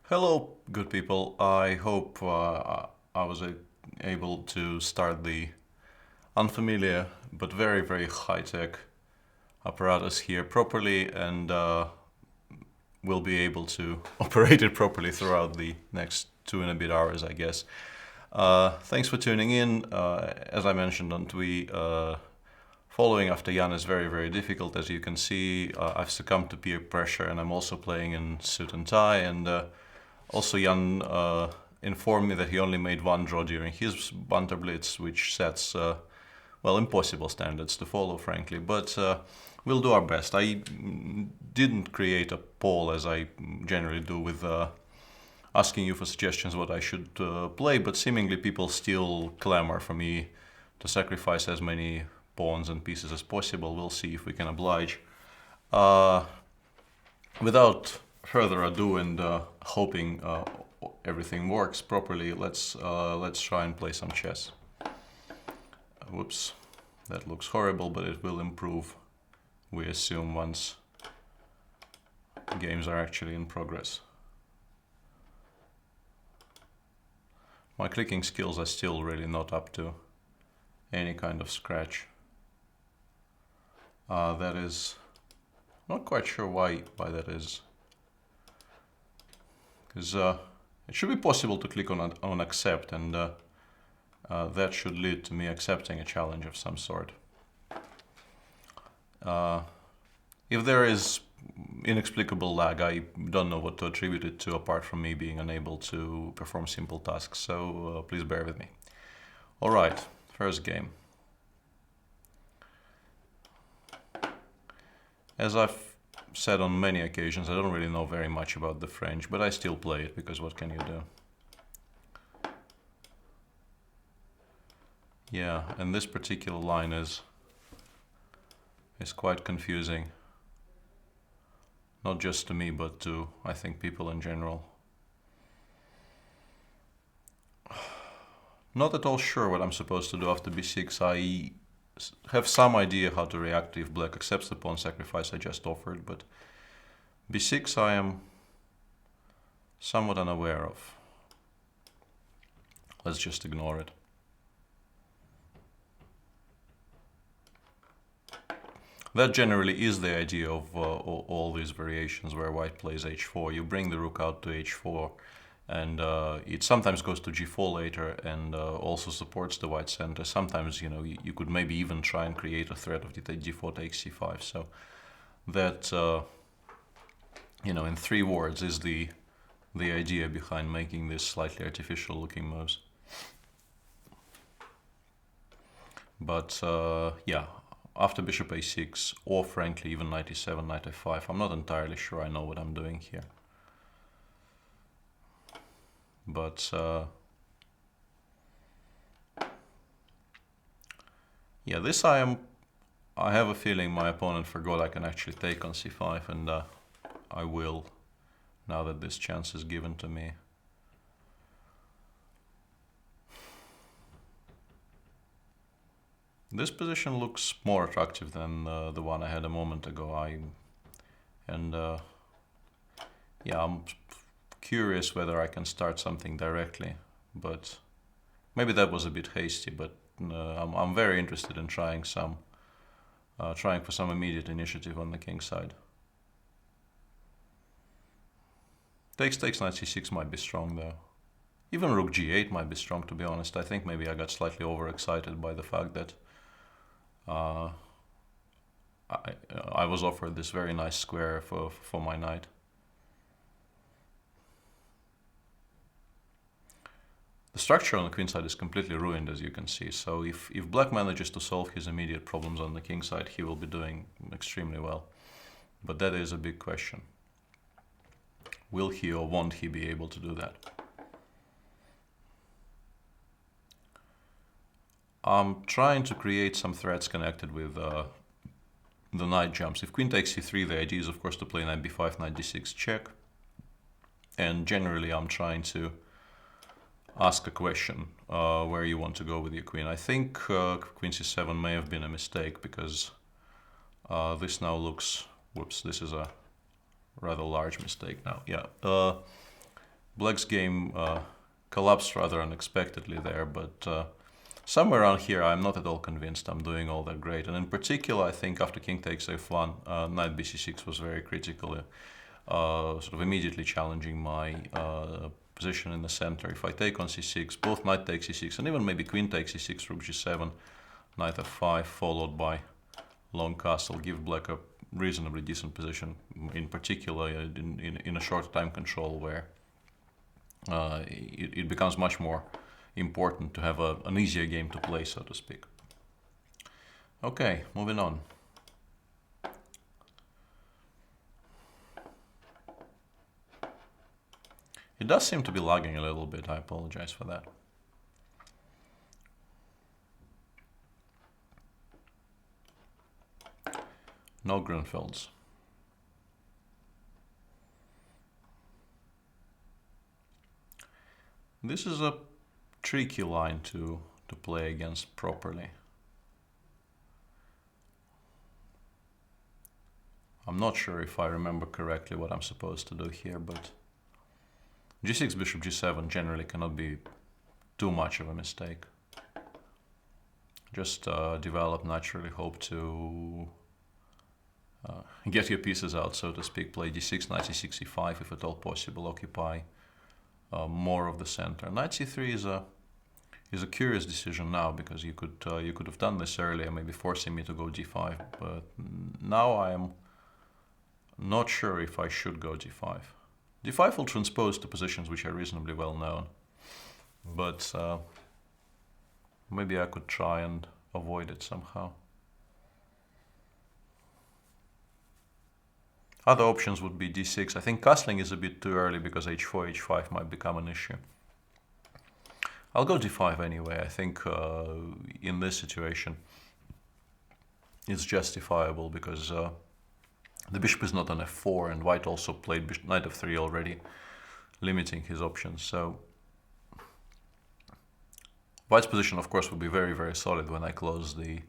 Hello, good people. I hope I was able to start the unfamiliar but very, very high-tech apparatus here properly and will be able to operate it properly throughout the next 2 and a bit hours, I guess. Thanks for tuning in. As I mentioned on Twee, following after Jan is very, very difficult. As you can see, I've succumbed to peer pressure and I'm also playing in suit and tie. And also Jan informed me that he only made one draw during his Banter Blitz, which sets, well, impossible standards to follow, frankly. But we'll do our best. I didn't create a poll as I generally do with asking you for suggestions what I should play, but seemingly people still clamor for me to sacrifice as many pawns and pieces as possible. We'll see if we can oblige. Without further ado and hoping everything works properly, let's try and play some chess. Whoops, that looks horrible, but it will improve, we assume, once games are actually in progress. My clicking skills are still really not up to any kind of scratch. That is, not quite sure why that is. Because it should be possible to click on accept, and that should lead to me accepting a challenge of some sort. If there is inexplicable lag, I don't know what to attribute it to apart from me being unable to perform simple tasks, so please bear with me. Alright, first game. As I've said on many occasions, I don't really know very much about the French, but I still play it because what can you do? Yeah, and this particular line is quite confusing. Not just to me, but to, I think, people in general. Not at all sure what I'm supposed to do after b6. I have some idea how to react if black accepts the pawn sacrifice I just offered, but b6 I am somewhat unaware of. Let's just ignore it. That generally is the idea of all these variations where white plays h4. You bring the rook out to h4, and it sometimes goes to g4 later and also supports the white center. Sometimes, you know, you could maybe even try and create a threat of d4 takes c5. So that, you know, in 3 words is the idea behind making this slightly artificial looking moves. But yeah, after bishop a6, or frankly even knight e7, knight f5, I'm not entirely sure I know what I'm doing here. But yeah, this I have a feeling my opponent forgot I can actually take on c5, and I will, now that this chance is given to me. This position looks more attractive than the one I had a moment ago. Yeah, I'm curious whether I can start something directly, but maybe that was a bit hasty. But I'm very interested in trying for some immediate initiative on the king side. Takes knight c6 might be strong though. Even rook g8 might be strong, to be honest. I think maybe I got slightly overexcited by the fact that I was offered this very nice square for my knight. The structure on the queen side is completely ruined, as you can see. So if black manages to solve his immediate problems on the king side, he will be doing extremely well. But that is a big question. Will he or won't he be able to do that? I'm trying to create some threats connected with the knight jumps. If queen takes c3, the idea is of course to play knight b5, knight d6 check. And generally I'm trying to ask a question where you want to go with your queen. I think queen c7 may have been a mistake because this now looks, whoops, this is a rather large mistake now. Yeah, Black's game collapsed rather unexpectedly there, but somewhere around here I'm not at all convinced I'm doing all that great. And in particular, I think after king takes f1, knight bc6 was very critical, sort of immediately challenging my position in the center. If I take on c6, both knight takes c6, and even maybe queen takes c6, rook g7, knight f5, followed by long castle, give black a reasonably decent position, in particular in a short time control where it becomes much more important to have an easier game to play, so to speak. Okay, moving on. It does seem to be lagging a little bit, I apologize for that. No Grunfelds. This is a tricky line to play against properly. I'm not sure if I remember correctly what I'm supposed to do here, but g6, bishop g7 generally cannot be too much of a mistake. Just develop naturally, hope to get your pieces out, so to speak. Play d6, knight c6, e5 if at all possible, occupy more of the center. Knight c3 is a curious decision now, because you could have done this earlier, maybe forcing me to go d5, but now I am not sure if I should go d5. d5 will transpose to positions which are reasonably well known, but maybe I could try and avoid it somehow. Other options would be d6. I think castling is a bit too early because h4, h5 might become an issue. I'll go d5 anyway. I think in this situation it's justifiable because the bishop is not on f4 and white also played knight f3 already, limiting his options. So white's position of course will be very, very solid when I close the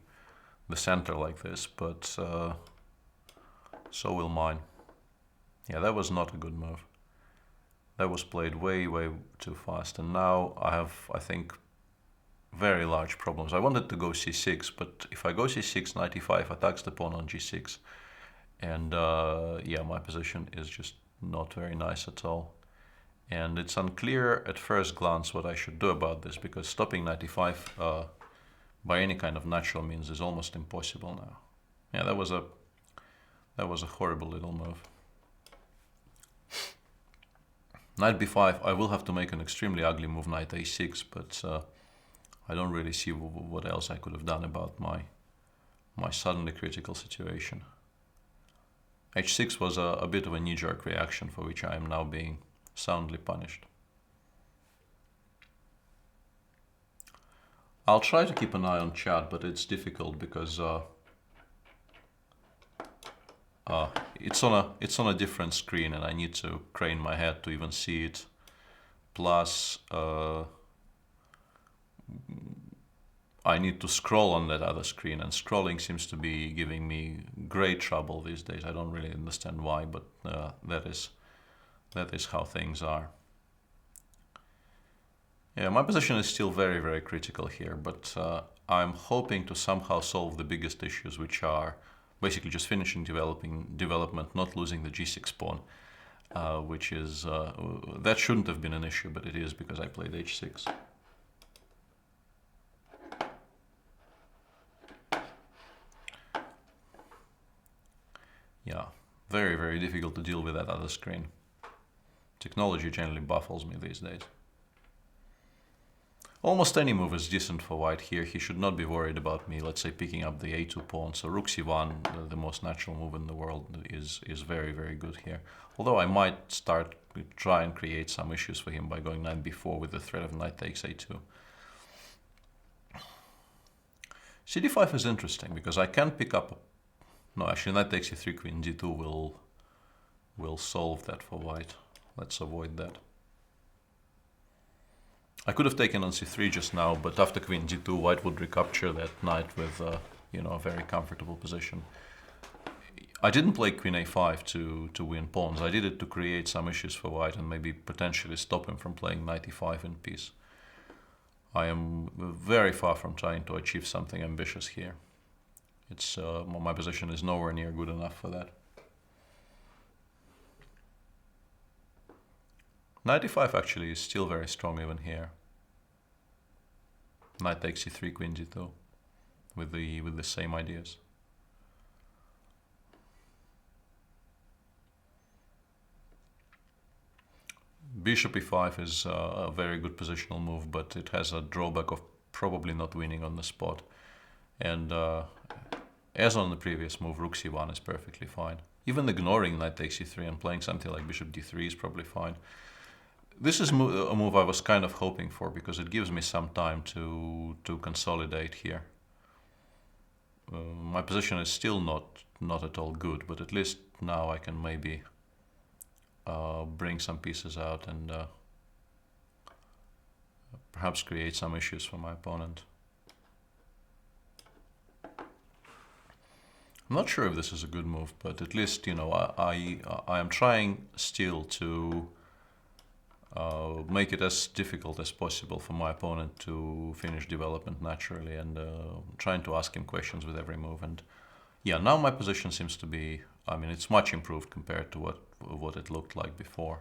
center like this, but so will mine. Yeah, that was not a good move. That was played way, way too fast, and now I have, I think, very large problems. I wanted to go c6, but if I go c6, knight e5 attacks the pawn on g6, and yeah, my position is just not very nice at all. And it's unclear at first glance what I should do about this, because stopping knight e5 by any kind of natural means is almost impossible now. Yeah, that was a horrible little move. Knight b5, I will have to make an extremely ugly move, knight a6, but I don't really see what else I could have done about my suddenly critical situation. h6 was a bit of a knee-jerk reaction for which I am now being soundly punished. I'll try to keep an eye on chat, but it's difficult because it's on a different screen and I need to crane my head to even see it. Plus, I need to scroll on that other screen, and scrolling seems to be giving me great trouble these days. I don't really understand why, but that is how things are. Yeah, my position is still very, very critical here, but I'm hoping to somehow solve the biggest issues, which are basically just finishing development, not losing the g6 pawn, which is, that shouldn't have been an issue, but it is because I played h6. Yeah, very, very difficult to deal with that other screen. Technology generally baffles me these days. Almost any move is decent for white here. He should not be worried about me, let's say, picking up the a2 pawn. So rook c1, the most natural move in the world, is very, very good here. Although I might try and create some issues for him by going knight b4 with the threat of knight takes a2. cd5 is interesting because I can pick up... No, actually knight takes e3, queen d2 will solve that for white. Let's avoid that. I could have taken on c3 just now, but after queen d2, white would recapture that knight with, you know, a very comfortable position. I didn't play queen a5 to win pawns. I did it to create some issues for white and maybe potentially stop him from playing knight e5 in peace. I am very far from trying to achieve something ambitious here. It's my position is nowhere near good enough for that. Knight e5 actually is still very strong even here. Knight takes e3, queen g2 with the same ideas. Bishop e5 is a very good positional move, but it has a drawback of probably not winning on the spot. And as on the previous move, rook c1 is perfectly fine. Even ignoring knight takes e3 and playing something like bishop d3 is probably fine. This is a move I was kind of hoping for, because it gives me some time to consolidate here. My position is still not at all good, but at least now I can maybe bring some pieces out and perhaps create some issues for my opponent. I'm not sure if this is a good move, but at least, you know, I am trying still to make it as difficult as possible for my opponent to finish development naturally, and trying to ask him questions with every move. And yeah, now my position seems to be, I mean, it's much improved compared to what it looked like before.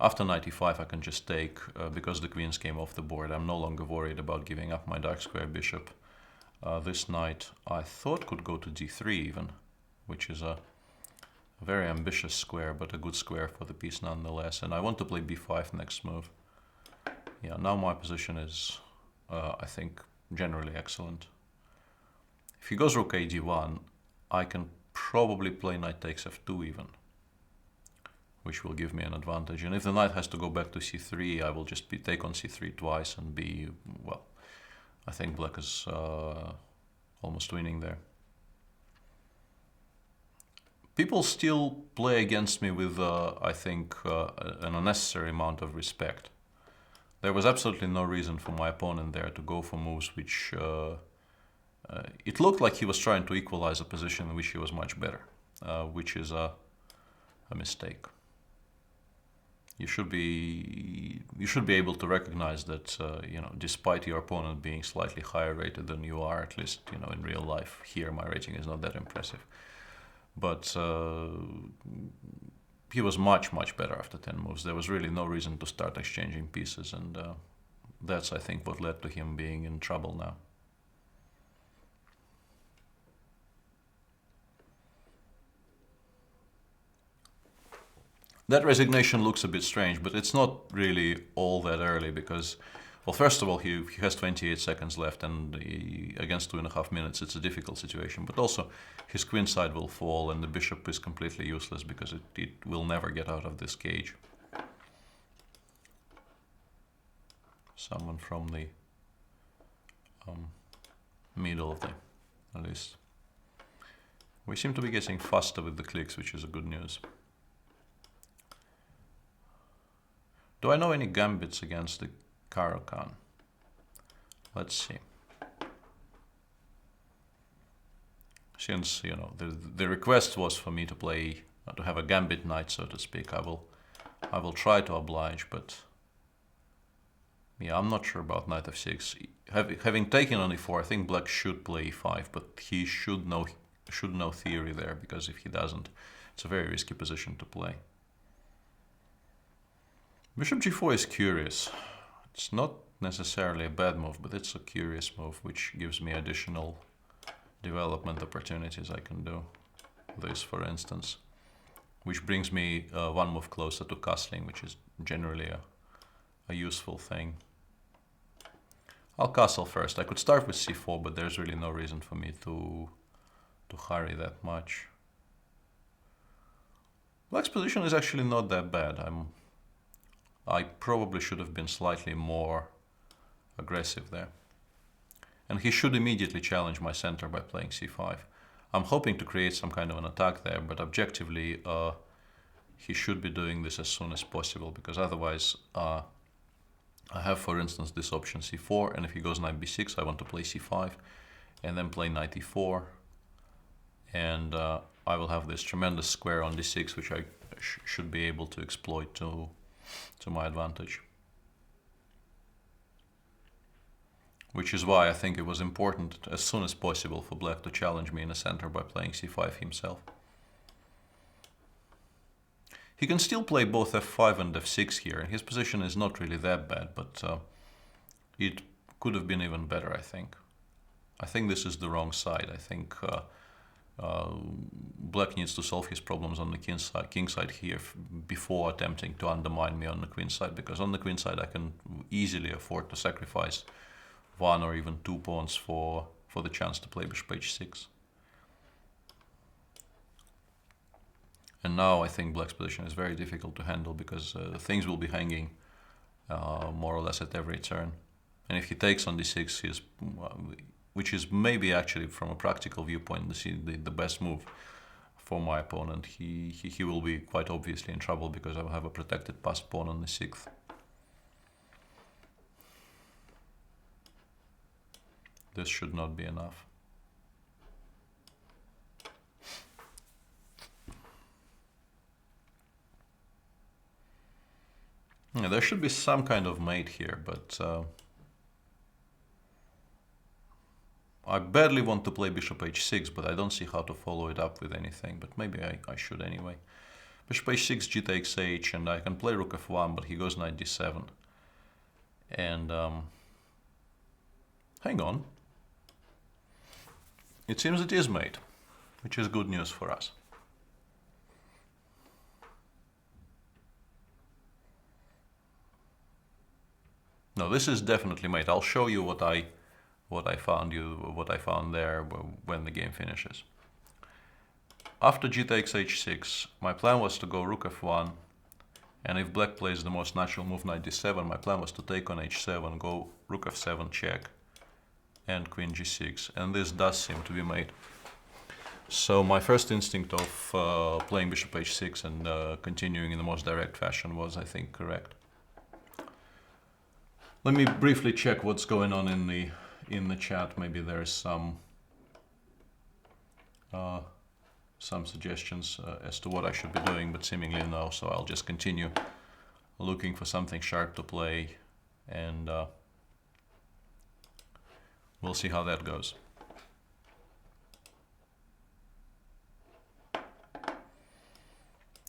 After knight e5 I can just take, because the queens came off the board, I'm no longer worried about giving up my dark square bishop. This knight I thought could go to d3 even, which is a very ambitious square, but a good square for the piece nonetheless. And I want to play b5 next move. Yeah, now my position is, I think, generally excellent. If he goes rook a d1, I can probably play knight takes f2 even, which will give me an advantage. And if the knight has to go back to c3, I will just take on c3 twice and be, well, I think black is almost winning there. People still play against me with, I think, an unnecessary amount of respect. There was absolutely no reason for my opponent there to go for moves which... it looked like he was trying to equalize a position in which he was much better, which is a mistake. You should be able to recognize that, you know, despite your opponent being slightly higher rated than you are, at least, you know, in real life, here my rating is not that impressive. But he was much, much better after 10 moves. There was really no reason to start exchanging pieces, and that's, I think, what led to him being in trouble now. That resignation looks a bit strange, but it's not really all that early, because, well, first of all, he has 28 seconds left, and against 2.5 minutes, it's a difficult situation. But also, his queen side will fall, and the bishop is completely useless because it will never get out of this cage. Someone from the middle of the, at least. We seem to be getting faster with the clicks, which is a good news. Do I know any gambits against the Caro-Kann? Let's see. Since, you know, the request was for me to play, to have a gambit knight, so to speak, I will try to oblige, but yeah, I'm not sure about knight f6. Having taken on e4, I think black should play e5, but he should know theory there, because if he doesn't, it's a very risky position to play. Bishop g4 is curious. It's not necessarily a bad move, but it's a curious move, which gives me additional development opportunities. I can do this, for instance, which brings me one move closer to castling, which is generally a useful thing. I'll castle first. I could start with c4, but there's really no reason for me to hurry that much. Black's position is actually not that bad. I probably should have been slightly more aggressive there. And he should immediately challenge my center by playing c5. I'm hoping to create some kind of an attack there, but objectively he should be doing this as soon as possible, because otherwise I have, for instance, this option c4, and if he goes knight b6, I want to play c5 and then play knight e4. and I will have this tremendous square on d6, which I should be able to exploit to my advantage. Which is why I think it was important as soon as possible for black to challenge me in the center by playing c5 himself. He can still play both f5 and f6 here. His position is not really that bad, but it could have been even better, I think. I think this is the wrong side. I think black needs to solve his problems on the king side here before attempting to undermine me on the queen side, because on the queen side I can easily afford to sacrifice 1 or even 2 pawns for the chance to play bishop h6. And now I think black's position is very difficult to handle, because things will be hanging more or less at every turn. And if he takes on d6, which is maybe actually from a practical viewpoint the best move for my opponent, he will be quite obviously in trouble, because I will have a protected passed pawn on the 6th. This should not be enough. Yeah, there should be some kind of mate here, but I badly want to play bishop h6, but I don't see how to follow it up with anything, but maybe I should anyway. Bishop h6, g takes h, and I can play rook f1, but he goes knight d7. And hang on. It seems it is mate, which is good news for us. No, this is definitely mate. I'll show you what I found there when the game finishes. After g takes h6, my plan was to go rook f1, and if black plays the most natural move knight d7, my plan was to take on h7, go rook f7 check, and queen g6, and this does seem to be mate. So my first instinct of playing bishop h6 and continuing in the most direct fashion was, I think, correct. Let me briefly check what's going on in the chat. Maybe there is some suggestions as to what I should be doing, but seemingly no. So I'll just continue looking for something sharp to play, and we'll see how that goes.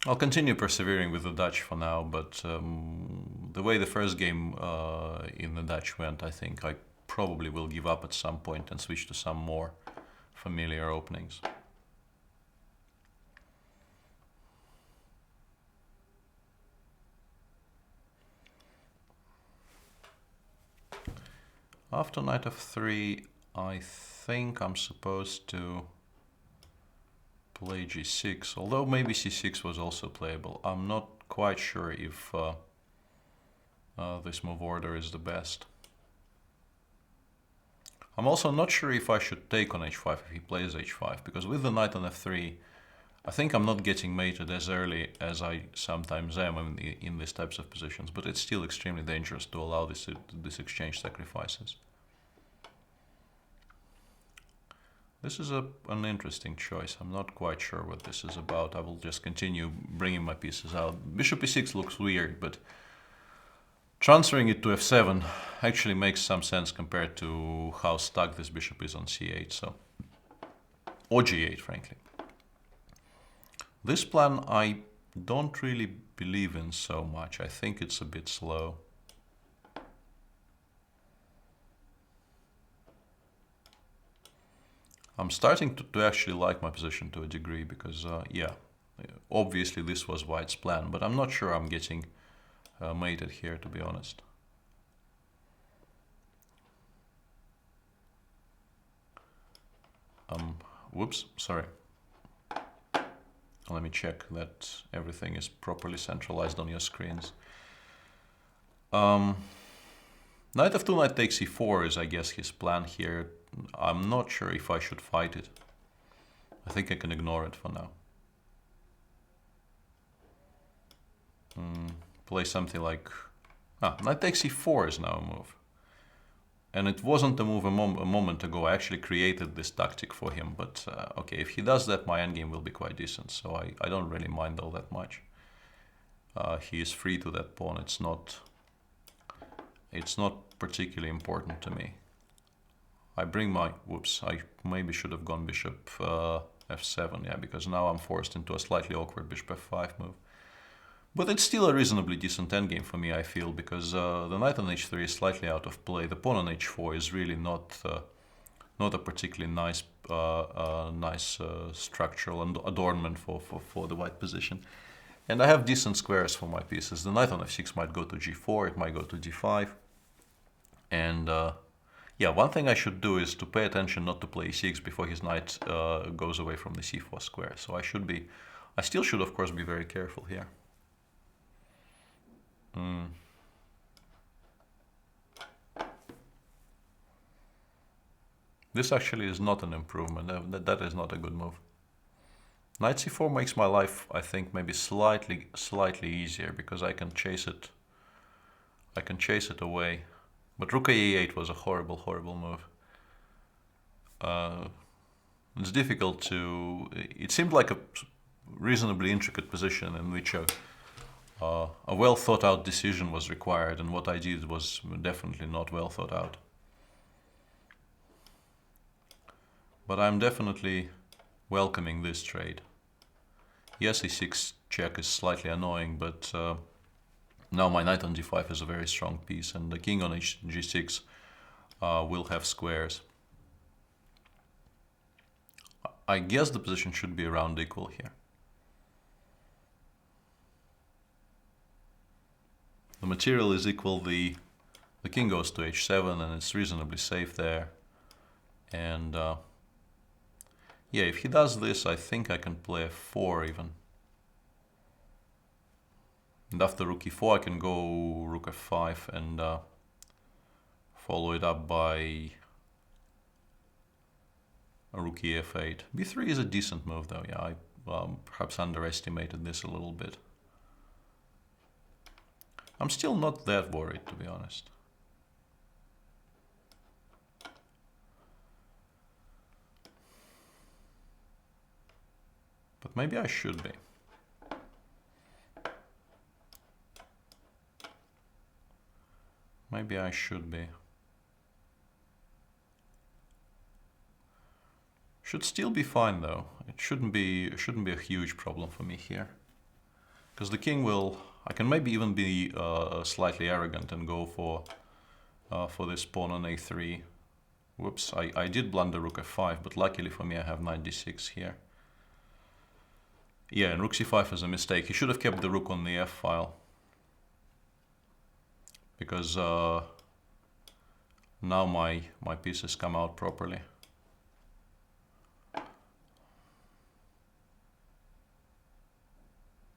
I'll continue persevering with the Dutch for now, but the way the first game in the Dutch went, I think I probably will give up at some point and switch to some more familiar openings. After knight f3, I think I'm supposed to play g6, although maybe c6 was also playable. I'm not quite sure if this move order is the best. I'm also not sure if I should take on h5 if he plays h5, because with the knight on f3, I think I'm not getting mated as early as I sometimes am in these types of positions, but it's still extremely dangerous to allow this exchange sacrifices. This is an interesting choice. I'm not quite sure what this is about. I will just continue bringing my pieces out. Bishop e6 looks weird, but transferring it to f7 actually makes some sense compared to how stuck this bishop is on c8, so, or g8, frankly. This plan I don't really believe in so much. I think it's a bit slow. I'm starting to actually like my position to a degree, because, yeah, obviously this was White's plan, but I'm not sure I'm getting mated here, to be honest. Whoops, sorry. Let me check that everything is properly centralized on your screens. Knight f2, knight takes e4 is, I guess, his plan here. I'm not sure if I should fight it. I think I can ignore it for now. Play something like... knight takes e4 is now a move. And it wasn't a move a moment ago. I actually created this tactic for him. But okay, if he does that, my endgame will be quite decent. So I don't really mind all that much. He is free to that pawn. It's not particularly important to me. I bring my... Whoops, I maybe should have gone bishop f7. Yeah, because now I'm forced into a slightly awkward bishop f5 move. But it's still a reasonably decent endgame for me, I feel, because the knight on h3 is slightly out of play. The pawn on h4 is really not a particularly nice structural adornment for the white position. And I have decent squares for my pieces. The knight on f6 might go to g4, it might go to g5. And yeah, one thing I should do is to pay attention not to play e6 before his knight goes away from the c4 square. So I still should, of course, be very careful here. This actually is not an improvement. That is not a good move. Knight c4 makes my life, I think, maybe slightly easier because I can chase it. I can chase it away. But rook a8 was a horrible move. It's difficult to... It seemed like a reasonably intricate position in which a well thought out decision was required, and what I did was definitely not well thought out. But I'm definitely welcoming this trade. Yes, e6 check is slightly annoying, but now my knight on g5 is a very strong piece, and the king on g6 will have squares. I guess the position should be around equal here. The material is equal, the king goes to h7 and it's reasonably safe there. And yeah, if he does this, I think I can play f4 even. And after rook e4 I can go rook f5 and follow it up by a rook f8. b3 is a decent move though, yeah, I perhaps underestimated this a little bit. I'm still not that worried, to be honest. But maybe I should be. Maybe I should be. Should still be fine though. It shouldn't be a huge problem for me here. Because the king will... I can maybe even be slightly arrogant and go for this pawn on a3. Whoops, I did blunder rook f5, but luckily for me I have knight d6 here. Yeah, and rook c5 is a mistake. He should have kept the rook on the f-file. Because now my pieces come out properly.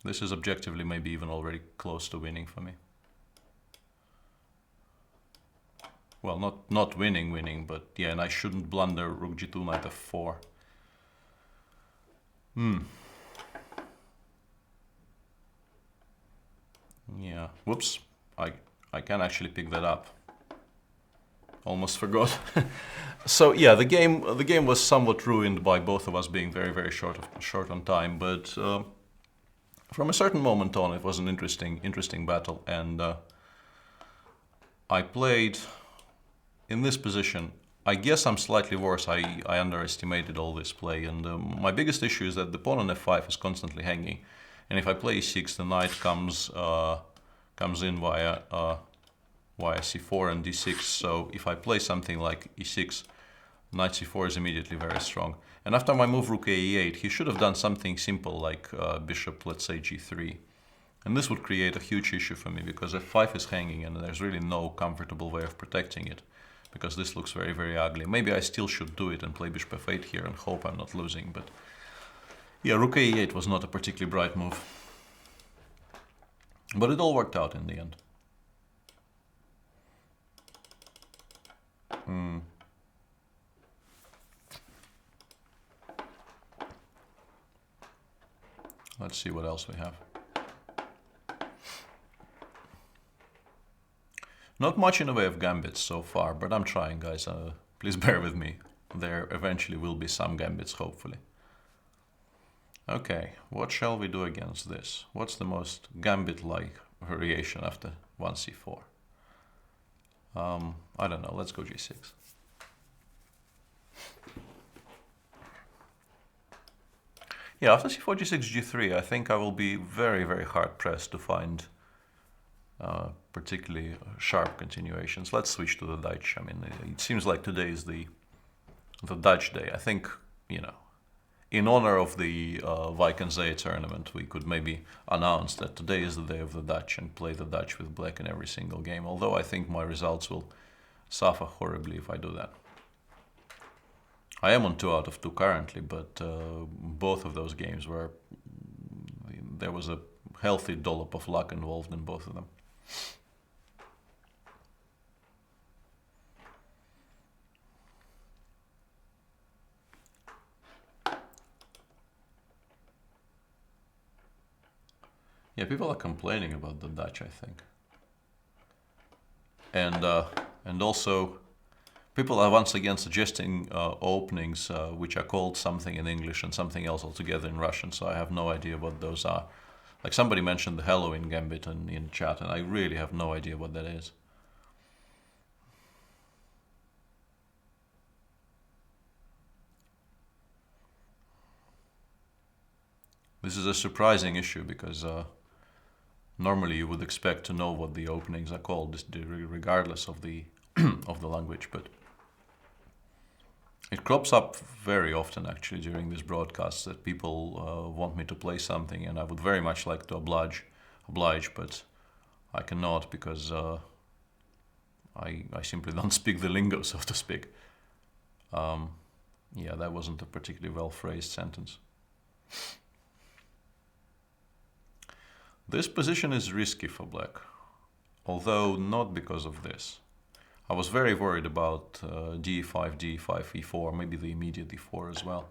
This is objectively maybe even already close to winning for me. Well, not winning, but yeah, and I shouldn't blunder rook g2, knight f4. Yeah, whoops, I can actually pick that up. Almost forgot. So yeah, the game was somewhat ruined by both of us being very short on time, but from a certain moment on, it was an interesting battle, and I played in this position. I guess I'm slightly worse. I underestimated all this play, and my biggest issue is that the pawn on f5 is constantly hanging, and if I play e6, the knight comes in via c4 and d6. So if I play something like e6, knight c4 is immediately very strong. And after my move rook a8, he should have done something simple like bishop, let's say g3. And this would create a huge issue for me because f5 is hanging and there's really no comfortable way of protecting it, because this looks very ugly. Maybe I still should do it and play bishop f8 here and hope I'm not losing, but yeah, rook a8 was not a particularly bright move. But it all worked out in the end. Let's see what else we have. Not much in the way of gambits so far, but I'm trying, guys. Please bear with me. There eventually will be some gambits, hopefully. Okay, what shall we do against this? What's the most gambit-like variation after 1c4? I don't know, let's go g6. Yeah, after c4, g6, g3, I think I will be very, very hard-pressed to find particularly sharp continuations. Let's switch to the Dutch. I mean, it seems like today is the Dutch day. I think, you know, in honor of the Vikensay tournament, we could maybe announce that today is the day of the Dutch and play the Dutch with black in every single game, although I think my results will suffer horribly if I do that. I am on 2 out of 2 currently, but both of those games were... there was a healthy dollop of luck involved in both of them. Yeah, people are complaining about the Dutch, I think. And also, people are once again suggesting openings which are called something in English and something else altogether in Russian, so I have no idea what those are. Like somebody mentioned the Halloween Gambit in chat, and I really have no idea what that is. This is a surprising issue because normally you would expect to know what the openings are called, regardless of the of the language, but it crops up very often actually during this broadcast that people want me to play something, and I would very much like to oblige, but I cannot because I simply don't speak the lingo, so to speak. Yeah, that wasn't a particularly well phrased sentence. This position is risky for black, although not because of this. I was very worried about d5, d5, e4, maybe the immediate e4 as well.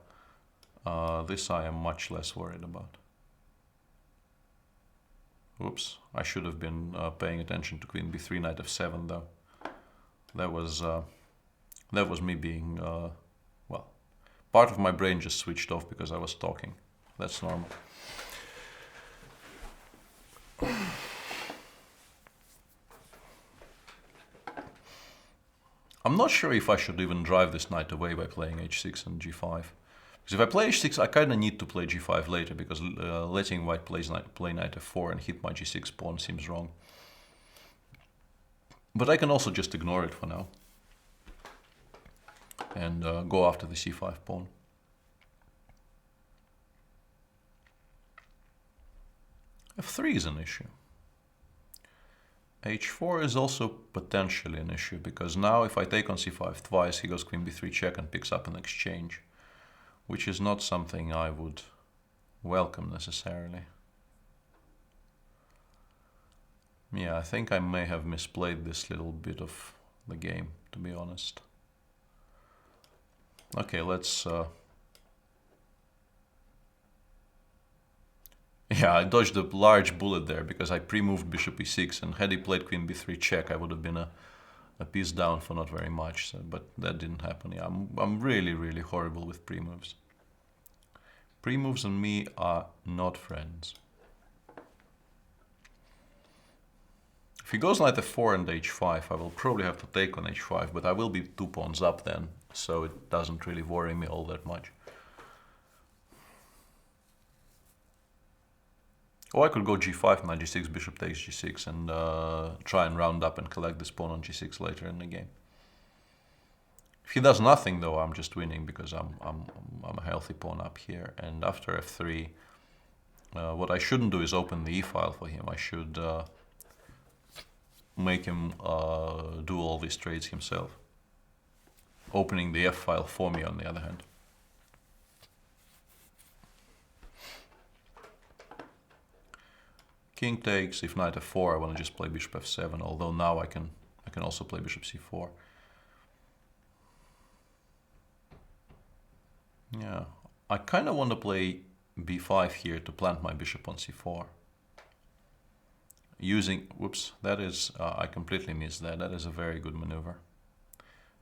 This I am much less worried about. Oops, I should have been paying attention to queen b3, knight f7 though. That was me being, well, part of my brain just switched off because I was talking. That's normal. I'm not sure if I should even drive this knight away by playing h6 and g5. Because if I play h6, I kind of need to play g5 later, because letting white play knight f4 and hit my g6 pawn seems wrong. But I can also just ignore it for now and go after the c5 pawn. f3 is an issue. h4 is also potentially an issue, because now if I take on c5 twice, he goes queen b3 check and picks up an exchange, which is not something I would welcome necessarily. Yeah, I think I may have misplayed this little bit of the game, to be honest. Okay, let's... Yeah, I dodged a large bullet there because I pre-moved bishop e6, and had he played queen b3 check, I would have been a piece down for not very much, so, but that didn't happen. Yeah, I'm really, really horrible with pre-moves. Pre-moves and me are not friends. If he goes knight f4 and h5, I will probably have to take on h5, but I will be 2 pawns up then, so it doesn't really worry me all that much. Or I could go g5, knight g6, bishop takes g6, and try and round up and collect this pawn on g6 later in the game. If he does nothing, though, I'm just winning because I'm a healthy pawn up here. And after f3, what I shouldn't do is open the e-file for him. I should make him do all these trades himself, opening the f-file for me on the other hand. King takes. If knight f4, I want to just play bishop f7, although now I can also play bishop c4. Yeah, I kind of want to play b5 here to plant my bishop on c4. using, whoops, that is, I completely missed that. That is a very good maneuver.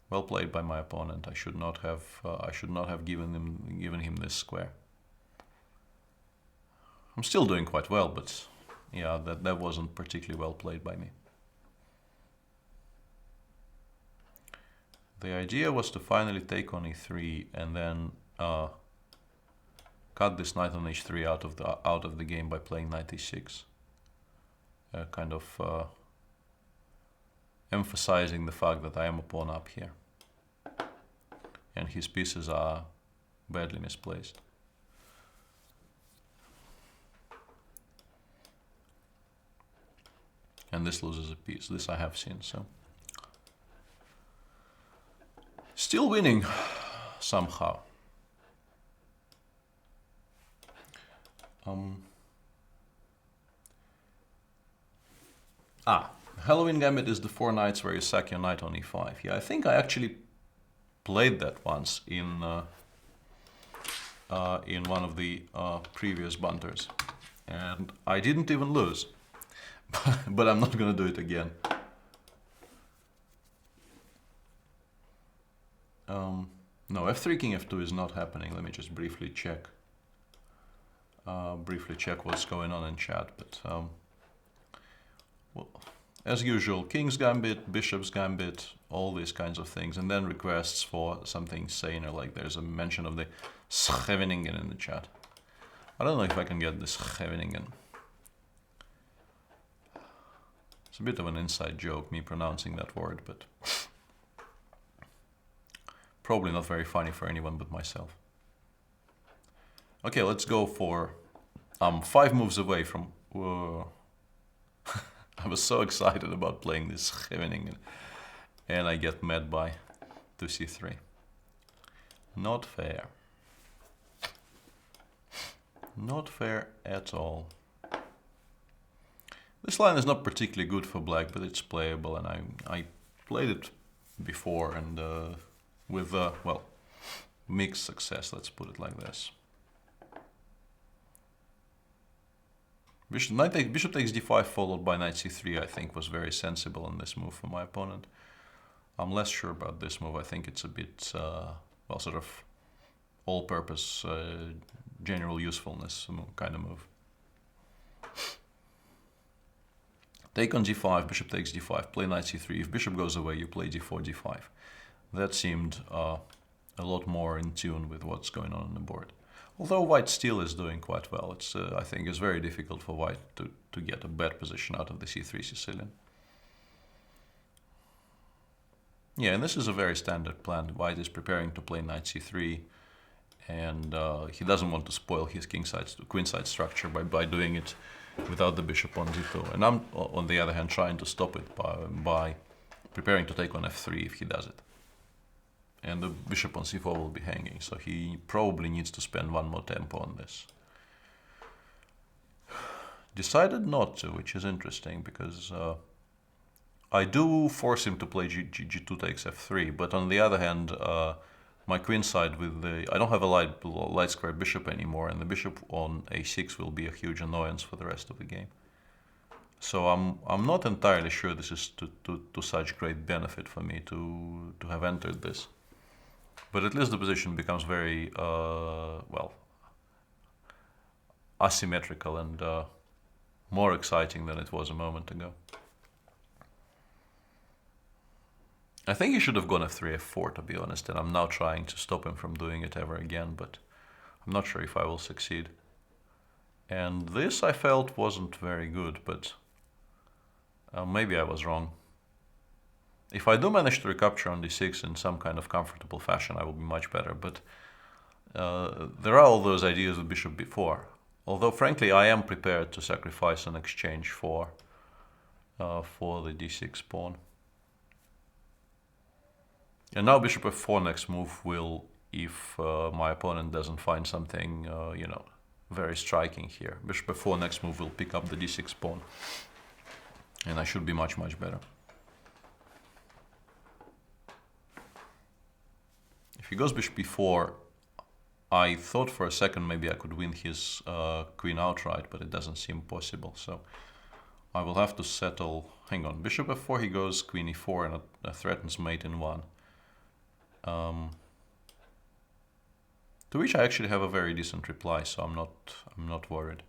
Well played by my opponent. I should not have given him this square. I'm still doing quite well, but yeah, that wasn't particularly well played by me. The idea was to finally take on e3 and then cut this knight on h3 out of the game by playing knight e6. Kind of emphasizing the fact that I am a pawn up here, and his pieces are badly misplaced. And this loses a piece. This I have seen, so still winning somehow. Halloween Gambit is the 4 knights where you sack your knight on e5. Yeah, I think I actually played that once in one of the previous bunters, and I didn't even lose. But I'm not gonna do it again. No, f3 king f2 is not happening. Let me just briefly check. What's going on in chat. But well, as usual, king's gambit, bishop's gambit, all these kinds of things, and then requests for something saner, like there's a mention of the Scheveningen in the chat. I don't know if I can get this Scheveningen. It's a bit of an inside joke, me pronouncing that word, but probably not very funny for anyone but myself. Okay, let's go for 5 moves away from... Whoa. I was so excited about playing this Scheveningen, and I get met by 2c3. Not fair. Not fair at all. This line is not particularly good for black, but it's playable, and I played it before, and with, well, mixed success, let's put it like this. Bishop takes d5 followed by knight c3, I think, was very sensible in this move for my opponent. I'm less sure about this move. I think it's a bit, well, sort of all-purpose, general usefulness kind of move. Take on g5, bishop takes d5, play knight c3. If bishop goes away, you play d4, d5. That seemed a lot more in tune with what's going on the board. Although white still is doing quite well, it's I think it's very difficult for white to get a bad position out of the c3 Sicilian. Yeah, and this is a very standard plan. White is preparing to play knight c3, and he doesn't want to spoil his queenside structure by doing it without the bishop on d2. And I'm, on the other hand, trying to stop it by preparing to take on f3 if he does it. And the bishop on c4 will be hanging, so he probably needs to spend one more tempo on this. Decided not to, which is interesting, because I do force him to play g2 takes f3, but on the other hand, my queenside with the... I don't have a light square bishop anymore, and the bishop on a6 will be a huge annoyance for the rest of the game. So I'm not entirely sure this is to such great benefit for me to have entered this. But at least the position becomes very, well, asymmetrical and more exciting than it was a moment ago. I think he should have gone f3, f4, to be honest, and I'm now trying to stop him from doing it ever again, but I'm not sure if I will succeed. And this, I felt, wasn't very good, but maybe I was wrong. If I do manage to recapture on d6 in some kind of comfortable fashion, I will be much better, but there are all those ideas with bishop b4. Although, frankly, I am prepared to sacrifice an exchange for the d6 pawn. And now bishop f4 next move will, if my opponent doesn't find something, you know, very striking here. Bishop f4 next move will pick up the d6 pawn, and I should be much, much better. If he goes bishop b4, I thought for a second maybe I could win his queen outright, but it doesn't seem possible. So I will have to settle. Hang on, bishop f4, he goes queen e4 and threatens mate in one. To which I actually have a very decent reply, so I'm not worried.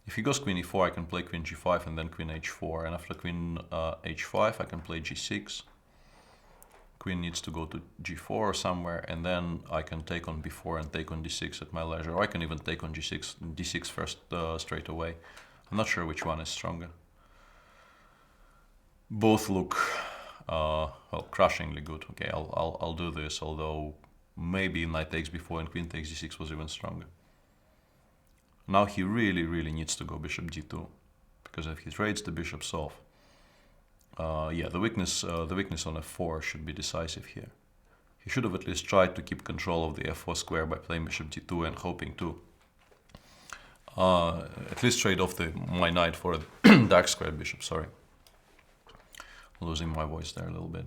If he goes queen e4, I can play queen g5 and then queen h4, and after queen h5 I can play g6. Queen needs to go to g4 or somewhere, and then I can take on b4 and take on d6 at my leisure, or I can even take on d6 first straight away. I'm not sure which one is stronger. Both look well, crushingly good. Okay, I'll do this, although maybe knight takes b4 and queen takes d6 was even stronger. Now he really needs to go bishop d2, because if he trades the bishops off, yeah, the weakness on f4 should be decisive here. He should have at least tried to keep control of the f4 square by playing bishop d2 and hoping to at least trade off my knight for a dark squared bishop. Sorry, losing my voice there a little bit.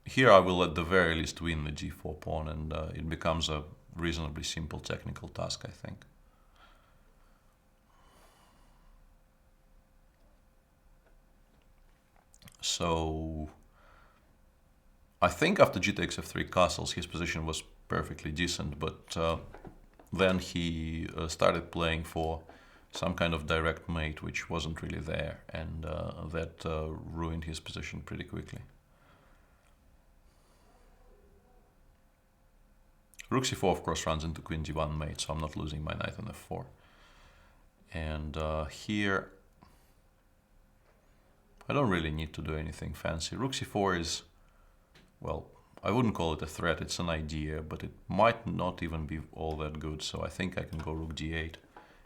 Here I will at the very least win the g4 pawn, and it becomes a reasonably simple technical task, I think. So I think after g takes f3 castles his position was perfectly decent, but then he started playing for some kind of direct mate which wasn't really there, and that ruined his position pretty quickly. Rook c4 of course runs into queen d1 mate, so I'm not losing my knight on f4. And here I don't really need to do anything fancy. Rook c4 is, well, I wouldn't call it a threat, it's an idea, but it might not even be all that good, so I think I can go rook d8.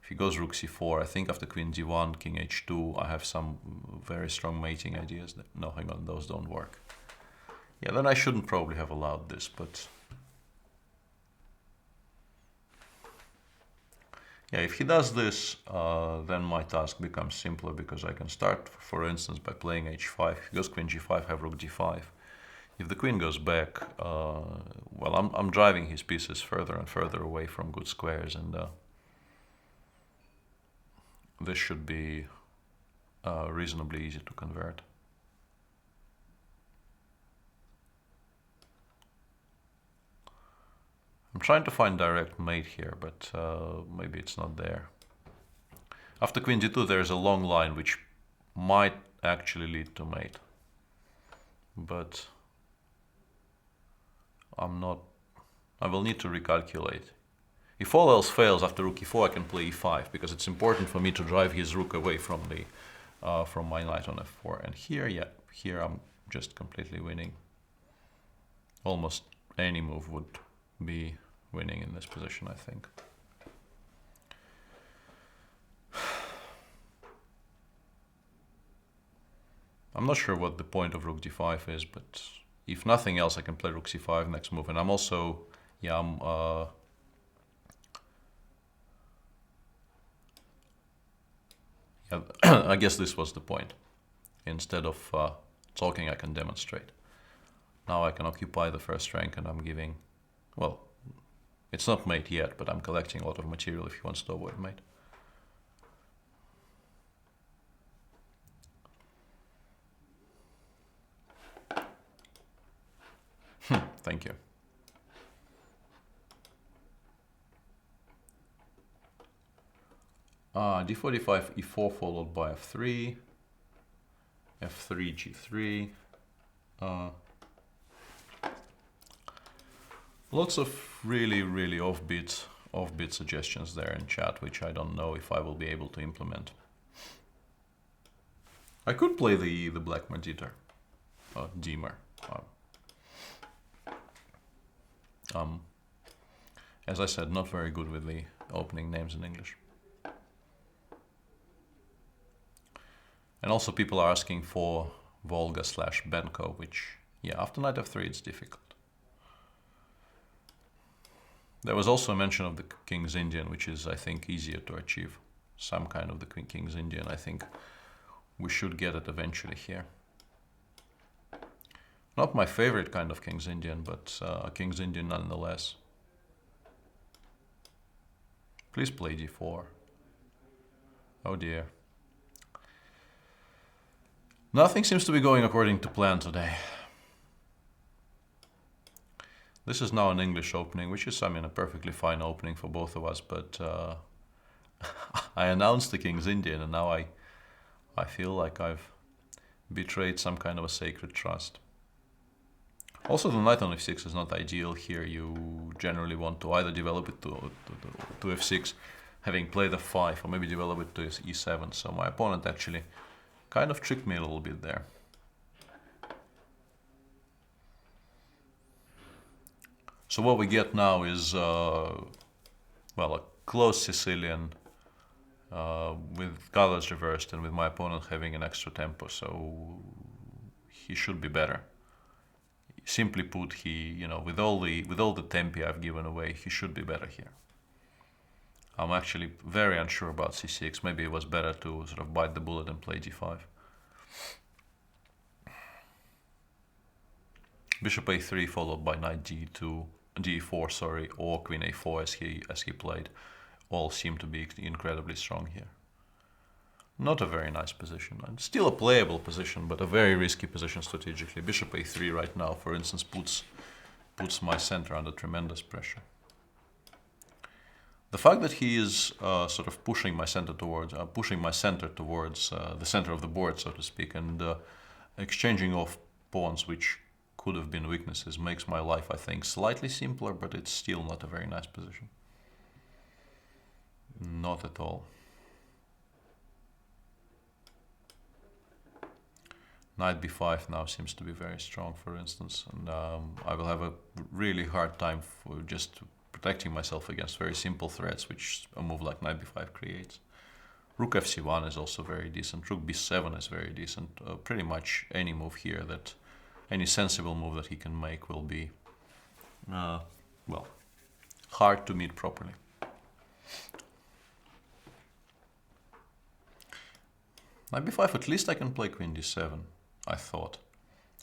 If he goes rook c4, I think after queen d1, king h2, I have some very strong mating ideas. No, hang on, those don't work. Yeah, then I shouldn't probably have allowed this, but yeah, if he does this, then my task becomes simpler, because I can start, for instance, by playing h5. If he goes queen g5, have rook d5. If the queen goes back, well, I'm driving his pieces further and further away from good squares, and this should be reasonably easy to convert. I'm trying to find direct mate here, but maybe it's not there. After queen d2 there's a long line which might actually lead to mate, but I will need to recalculate. If all else fails after rook e4, I can play e5, because it's important for me to drive his rook away from my knight on f4. And here, yeah, here I'm just completely winning. Almost any move would be winning in this position, I think. I'm not sure what the point of rook d5 is, but if nothing else I can play rook c5 next move, and I'm also, yeah, yeah, I guess this was the point. Instead of talking, I can demonstrate. Now I can occupy the first rank, and I'm giving, well, it's not mate yet, but I'm collecting a lot of material if he wants to avoid mate. Thank you. d4, d5, e4 followed by f3, f3, g3. Lots of really offbeat suggestions there in chat, which I don't know if I will be able to implement. I could play the black Demer. As I said, not very good with the opening names in English. And also people are asking for Volga/Benko, which, yeah, after knight f3 it's difficult. There was also a mention of the King's Indian, which is, I think, easier to achieve. Some kind of the King's Indian. I think we should get it eventually here. Not my favorite kind of King's Indian, but King's Indian nonetheless. Please play d4. Oh dear. Nothing seems to be going according to plan today. This is now an English opening, which is, I mean, a perfectly fine opening for both of us, but I announced the King's Indian, and now I feel like I've betrayed some kind of a sacred trust. Also, the knight on f6 is not ideal here. You generally want to either develop it to f6, having played f5, or maybe develop it to e7. So my opponent actually kind of tricked me a little bit there. So what we get now is, well, a close Sicilian with colors reversed and with my opponent having an extra tempo, so he should be better. Simply put, he, with all the tempi I've given away, he should be better here. I'm actually very unsure about c6. Maybe it was better to sort of bite the bullet and play d5. Bishop a3 followed by knight d4, sorry, or queen a4 as he played, all seem to be incredibly strong here. Not a very nice position. And still a playable position, but a very risky position strategically. Bishop a3 right now, for instance, puts my center under tremendous pressure. The fact that he is sort of pushing my center towards the center of the board, so to speak, and exchanging off pawns which could have been weaknesses makes my life, I think, slightly simpler, but it's still not a very nice position. Not at all. Knight b5 now seems to be very strong, for instance, and I will have a really hard time for just protecting myself against very simple threats which a move like knight b5 creates. Rook fc1 is also very decent. Rook b7 is very decent. Pretty much any move here, any sensible move that he can make will be, well, hard to meet properly. Knight b5, at least I can play queen d7, I thought,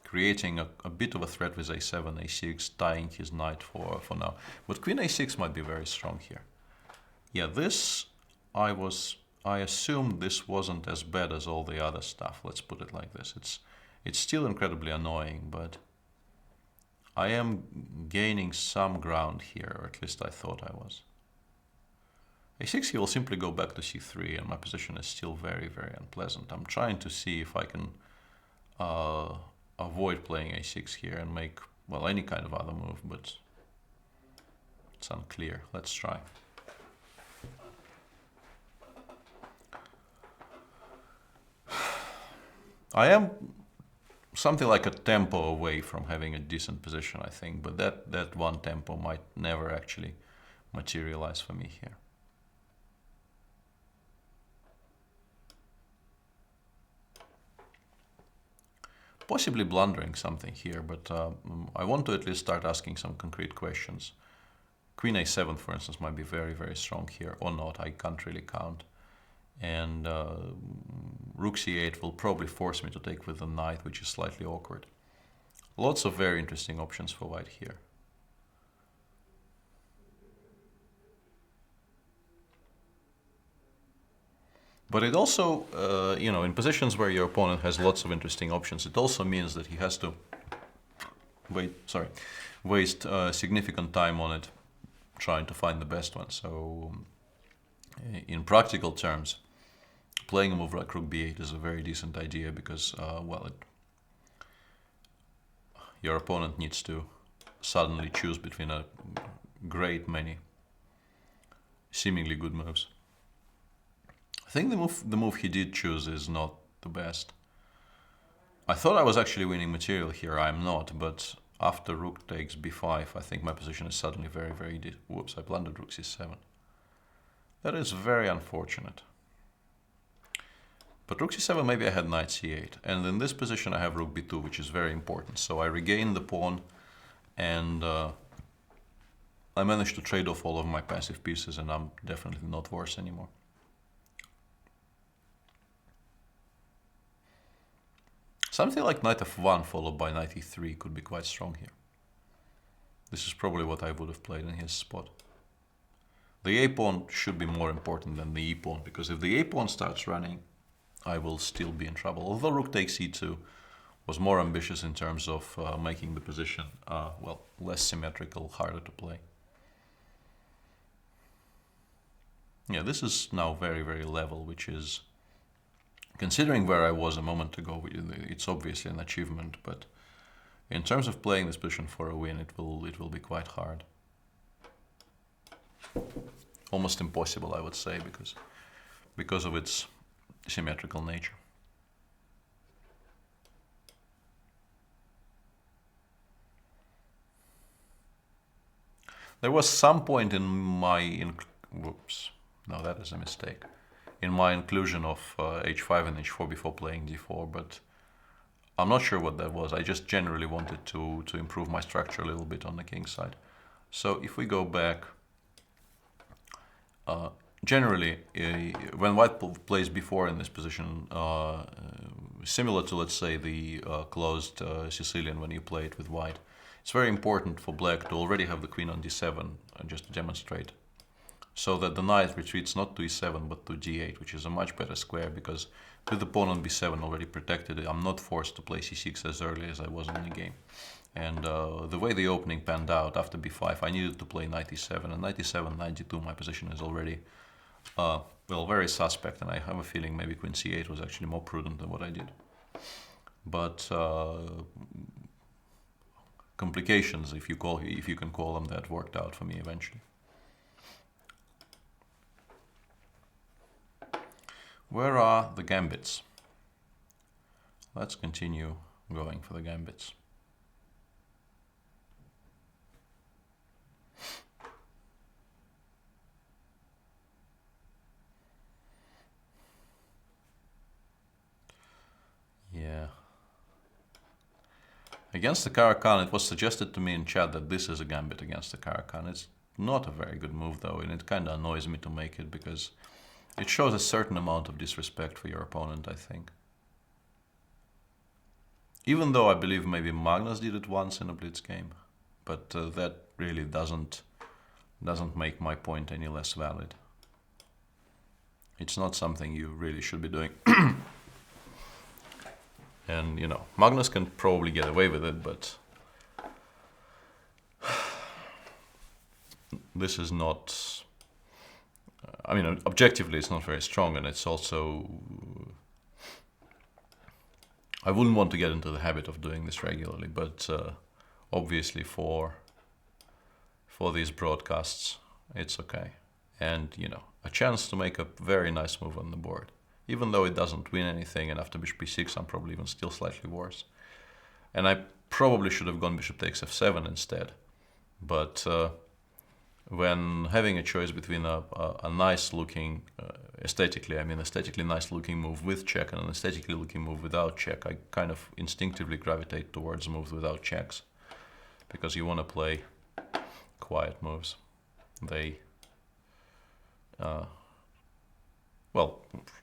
creating a bit of a threat with a7, a6, tying his knight for now. But queen a6 might be very strong here. Yeah, this, I assumed this wasn't as bad as all the other stuff, let's put it like this. It's still incredibly annoying, but I am gaining some ground here, or at least I thought I was. a6, he will simply go back to c3, and my position is still very, very unpleasant. I'm trying to see if I can avoid playing a6 here and make, well, any kind of other move, but it's unclear. Let's try. I am something like a tempo away from having a decent position, I think, but that one tempo might never actually materialize for me here. Possibly blundering something here, but I want to at least start asking some concrete questions. Queen a7, for instance, might be very, very strong here, or not, I can't really count. And rook c8 will probably force me to take with the knight, which is slightly awkward. Lots of very interesting options for white here. But it also, in positions where your opponent has lots of interesting options, it also means that he has to waste significant time on it, trying to find the best one. So, in practical terms, playing a move like rook b8 is a very decent idea because, your opponent needs to suddenly choose between a great many seemingly good moves. I think the move he did choose is not the best. I thought I was actually winning material here. I'm not, but after rook takes b5, I think my position is suddenly very, very deep. Whoops, I blundered rook c7. That is very unfortunate. But rook c7, maybe I had knight c8. And in this position I have rook b2, which is very important. So I regain the pawn, and I managed to trade off all of my passive pieces, and I'm definitely not worse anymore. Something like knight f1 followed by knight e3 could be quite strong here. This is probably what I would have played in his spot. The a-pawn should be more important than the e-pawn, because if the a-pawn starts running, I will still be in trouble. Although rook takes e2 was more ambitious in terms of making the position, well, less symmetrical, harder to play. Yeah, this is now very, very level, which is, considering where I was a moment ago, it's obviously an achievement, but in terms of playing this position for a win, it will be quite hard. Almost impossible, I would say, because of its symmetrical nature. There was some point in my whoops, no, that is a mistake. In my inclusion of h5 and h4 before playing d4, but I'm not sure what that was. I just generally wanted to improve my structure a little bit on the king side. So if we go back, generally, when white plays before in this position, similar to, let's say, the closed Sicilian when you play it with white, it's very important for black to already have the queen on d7, just to demonstrate, so that the knight retreats not to e7 but to d8, which is a much better square, because with the pawn on b7 already protected, I'm not forced to play c6 as early as I was in the game. And the way the opening panned out after b5, I needed to play knight e7, and knight e7, knight d2, my position is already, well, very suspect, and I have a feeling maybe queen c8 was actually more prudent than what I did. But complications, if you can call them that, worked out for me eventually. Where are the gambits? Let's continue going for the gambits. Yeah. Against the Caro-Kann, it was suggested to me in chat that this is a gambit against the Caro-Kann. It's not a very good move though, and it kind of annoys me to make it because it shows a certain amount of disrespect for your opponent, I think. Even though I believe maybe Magnus did it once in a Blitz game, but that really doesn't make my point any less valid. It's not something you really should be doing. And, you know, Magnus can probably get away with it, but this is not, I mean, objectively it's not very strong, and it's also, I wouldn't want to get into the habit of doing this regularly, but obviously for these broadcasts, it's okay. And, you know, a chance to make a very nice move on the board. Even though it doesn't win anything, and after bishop b6 I'm probably even still slightly worse. And I probably should have gone bishop takes f7 instead. But when having a choice between a nice looking, aesthetically nice looking move with check and an aesthetically looking move without check, I kind of instinctively gravitate towards moves without checks. Because you want to play quiet moves. They... well,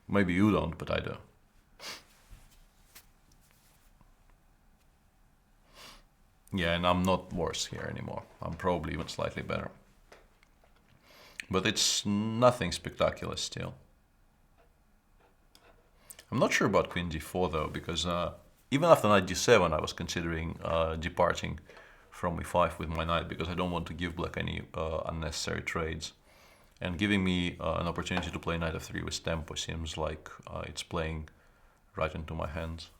maybe you don't, but I do. Yeah, and I'm not worse here anymore. I'm probably even slightly better. But it's nothing spectacular still. I'm not sure about queen d4 though, because even after knight d7 I was considering departing from e5 with my knight, because I don't want to give black any unnecessary trades. And giving me an opportunity to play knight f3 with tempo seems like it's playing right into my hands.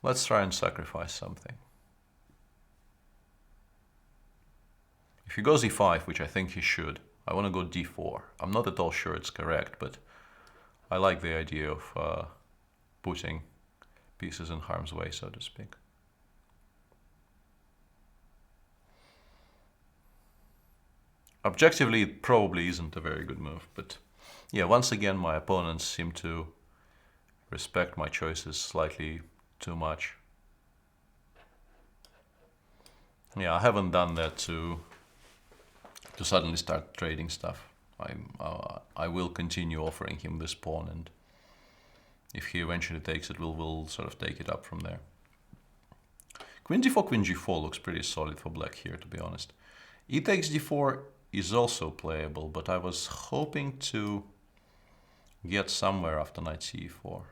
Let's try and sacrifice something. If he goes e5, which I think he should, I want to go d4. I'm not at all sure it's correct, but I like the idea of putting pieces in harm's way, so to speak. Objectively, it probably isn't a very good move, but yeah, once again, my opponents seem to respect my choices slightly too much. Yeah, I haven't done that to to suddenly start trading stuff. I will continue offering him this pawn, and if he eventually takes it, we'll sort of take it up from there. Queen d4, queen g4 looks pretty solid for black here, to be honest. E takes d4 is also playable, but I was hoping to get somewhere after knight c4.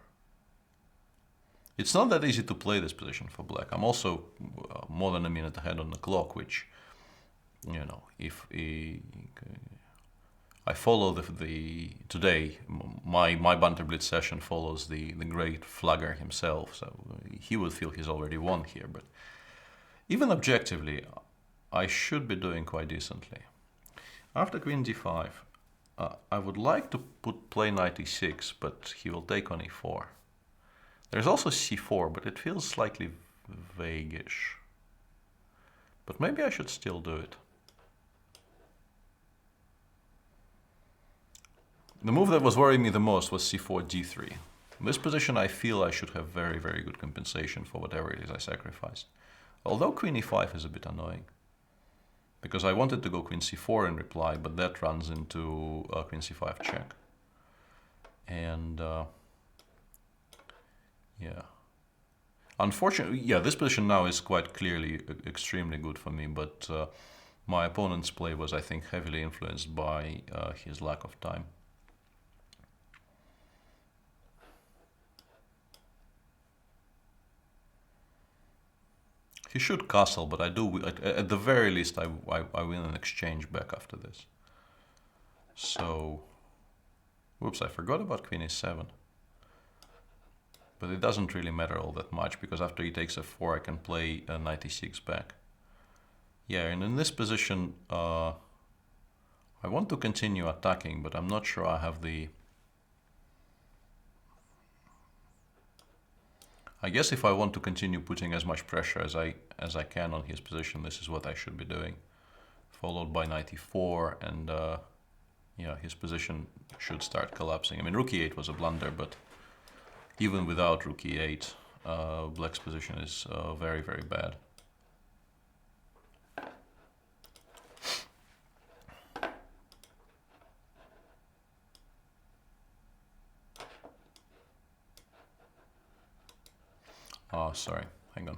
It's not that easy to play this position for black. I'm also more than a minute ahead on the clock, which, you know, if I follow today, my Banter Blitz session follows the great flagger himself, so he would feel he's already won here, but even objectively, I should be doing quite decently. After queen d5, I would like to play knight e6, but he will take on e4. There's also c4, but it feels slightly vaguish. But maybe I should still do it. The move that was worrying me the most was c4, d3. In this position, I feel I should have very, very good compensation for whatever it is I sacrificed. Although queen e5 is a bit annoying, because I wanted to go queen c4 in reply, but that runs into queen c5 check. And yeah. Unfortunately, yeah, this position now is quite clearly extremely good for me, but my opponent's play was, I think, heavily influenced by his lack of time. He should castle, but I do, at the very least, I win an exchange back after this. So, whoops, I forgot about queen e7. But it doesn't really matter all that much, because after he takes f4, I can play knight e6 back. Yeah, and in this position, I want to continue attacking, but I'm not sure I have the... I guess if I want to continue putting as much pressure as I can on his position, this is what I should be doing. Followed by knight e4, and yeah, his position should start collapsing. I mean, rook e8 was a blunder, but even without rook e8, black's position is very, very bad. Oh, sorry, hang on.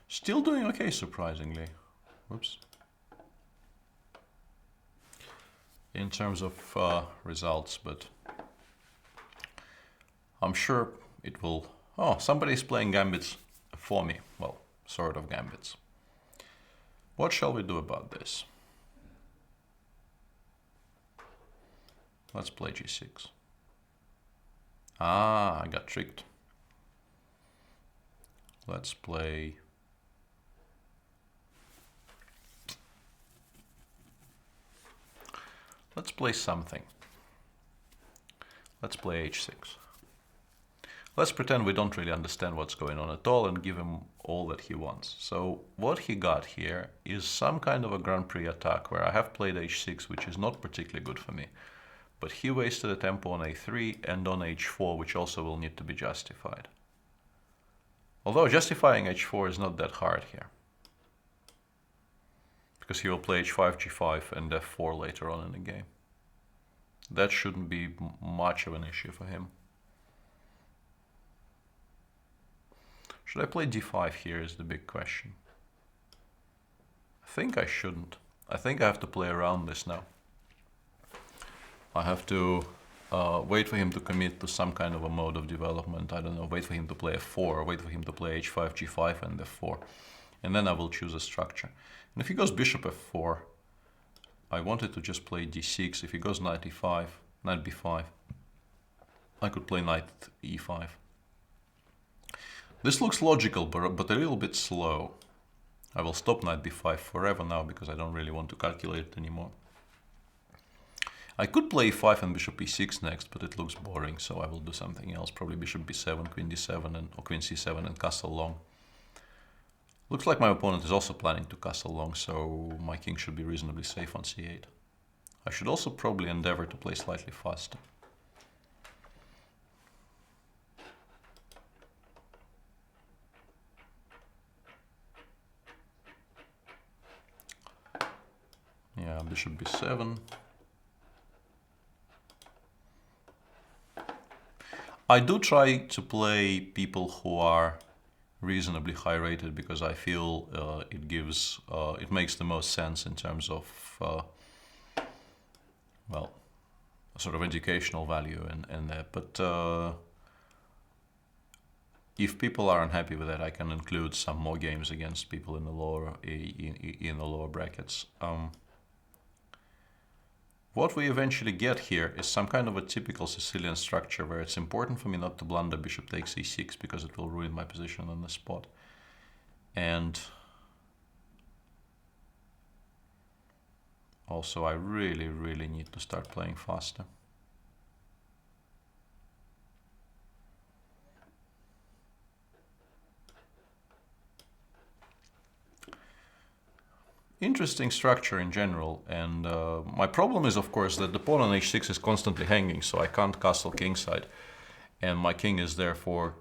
Still doing okay, surprisingly. Whoops. In terms of results, but I'm sure it will... Oh, somebody's playing gambits for me. Well, sort of gambits. What shall we do about this? Let's play g6. Ah, I got tricked. Let's play... Let's play something. Let's play h6. Let's pretend we don't really understand what's going on at all and give him all that he wants. So what he got here is some kind of a Grand Prix attack where I have played h6, which is not particularly good for me. But he wasted a tempo on a3 and on h4, which also will need to be justified. Although justifying h4 is not that hard here, because he will play h5, g5 and f4 later on in the game. That shouldn't be much of an issue for him. Should I play d5 here is the big question. I think I shouldn't. I think I have to play around this now. I have to wait for him to commit to some kind of a mode of development. I don't know, wait for him to play f4, wait for him to play h5, g5 and f4. And then I will choose a structure. And if he goes bishop f4, I wanted to just play d6. If he goes knight e5, knight b5, I could play knight e5. This looks logical, but a little bit slow. I will stop knight b5 forever now because I don't really want to calculate it anymore. I could play e5 and bishop e6 next, but it looks boring, so I will do something else. Probably bishop b7, queen d7, or queen c7 and castle long. Looks like my opponent is also planning to castle long, so my king should be reasonably safe on c8. I should also probably endeavor to play slightly faster. Yeah, bishop b7. I do try to play people who are reasonably high rated because I feel it makes the most sense in terms of well, sort of educational value and that. But if people are unhappy with that, I can include some more games against people in the lower brackets. What we eventually get here is some kind of a typical Sicilian structure where it's important for me not to blunder bishop takes e6 because it will ruin my position on the spot. And also I really, really need to start playing faster. Interesting structure in general, and my problem is, of course, that the pawn on h6 is constantly hanging, so I can't castle kingside, and my king is therefore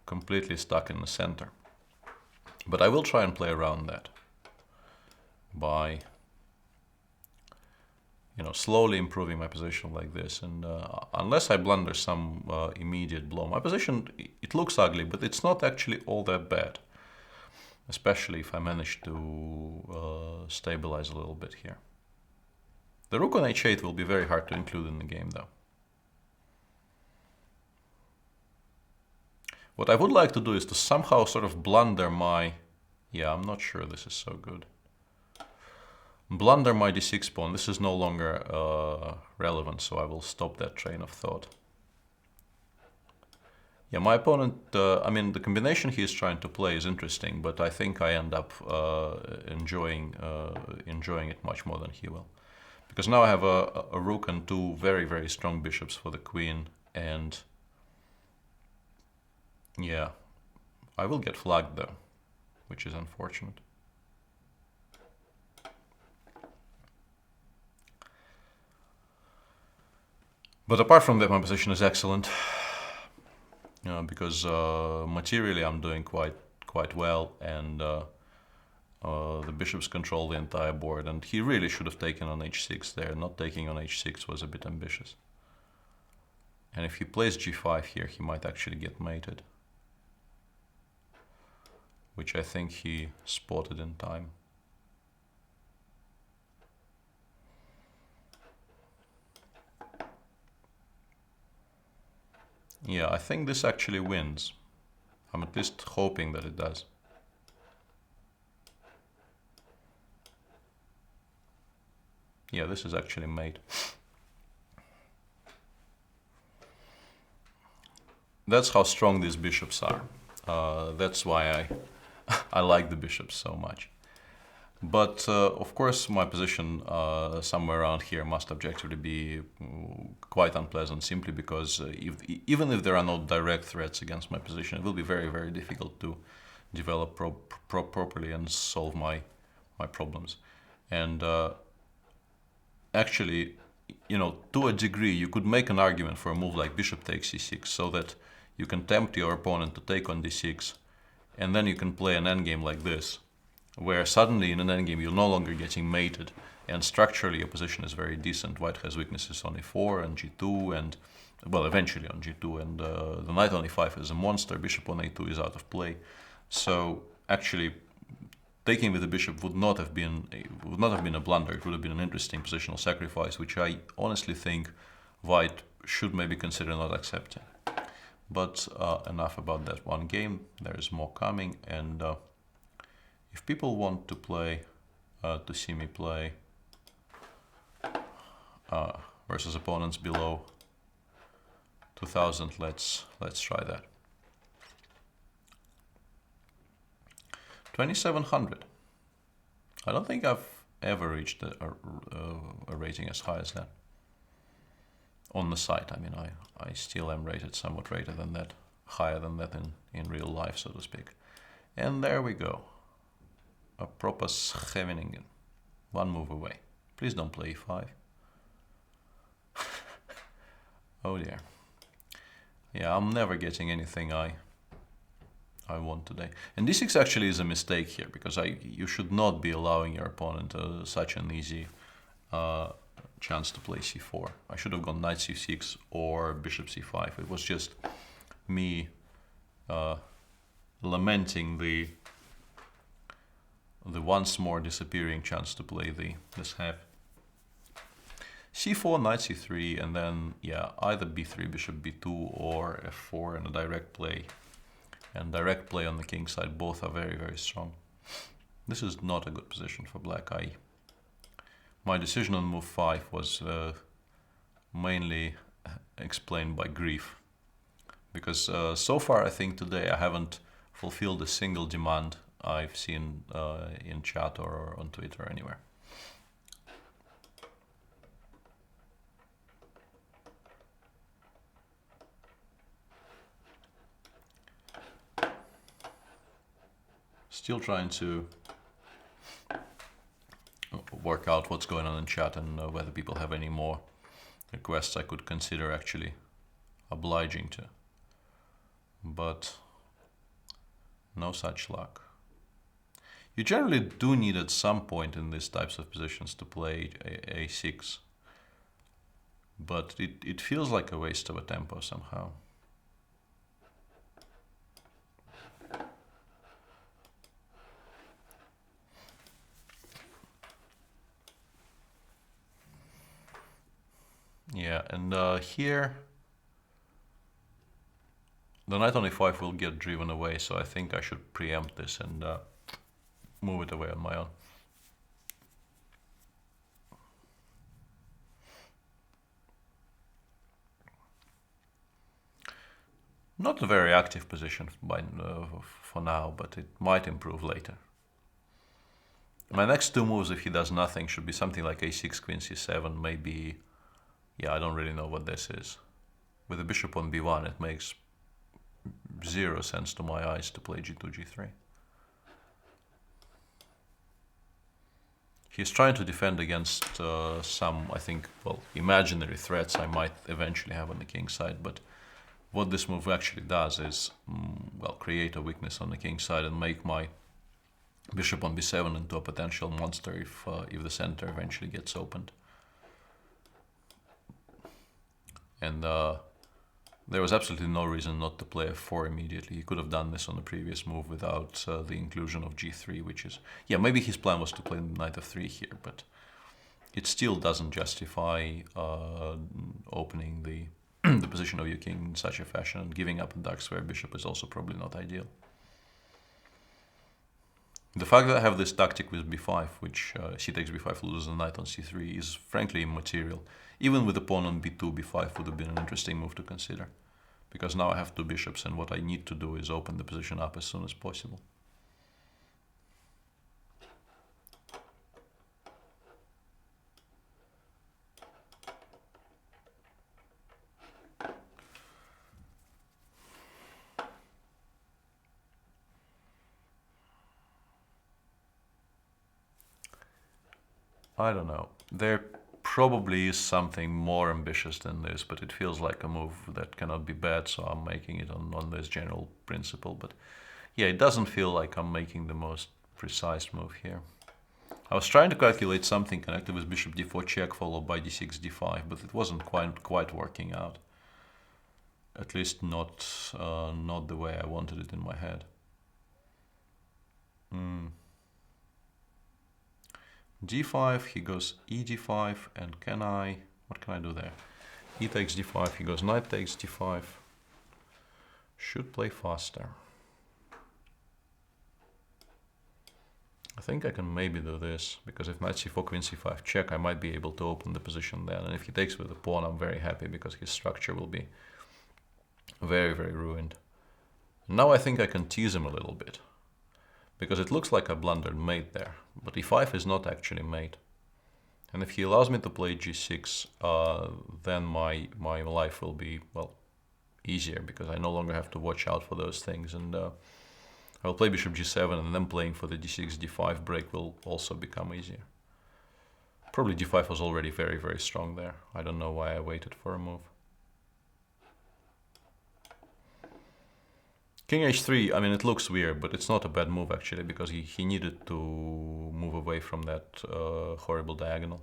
completely stuck in the center. But I will try and play around that by, slowly improving my position like this, and unless I blunder some immediate blow, my position, it looks ugly, but it's not actually all that bad. Especially if I manage to stabilize a little bit here. The rook on h8 will be very hard to include in the game, though. What I would like to do is to somehow sort of blunder my... Yeah, I'm not sure this is so good. Blunder my d6 pawn. This is no longer relevant, so I will stop that train of thought. Yeah, my opponent, the combination he is trying to play is interesting, but I think I end up enjoying it much more than he will. Because now I have a rook and two very, very strong bishops for the queen, and yeah, I will get flagged though, which is unfortunate. But apart from that, my position is excellent. Because materially I'm doing quite well, and the bishops control the entire board, and he really should have taken on h6 there. Not taking on h6 was a bit ambitious. And if he plays g5 here, he might actually get mated, which I think he spotted in time. Yeah, I think this actually wins. I'm at least hoping that it does. Yeah, this is actually mate. That's how strong these bishops are. That's why I like the bishops so much. But of course, my position somewhere around here must objectively be quite unpleasant, simply because even if there are no direct threats against my position, it will be very, very difficult to develop properly and solve my problems. And actually, to a degree, you could make an argument for a move like bishop takes c6, so that you can tempt your opponent to take on d6, and then you can play an endgame like this, where suddenly in an endgame you're no longer getting mated, and structurally your position is very decent. White has weaknesses on e4 and g2, and, well, eventually on g2, and the knight on e5 is a monster, bishop on a2 is out of play. So actually, taking with the bishop would not have been a blunder. It would have been an interesting positional sacrifice, which I honestly think White should maybe consider not accepting. But enough about that one game. There is more coming, and if people want to play, to see me play versus opponents below 2000, let's try that. 2700. I don't think I've ever reached a rating as high as that on the site. I mean, I still am rated somewhat higher than that in real life, so to speak. And there we go. A proper Scheveningen. One move away. Please don't play e5. Oh dear. Yeah, I'm never getting anything I want today. And d6 actually is a mistake here, because you should not be allowing your opponent such an easy chance to play c4. I should have gone knight c6 or bishop c5. It was just me lamenting the once more disappearing chance to play this half. c4, knight c3, and then yeah, either b3, bishop b2, or f4 in a direct play. And direct play on the king side, both are very, very strong. This is not a good position for black. My decision on move 5 was mainly explained by grief. Because so far I think today I haven't fulfilled a single demand I've seen in chat or on Twitter or anywhere. Still trying to work out what's going on in chat and whether people have any more requests I could consider actually obliging to. But no such luck. You generally do need at some point in these types of positions to play a6. But it feels like a waste of a tempo somehow. Yeah, and here the knight on e5 will get driven away, so I think I should preempt this and move it away on my own. Not a very active position for now, but it might improve later. My next two moves, if he does nothing, should be something like a6, queen c7, maybe. Yeah, I don't really know what this is. With the bishop on b1, it makes zero sense to my eyes to play g2, g3. He's trying to defend against some, I think, well, imaginary threats I might eventually have on the king side, but what this move actually does is, well, create a weakness on the king side and make my bishop on b7 into a potential monster if the center eventually gets opened. And there was absolutely no reason not to play f4 immediately. He could have done this on the previous move without the inclusion of g3, which is... Yeah, maybe his plan was to play knight f3 here, but it still doesn't justify opening the position of your king in such a fashion, and giving up a dark square bishop is also probably not ideal. The fact that I have this tactic with b5, which c takes b5 loses the knight on c3, is frankly immaterial. Even with the pawn on b2, b5 would have been an interesting move to consider. Because now I have two bishops, and what I need to do is open the position up as soon as possible. I don't know. There probably is something more ambitious than this, but it feels like a move that cannot be bad, so I'm making it on this general principle. But yeah, it doesn't feel like I'm making the most precise move here. I was trying to calculate something connected with bishop d4 check followed by d6 d5, but it wasn't quite working out. At least not the way I wanted it in my head. d5, he goes e d5, and what can I do there? E takes d5, he goes knight takes d5. Should play faster. I think I can maybe do this, because if knight c4, queen c5 check, I might be able to open the position then, and if he takes with the pawn, I'm very happy, because his structure will be very, very ruined. Now I think I can tease him a little bit, because it looks like I blundered mate there, but e5 is not actually mate. And if he allows me to play g6, then my life will be, well, easier, because I no longer have to watch out for those things, and I'll play bishop g7, and then playing for the d6, d5 break will also become easier. Probably d5 was already very, very strong there. I don't know why I waited for a move. King h3, I mean, it looks weird, but it's not a bad move actually, because he needed to move away from that horrible diagonal.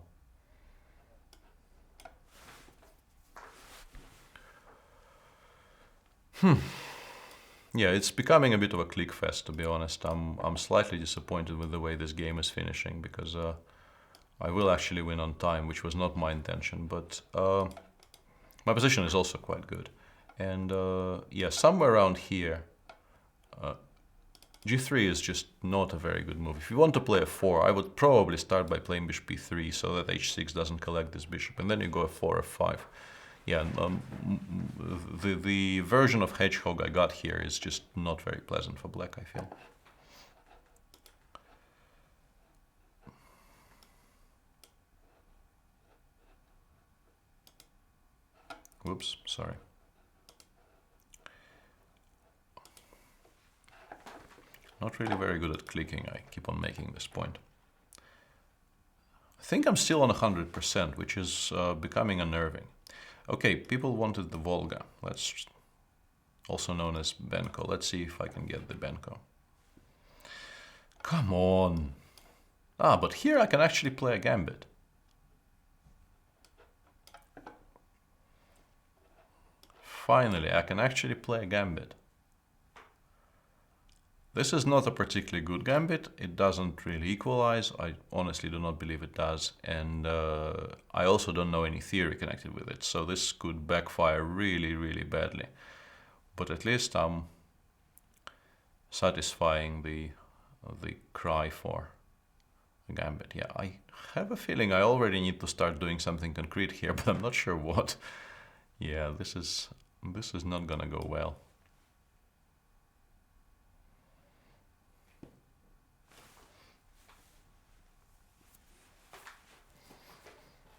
Yeah, it's becoming a bit of a click fest, to be honest. I'm slightly disappointed with the way this game is finishing, because I will actually win on time, which was not my intention, but my position is also quite good. And yeah, somewhere around here, g3 is just not a very good move. If you want to play a4, I would probably start by playing bishop b3 so that h6 doesn't collect this bishop, and then you go f4, f5. Yeah, the version of hedgehog I got here is just not very pleasant for black, I feel. Whoops, sorry. Not really very good at clicking, I keep on making this point. I think I'm still on 100%, which is becoming unnerving. Okay, people wanted the Volga, also known as Benko. Let's see if I can get the Benko. Come on! Ah, but here I can actually play a gambit. Finally, I can actually play a gambit. This is not a particularly good gambit. It doesn't really equalize. I honestly do not believe it does. And I also don't know any theory connected with it. So this could backfire really, really badly. But at least I'm satisfying the cry for a gambit. Yeah, I have a feeling I already need to start doing something concrete here, but I'm not sure what. Yeah, this is not gonna go well.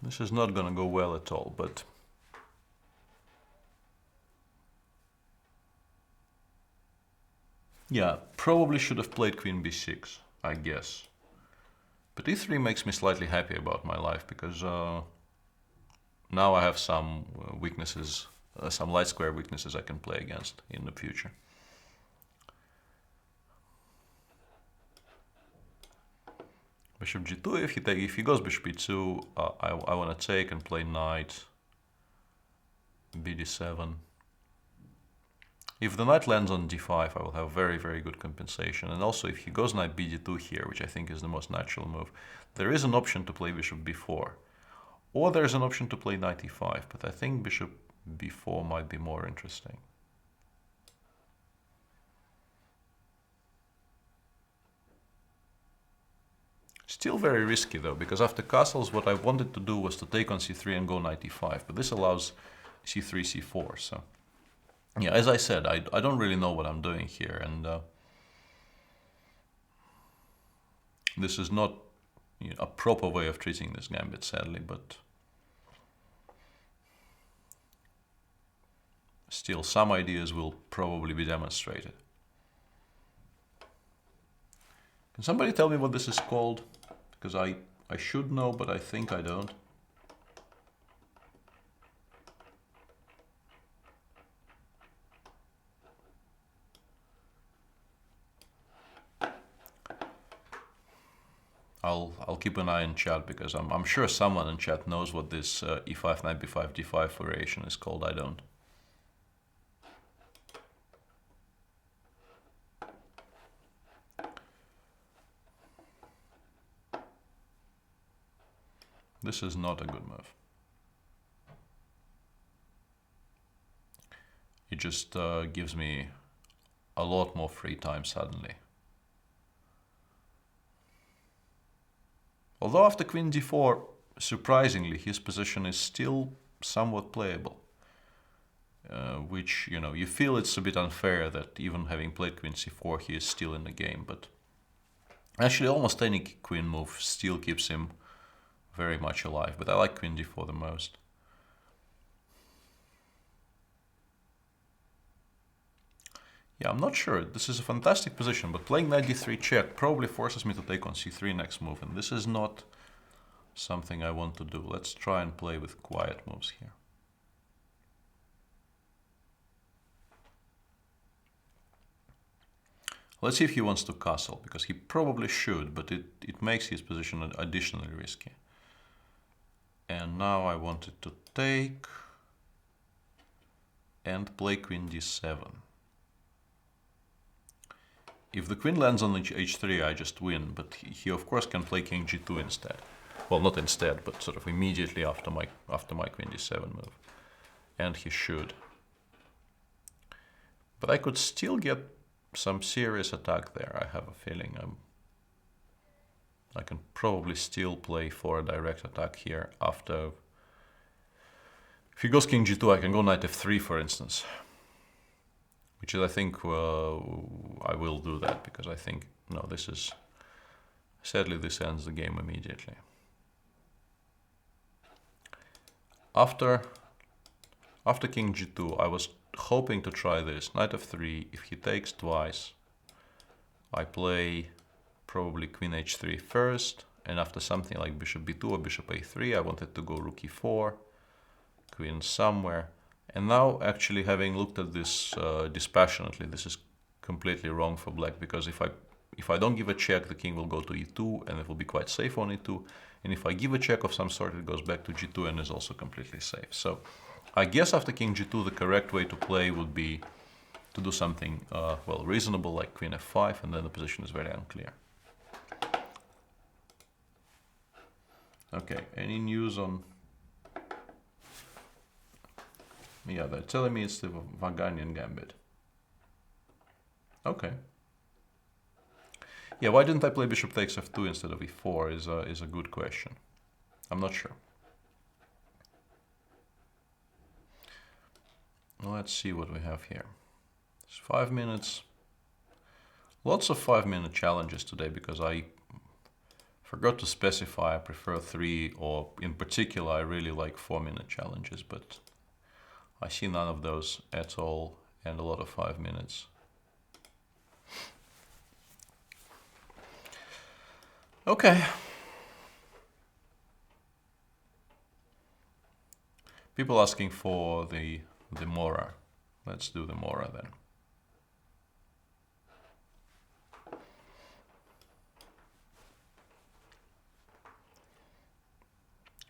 This is not gonna go well at all, but yeah, probably should have played queen b6, I guess. But e3 makes me slightly happy about my life, because now I have some weaknesses, some light square weaknesses I can play against in the future. Bishop g2, if he goes bishop e2, I want to take and play knight bd7. If the knight lands on d5, I will have very, very good compensation. And also, if he goes knight bd2 here, which I think is the most natural move, there is an option to play bishop b4. Or there's an option to play knight e5, but I think bishop b4 might be more interesting. Still very risky though, because after castles what I wanted to do was to take on c3 and go knight e5, but this allows c3, c4, so... Yeah, as I said, I don't really know what I'm doing here, and this is not a proper way of treating this gambit, sadly, but still some ideas will probably be demonstrated. Can somebody tell me what this is called? Because I should know, but I think I don't. I'll keep an eye in chat, because I'm sure someone in chat knows what this e5, knight b5, d5 variation is called. I don't. This is not a good move. It just gives me a lot more free time suddenly. Although after queen d4, surprisingly, his position is still somewhat playable. Which, you feel it's a bit unfair that even having played queen c4, he is still in the game. But actually, almost any queen move still keeps him very much alive. But I like queen d4 the most. Yeah, I'm not sure. This is a fantastic position, but playing knight d3 check probably forces me to take on c3 next move, and this is not something I want to do. Let's try and play with quiet moves here. Let's see if he wants to castle, because he probably should, but it makes his position additionally risky. And now I wanted to take, and play queen d7. If the queen lands on h3, I just win, but he of course can play king g2 instead. Well, not instead, but sort of immediately after my queen d7 move. And he should. But I could still get some serious attack there, I have a feeling. I can probably still play for a direct attack here after... If he goes king g2, I can go knight f3, for instance. Which is, I think, I will do that, because I think, no, this is... Sadly, this ends the game immediately. After king g2, I was hoping to try this. Knight f3, if he takes twice, I play probably queen h3 first, and after something like bishop b2 or bishop a3, I wanted to go rook e4, queen somewhere. And now, actually, having looked at this dispassionately, this is completely wrong for black, because if I don't give a check, the king will go to e2, and it will be quite safe on e2. And if I give a check of some sort, it goes back to g2 and is also completely safe. So I guess after king g2, the correct way to play would be to do something, well, reasonable, like queen f5, and then the position is very unclear. Okay, any news on... Yeah, they're telling me it's the Vaganian gambit. Okay. Yeah, why didn't I play bishop takes f2 instead of e4 is a good question. I'm not sure. Let's see what we have here. It's 5 minutes. Lots of 5-minute challenges today, because I forgot to specify I prefer 3, or in particular I really like 4-minute challenges, but I see none of those at all, and a lot of 5 minutes. Okay. People asking for the Mora. Let's do the Mora then.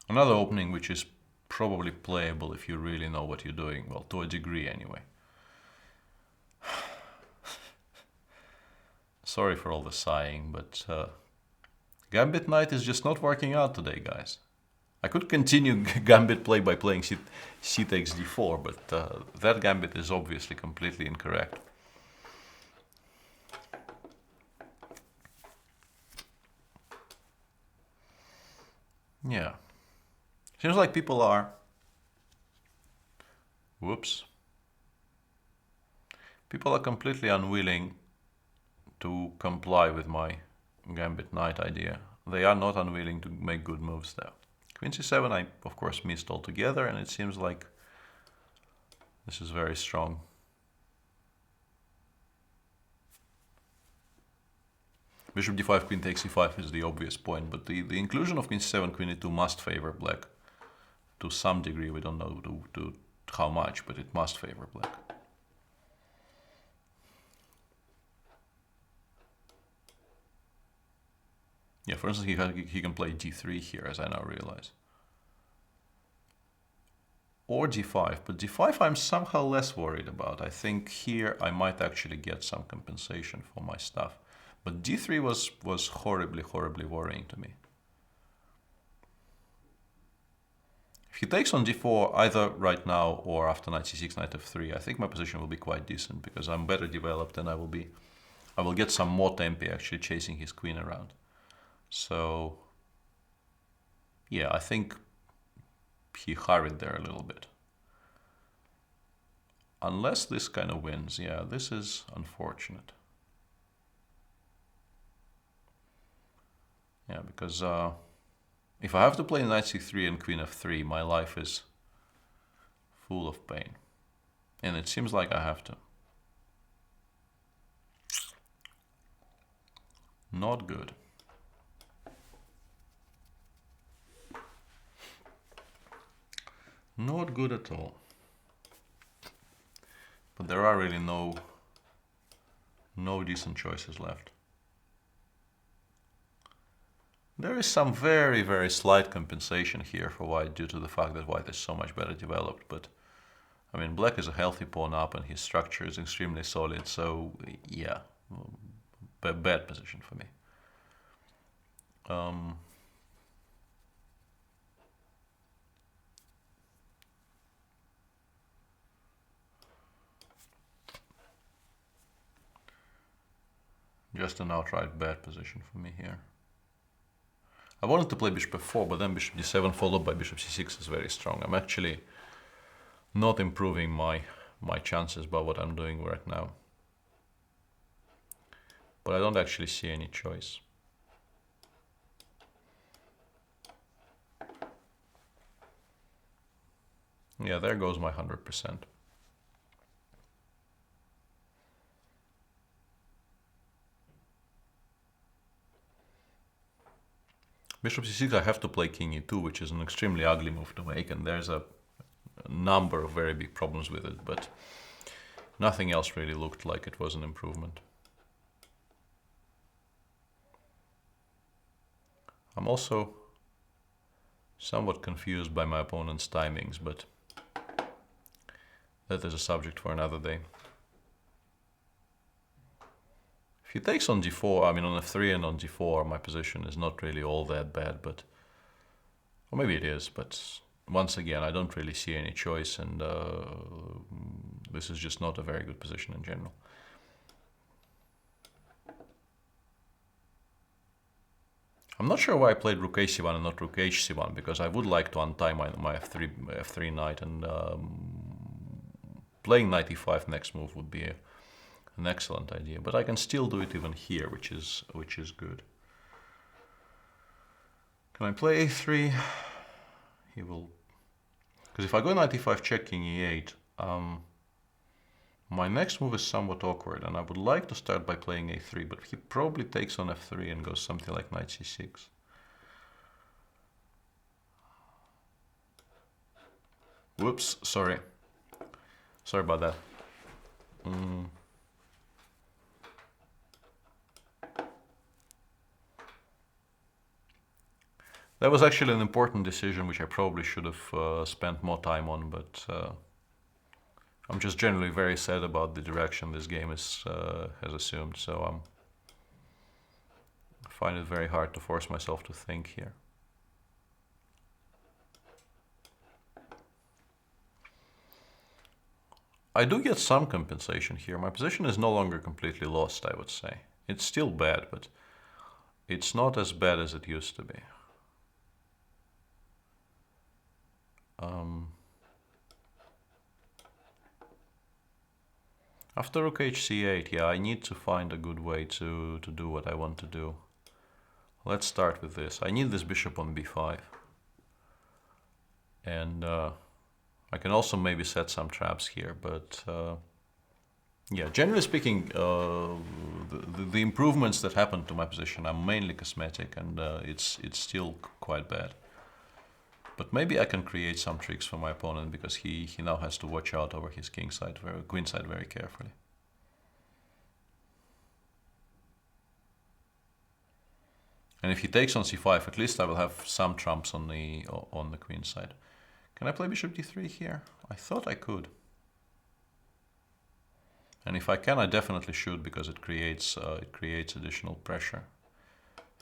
Another opening which is probably playable if you really know what you're doing. Well, to a degree anyway. Sorry for all the sighing, but Gambit Knight is just not working out today, guys. I could continue Gambit play by playing c takes d4, but that Gambit is obviously completely incorrect. Yeah. Seems like people are... Whoops. People are completely unwilling to comply with my Gambit Knight idea. They are not unwilling to make good moves there. Queen c7 I of course missed altogether, and it seems like this is very strong. Bishop d5, queen takes e5 is the obvious point, but the inclusion of queen c7, queen e2 must favor black. To some degree, we don't know to how much, but it must favor black. Yeah, for instance, he can play d3 here, as I now realize. Or d5, but d5 I'm somehow less worried about. I think here I might actually get some compensation for my stuff. But d3 was horribly, horribly worrying to me. If he takes on d4, either right now or after knight c6, knight f3, I think my position will be quite decent, because I'm better developed and I will get some more tempi actually chasing his queen around. So, yeah, I think he hurried there a little bit. Unless this kind of wins, yeah, this is unfortunate. Yeah, because if I have to play knight c3 and queen f3, my life is full of pain. And it seems like I have to. Not good. Not good at all. But there are really no decent choices left. There is some very, very slight compensation here for white due to the fact that white is so much better developed, but I mean, black is a healthy pawn up and his structure is extremely solid, so yeah, bad position for me. Just an outright bad position for me here. I wanted to play bishop f4, but then bishop d7 followed by bishop c6 is very strong. I'm actually not improving my chances by what I'm doing right now. But I don't actually see any choice. Yeah, there goes my 100%. Bishop c6, I have to play king e2, which is an extremely ugly move to make, and there's a number of very big problems with it, but nothing else really looked like it was an improvement. I'm also somewhat confused by my opponent's timings, but that is a subject for another day. If he takes on d4, I mean on f3 and on d4, my position is not really all that bad, but... or maybe it is, but once again, I don't really see any choice, and this is just not a very good position in general. I'm not sure why I played rook a-c1 and not rook h-c1, because I would like to untie my f3 knight, and playing knight e5 next move would be an excellent idea. But I can still do it even here, which is good. Can I play a3? He will... because if I go knight e5 check king e8, my next move is somewhat awkward, and I would like to start by playing a3, but he probably takes on f3 and goes something like knight c6. Whoops, sorry. Sorry about that. That was actually an important decision, which I probably should have spent more time on, but I'm just generally very sad about the direction this game has assumed, so I find it very hard to force myself to think here. I do get some compensation here. My position is no longer completely lost, I would say. It's still bad, but it's not as bad as it used to be. After rook hc8, yeah, I need to find a good way to do what I want to do. Let's start with this. I need this bishop on b5. And I can also maybe set some traps here, but yeah, generally speaking, the improvements that happened to my position are mainly cosmetic, and it's still quite bad. But maybe I can create some tricks for my opponent, because he now has to watch out over his queen side very carefully. And if he takes on c5, at least I will have some trumps on the queen side. Can I play bishop d3 here? I thought I could. And if I can, I definitely should, because it creates additional pressure.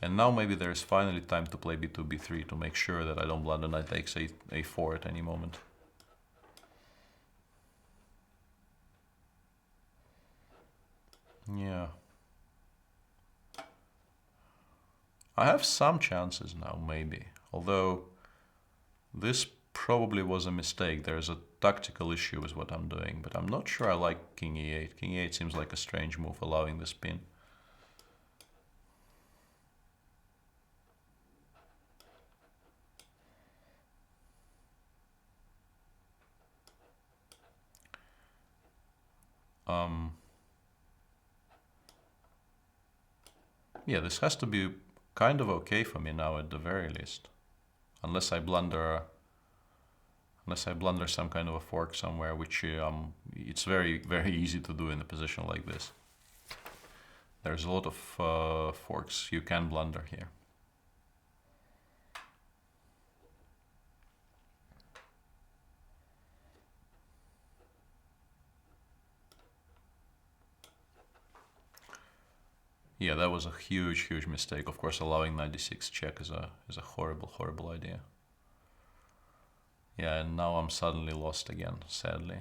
And now maybe there is finally time to play b2, b3 to make sure that I don't blunder knight takes a4 at any moment. Yeah. I have some chances now, maybe. Although this probably was a mistake. There's a tactical issue with what I'm doing, but I'm not sure I like king e8. King e8 seems like a strange move, allowing the spin. Yeah, this has to be kind of okay for me now at the very least. Unless I blunder some kind of a fork somewhere, which it's very, very easy to do in a position like this. There's a lot of forks you can blunder here. Yeah, that was a huge, huge mistake. Of course, allowing 96 check is a horrible, horrible idea. Yeah, and now I'm suddenly lost again, sadly.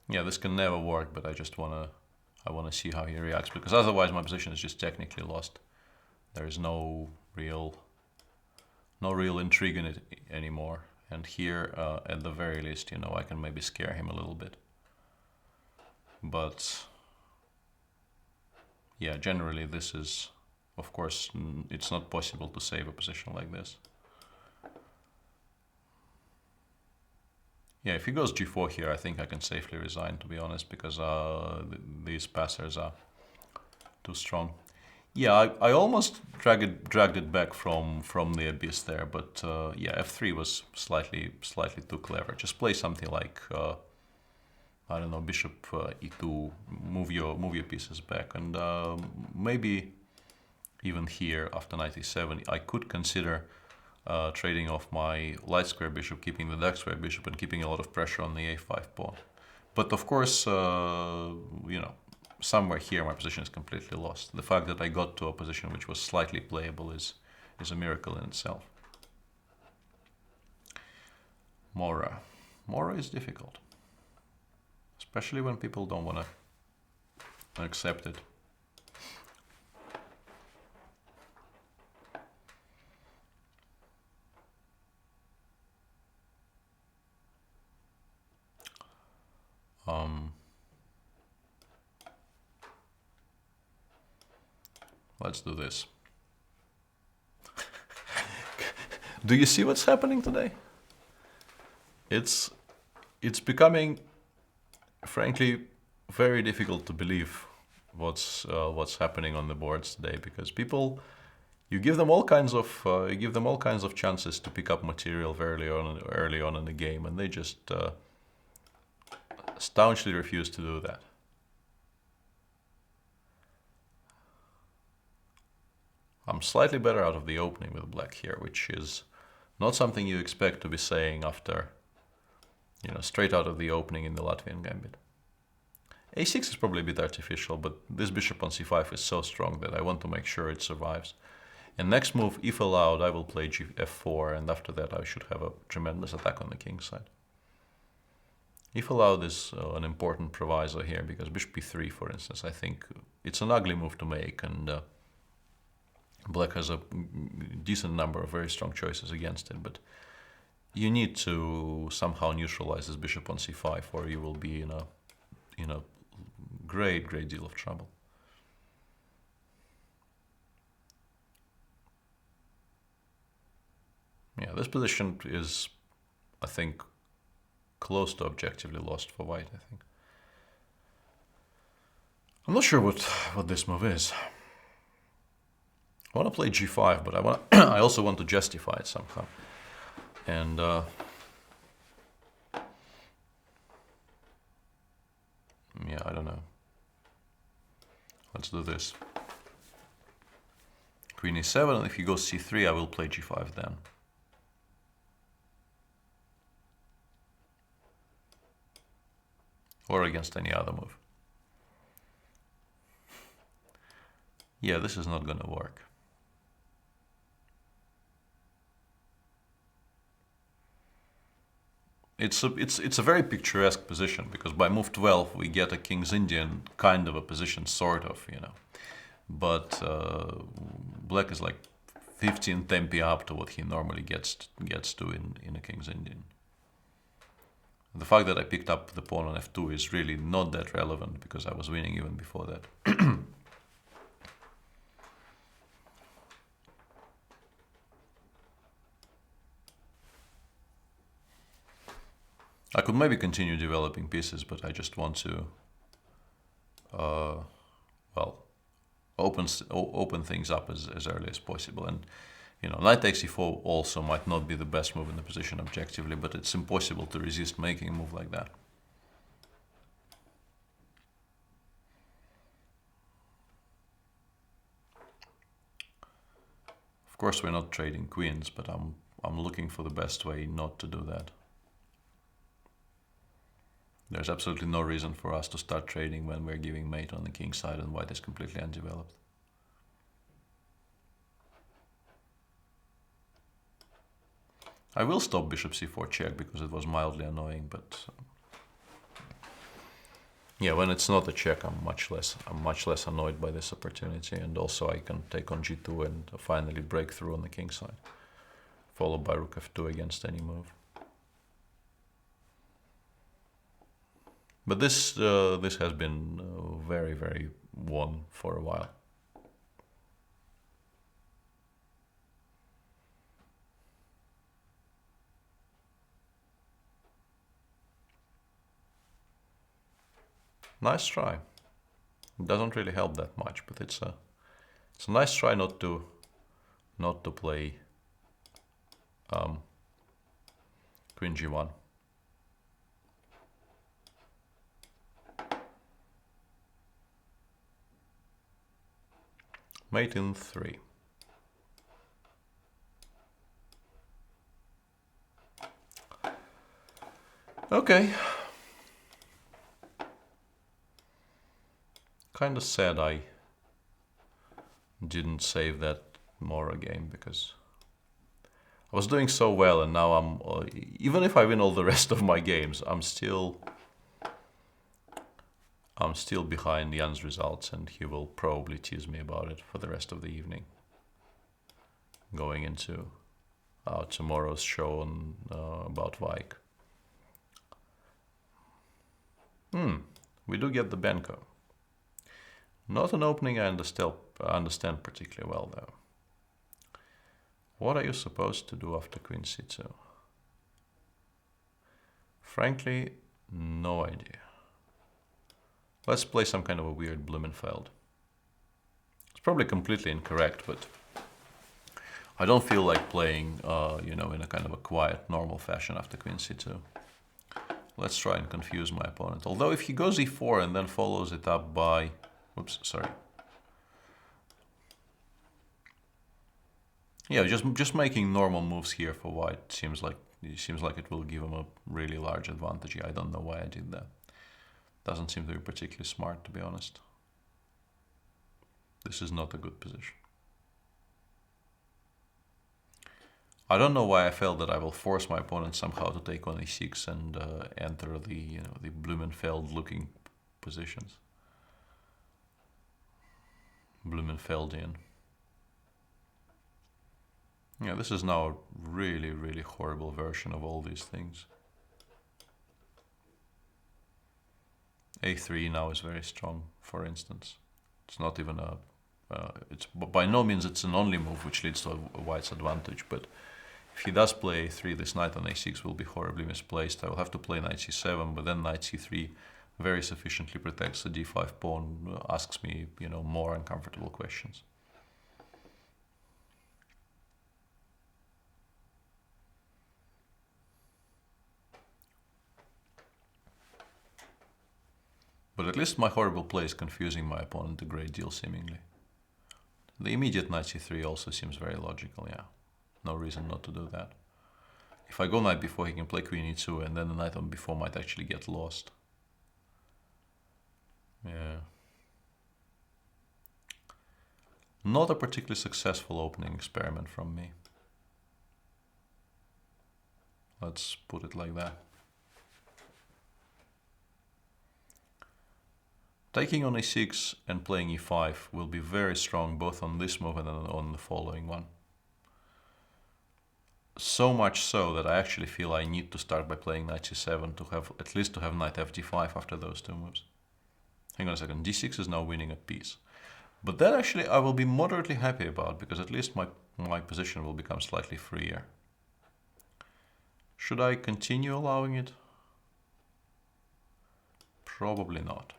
Yeah, this can never work, but I wanna see how he reacts, because otherwise my position is just technically lost. There is no real intrigue in it anymore. And here, at the very least, you know, I can maybe scare him a little bit. But yeah, generally this is, of course, it's not possible to save a position like this. Yeah, if he goes g4 here, I think I can safely resign, to be honest, because these passers are too strong. Yeah, I almost dragged it back from the abyss there, but yeah, f3 was slightly too clever. Just play something like I don't know, bishop e2, move your pieces back, and maybe even here after knight e7, I could consider trading off my light square bishop, keeping the dark square bishop, and keeping a lot of pressure on the a5 pawn. But of course, you know, somewhere here my position is completely lost. The fact that I got to a position which was slightly playable is a miracle in itself. Mora. Mora is difficult, especially when people don't want to accept it. Let's do this. Do you see what's happening today? It's becoming, frankly, very difficult to believe what's happening on the boards today, because people, you give them all kinds of chances to pick up material very early on in the game, and they just staunchly refuse to do that. I'm slightly better out of the opening with black here, which is not something you expect to be saying after, you know, straight out of the opening in the Latvian gambit. a6 is probably a bit artificial, but this bishop on c5 is so strong that I want to make sure it survives. And next move, if allowed, I will play f4, and after that I should have a tremendous attack on the king's side. If allowed is an important proviso here, because bishop e3, for instance, I think it's an ugly move to make, and black has a decent number of very strong choices against it, but you need to somehow neutralize this bishop on c5, or you will be in a great deal of trouble. Yeah, this position is, I think, close to objectively lost for white, I think. I'm not sure what this move is. I want to play g5, but I also want to justify it somehow. And yeah, I don't know. Let's do this. Queen e7, and if he goes c3, I will play g5 then. Or against any other move. Yeah, this is not gonna work. It's a very picturesque position, because by move 12 we get a King's Indian kind of a position, sort of, you know. But black is like 15 tempi up to what he normally gets to in a King's Indian. The fact that I picked up the pawn on f2 is really not that relevant, because I was winning even before that. I could maybe continue developing pieces, but I just want to, well, open things up as early as possible. And you know, knight takes e4 also might not be the best move in the position objectively, but it's impossible to resist making a move like that. Of course, we're not trading queens, but I'm looking for the best way not to do that. There's absolutely no reason for us to start trading when we're giving mate on the king side and white is completely undeveloped. I will stop bishop c4 check because it was mildly annoying, but yeah, when it's not a check, I'm much less annoyed by this opportunity, and also I can take on g2 and finally break through on the king side, followed by rook f2 against any move. But this has been very, very won for a while. Nice try. It doesn't really help that much, but it's a nice try not to play queen g1. Mate in 3. Okay. Kind of sad I didn't save that Mora game because I was doing so well, and now I'm even if I win all the rest of my games, I'm still behind Jan's results, and he will probably tease me about it for the rest of the evening. Going into tomorrow's show on about Vike. We do get the Benko. Not an opening I understand particularly well, though. What are you supposed to do after queen c2? Frankly, no idea. Let's play some kind of a weird Blumenfeld. It's probably completely incorrect, but I don't feel like playing, in a kind of a quiet, normal fashion after queen c2. Let's try and confuse my opponent. Although if he goes e4 and then follows it up by... Oops, sorry. Yeah, just making normal moves here for white seems like it will give him a really large advantage. I don't know why I did that. Doesn't seem to be particularly smart, to be honest. This is not a good position. I don't know why I felt that I will force my opponent somehow to take on e6 and enter the Blumenfeld-looking positions. Blumenfeldian. Yeah, this is now a really, really horrible version of all these things. A3 now is very strong, for instance. It's not even it's by no means it's an only move which leads to a white's advantage, but if he does play a3, this knight on a6 will be horribly misplaced. I will have to play knight c7, but then knight c3 very sufficiently protects the d5 pawn, asks me, more uncomfortable questions. But at least my horrible play is confusing my opponent a great deal, seemingly. The immediate knight c3 also seems very logical, yeah. No reason not to do that. If I go knight before, he can play queen e2, and then the knight on before might actually get lost. Yeah. Not a particularly successful opening experiment from me. Let's put it like that. Taking on a6 and playing e5 will be very strong both on this move and on the following one. So much so that I actually feel I need to start by playing knight c7 to have at least knight fd5 after those two moves. Hang on a second, d6 is now winning a piece. But that actually I will be moderately happy about, because at least my position will become slightly freer. Should I continue allowing it? Probably not.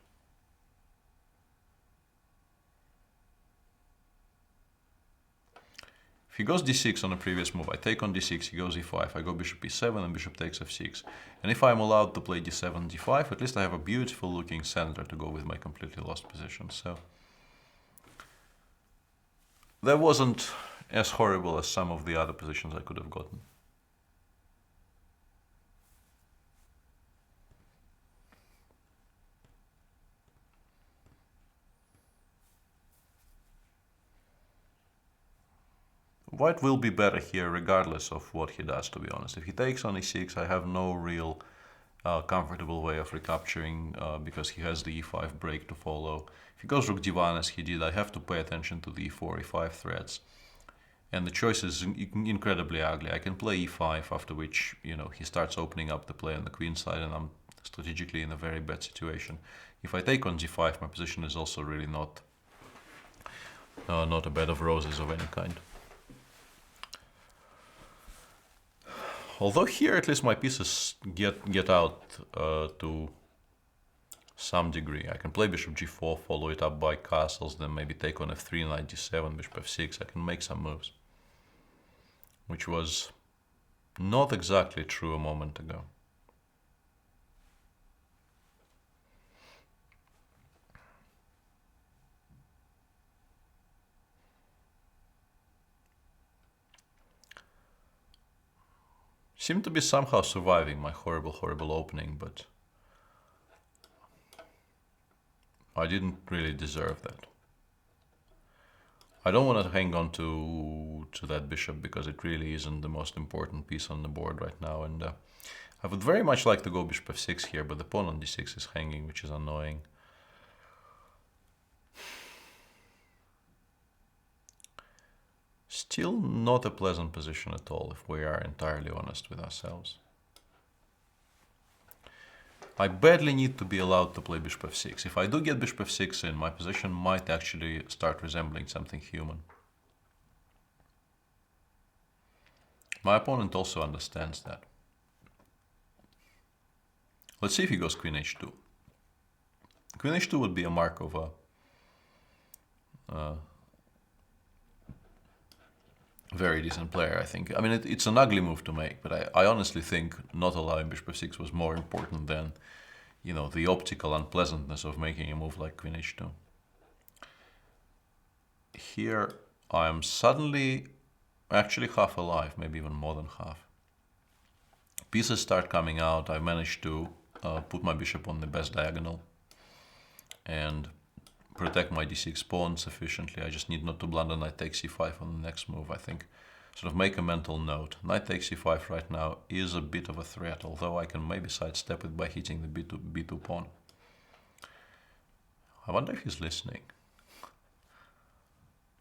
If he goes d6 on a previous move, I take on d6, he goes e5, I go bishop e7 and bishop takes f6. And if I'm allowed to play d7, d5, at least I have a beautiful looking center to go with my completely lost position. So that wasn't as horrible as some of the other positions I could have gotten. white will be better here regardless of what he does, to be honest. If he takes on e6, I have no real comfortable way of recapturing because he has the e5 break to follow. If he goes rook d1 as he did, I have to pay attention to the e4, e5 threats. And the choice is incredibly ugly. I can play e5, after which, you know, he starts opening up the play on the queen side, and I'm strategically in a very bad situation. If I take on g5, my position is also really not a bed of roses of any kind. Although here at least my pieces get out to some degree. I can play bishop g4, follow it up by castles, then maybe take on f3, knight d7, bishop f6. I can make some moves, which was not exactly true a moment ago. Seem to be somehow surviving my horrible opening, but I didn't really deserve that. I don't want to hang on to that bishop because it really isn't the most important piece on the board right now, and I would very much like to go bishop f6 here, but the pawn on d6 is hanging, which is annoying. Still not a pleasant position at all, if we are entirely honest with ourselves. I badly need to be allowed to play bishop f6. If I do get bishop f6 in, my position might actually start resembling something human. My opponent also understands that. Let's see if he goes queen h2. Queen h2 would be a mark of a very decent player, I think. I mean, it's an ugly move to make, but I honestly think not allowing bishop f6 was more important than, you know, the optical unpleasantness of making a move like queen h2. Here I am suddenly actually half alive, maybe even more than half. Pieces start coming out. I managed to put my bishop on the best diagonal and protect my d6 pawn sufficiently. I just need not to blunder knight takes c5 on the next move, I think. Sort of make a mental note. Knight takes c5 right now is a bit of a threat, although I can maybe sidestep it by hitting the b2 pawn. I wonder if he's listening.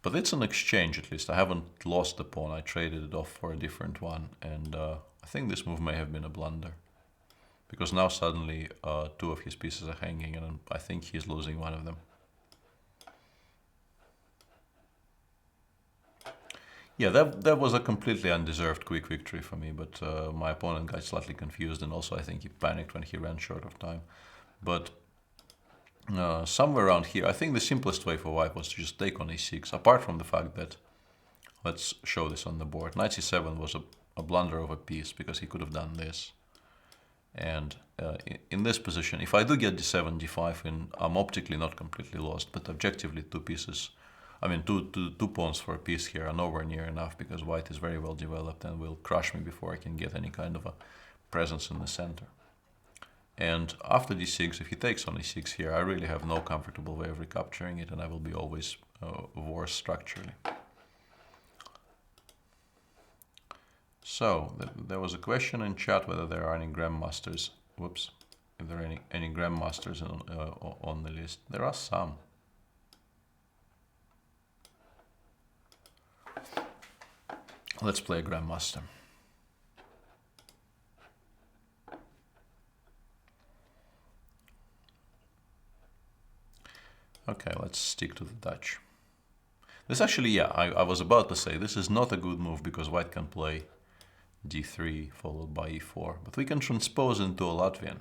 But it's an exchange, at least. I haven't lost the pawn. I traded it off for a different one, and I think this move may have been a blunder. Because now suddenly two of his pieces are hanging, and I think he's losing one of them. Yeah, that was a completely undeserved quick victory for me, but my opponent got slightly confused, and also I think he panicked when he ran short of time. But somewhere around here, I think the simplest way for white was to just take on e6, apart from the fact that, let's show this on the board, knight c7 was a blunder of a piece, because he could have done this. And in this position, if I do get d7, d5 in, I'm optically not completely lost, but objectively two pawns for a piece here are nowhere near enough, because white is very well developed and will crush me before I can get any kind of a presence in the center. And after d6, if he takes on e6 here, I really have no comfortable way of recapturing it, and I will be always worse structurally. So, there was a question in chat whether there are any grandmasters. Whoops. If there are any grandmasters on the list. There are some. Let's play a grandmaster. Okay, let's stick to the Dutch. This actually, yeah, I was about to say, this is not a good move because white can play d3 followed by e4, but we can transpose into a Latvian.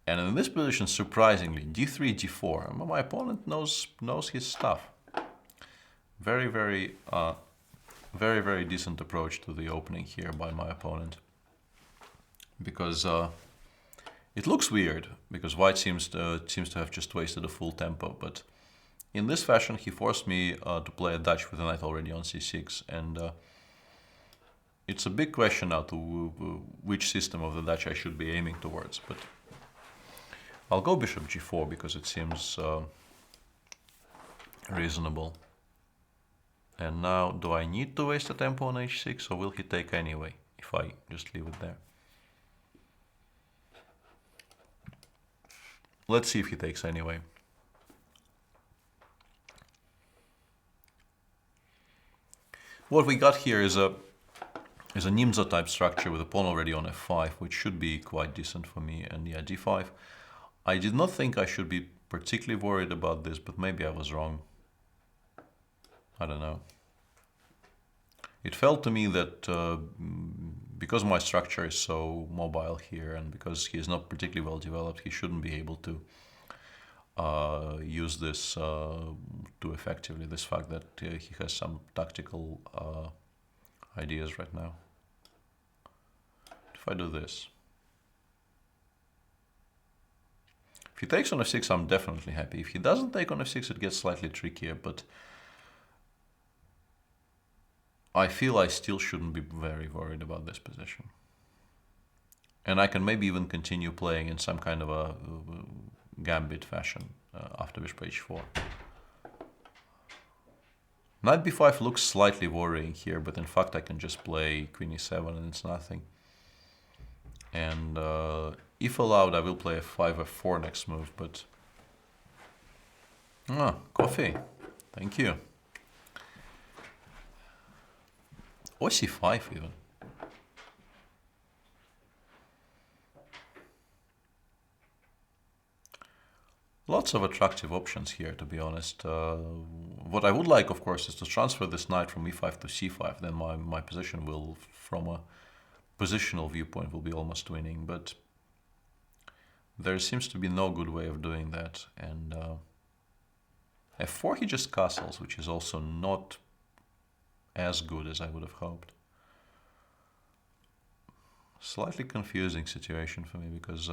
And in this position, surprisingly, d3, d4, my opponent knows his stuff. Very, very decent approach to the opening here by my opponent. Because it looks weird, because white seems to have just wasted a full tempo, but in this fashion he forced me to play a Dutch with a knight already on c6, and it's a big question now to which system of the Dutch I should be aiming towards, but I'll go bishop g4 because it seems reasonable. And now, do I need to waste a tempo on h6, or will he take anyway, if I just leave it there? Let's see if he takes anyway. What we got here is a Nimzo type structure with a pawn already on f5, which should be quite decent for me. And yeah, d5. I did not think I should be particularly worried about this, but maybe I was wrong. I don't know. It felt to me that because my structure is so mobile here, and because he is not particularly well developed, he shouldn't be able to use this too effectively. This fact that he has some tactical ideas right now. If I do this, if he takes on f6, I'm definitely happy. If he doesn't take on f6, it gets slightly trickier, but I feel I still shouldn't be very worried about this position. And I can maybe even continue playing in some kind of a gambit fashion after bishop h4. Knight b5 looks slightly worrying here, but in fact I can just play queen e7 and it's nothing. And if allowed, I will play f5, f4 next move, but... Ah, coffee. Thank you. Or c5 even. Lots of attractive options here, to be honest. What I would like, of course, is to transfer this knight from e5 to c5. Then my position will, from a positional viewpoint, will be almost winning. But there seems to be no good way of doing that. And f4 he just castles, which is also not as good as I would have hoped. Slightly confusing situation for me because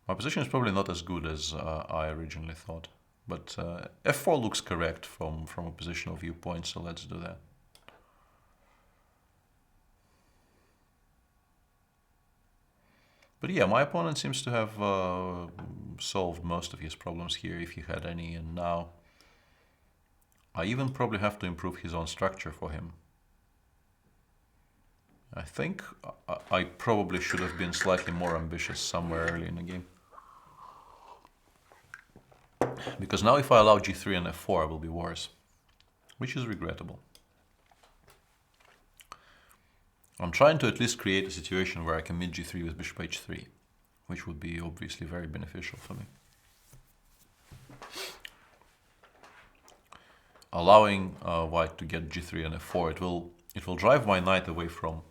my position is probably not as good as I originally thought. But f4 looks correct from a positional viewpoint, so let's do that. But yeah, my opponent seems to have solved most of his problems here, if he had any, and now I even probably have to improve his own structure for him. I think I probably should have been slightly more ambitious somewhere early in the game. Because now if I allow g3 and f4, I will be worse, which is regrettable. I'm trying to at least create a situation where I can mid g3 with bishop h3, which would be obviously very beneficial for me. Allowing white to get g3 and f4, it will drive my knight away from...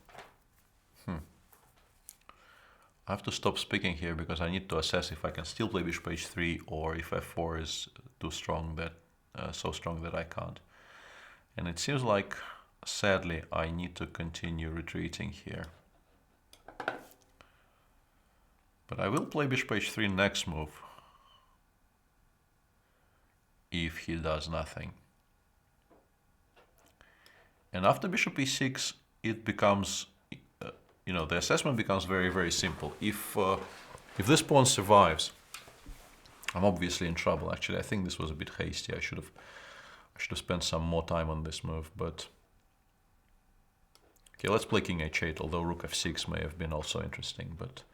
I have to stop speaking here because I need to assess if I can still play bishop h3 or if f4 is too strong, that so strong that I can't. And it seems like, sadly, I need to continue retreating here. But I will play bishop h3 next move if he does nothing. And after bishop e6, it becomes, the assessment becomes very, very simple. If this pawn survives, I'm obviously in trouble. Actually, I think this was a bit hasty. I should have spent some more time on this move, but... Okay, let's play king h8, although rook f6 may have been also interesting, but...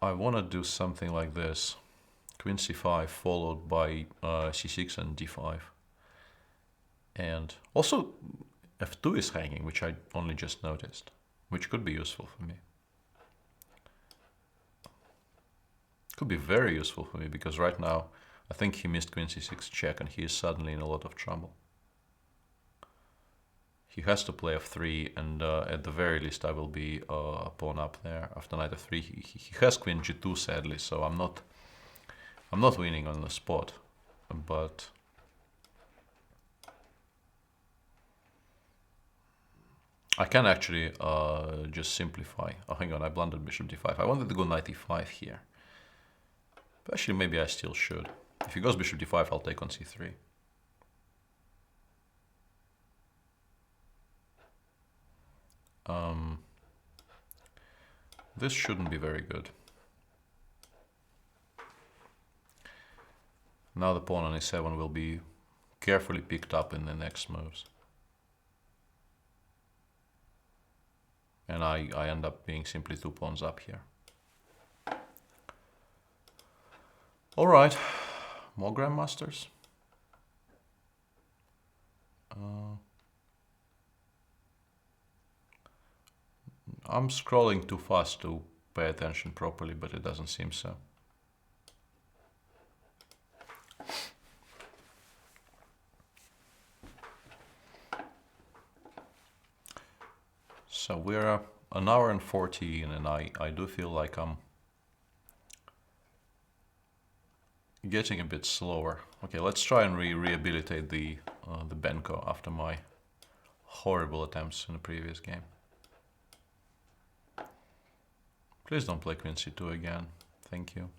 I want to do something like this. Queen c5 followed by c6 and d5. And also f2 is hanging, which I only just noticed, which could be useful for me. Could be very useful for me because right now I think he missed queen c6 check and he is suddenly in a lot of trouble. He has to play f3 and at the very least I will be a pawn up there. After knight f3 he has queen g2 sadly, so I'm not winning on the spot, but I can actually just simplify. Oh, hang on, I blundered bishop d5. I wanted to go knight e5 here. But actually, maybe I still should. If he goes bishop d5, I'll take on c3. This shouldn't be very good. Now the pawn on e7 will be carefully picked up in the next moves. And I end up being simply 2 pawns up here. Alright, more Grandmasters. I'm scrolling too fast to pay attention properly, but it doesn't seem so. So we're an hour and 14, and I do feel like I'm getting a bit slower. Okay, let's try and rehabilitate the Benko after my horrible attempts in the previous game. Please don't play Queen c2 again. Thank you.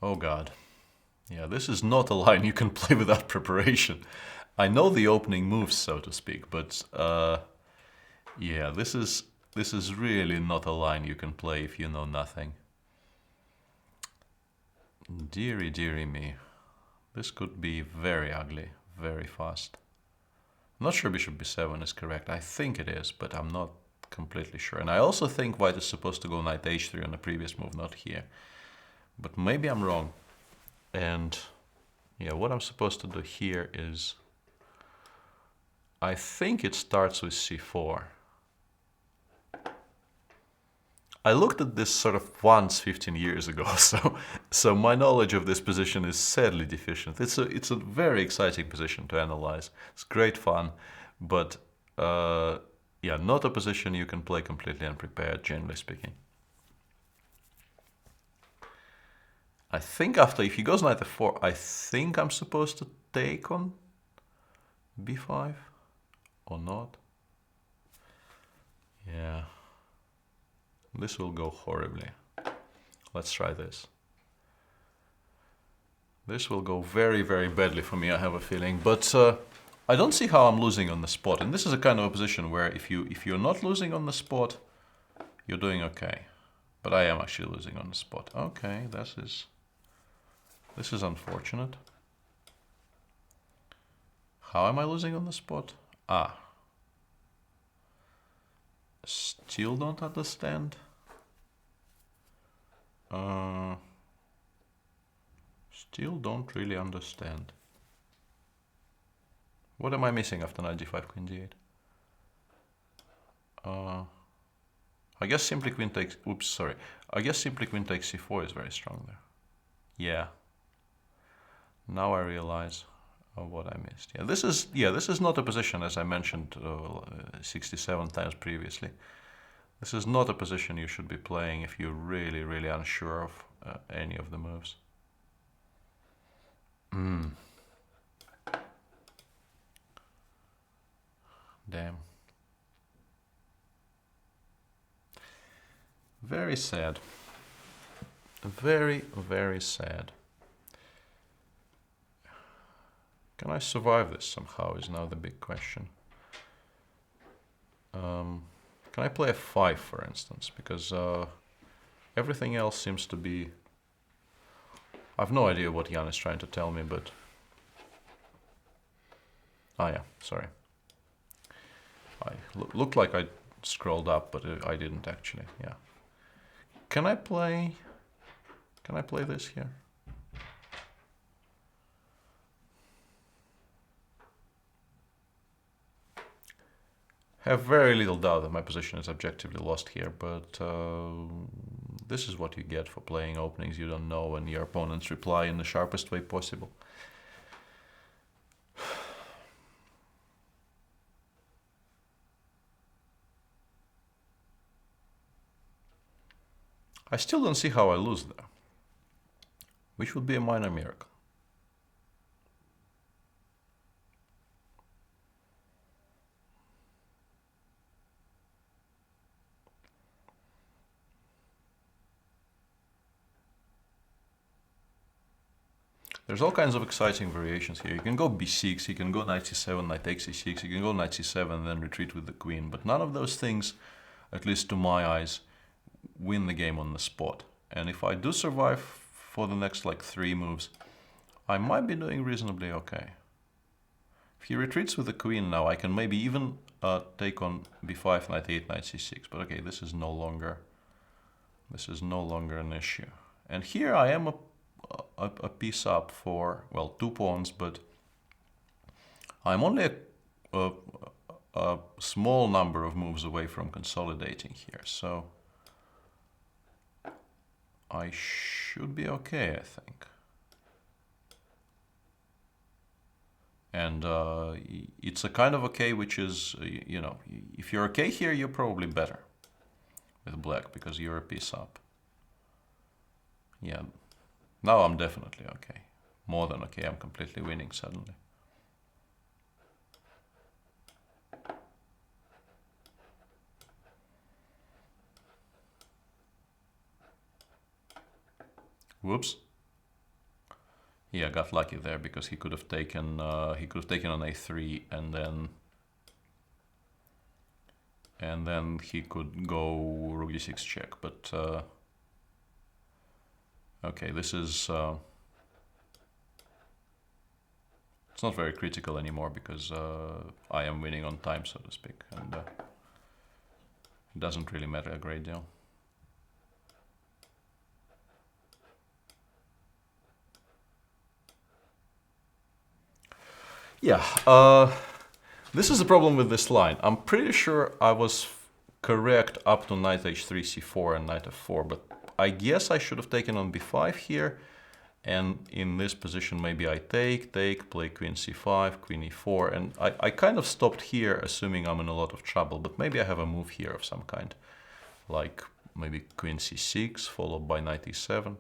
Oh god. Yeah, this is not a line you can play without preparation. I know the opening moves, so to speak, but yeah, this is really not a line you can play if you know nothing. Dearie, dearie me. This could be very ugly, very fast. I'm not sure bishop b7 is correct. I think it is, but I'm not completely sure. And I also think white is supposed to go knight h3 on the previous move, not here. But maybe I'm wrong. And yeah, what I'm supposed to do here is, I think it starts with c4. I looked at this sort of once 15 years ago, so my knowledge of this position is sadly deficient. It's a very exciting position to analyze. It's great fun, but yeah, not a position you can play completely unprepared, generally speaking. I think after, if he goes knight f4, I think I'm supposed to take on b5 or not. Yeah. This will go horribly. Let's try this. This will go very, very badly for me, I have a feeling. But I don't see how I'm losing on the spot. And this is a kind of a position where if you're not losing on the spot, you're doing okay. But I am actually losing on the spot. Okay, this is unfortunate. How am I losing on the spot? Ah. Still don't understand. Still don't really understand. What am I missing after knight g5, queen d8? I guess simply queen takes. Oops, sorry. I guess simply queen takes c4 is very strong there. Yeah. Now I realize what I missed. Yeah, this is not a position, as I mentioned 67 times previously. This is not a position you should be playing if you're really, really unsure of any of the moves. Damn. Very sad. Very, very sad. Can I survive this somehow is now the big question. Can I play f5, for instance? Because everything else seems to be... I have no idea what Jan is trying to tell me, but... Ah yeah, sorry. I looked like I scrolled up, but I didn't actually, yeah. Can I play this here? Have very little doubt that my position is objectively lost here, but this is what you get for playing openings you don't know and your opponents reply in the sharpest way possible. I still don't see how I lose there, which would be a minor miracle. There's all kinds of exciting variations here. You can go b6, you can go knight c7, knight takes c6, you can go knight c7 and then retreat with the queen, but none of those things, at least to my eyes, win the game on the spot. And if I do survive for the next like 3 moves, I might be doing reasonably okay. If he retreats with the queen now, I can maybe even take on b5, knight 8, knight c6. But okay, this is no longer an issue. And here I am a piece up for, well, 2 pawns, but I'm only a small number of moves away from consolidating here. So I should be okay, I think. And it's a kind of okay which is, you know, if you're okay here, you're probably better with black because you're a piece up. Yeah, now I'm definitely okay. More than okay, I'm completely winning suddenly. Whoops. Yeah, I got lucky there because he could have taken on a3 and then he could go rook d6 check. But okay, this is it's not very critical anymore because I am winning on time, so to speak, and it doesn't really matter a great deal. Yeah, this is the problem with this line. I'm pretty sure I was correct up to knight h3, c4 and knight f4, but I guess I should have taken on b5 here, and in this position maybe I take, play queen c5, queen e4, and I kind of stopped here assuming I'm in a lot of trouble, but maybe I have a move here of some kind, like maybe queen c6 followed by knight e7.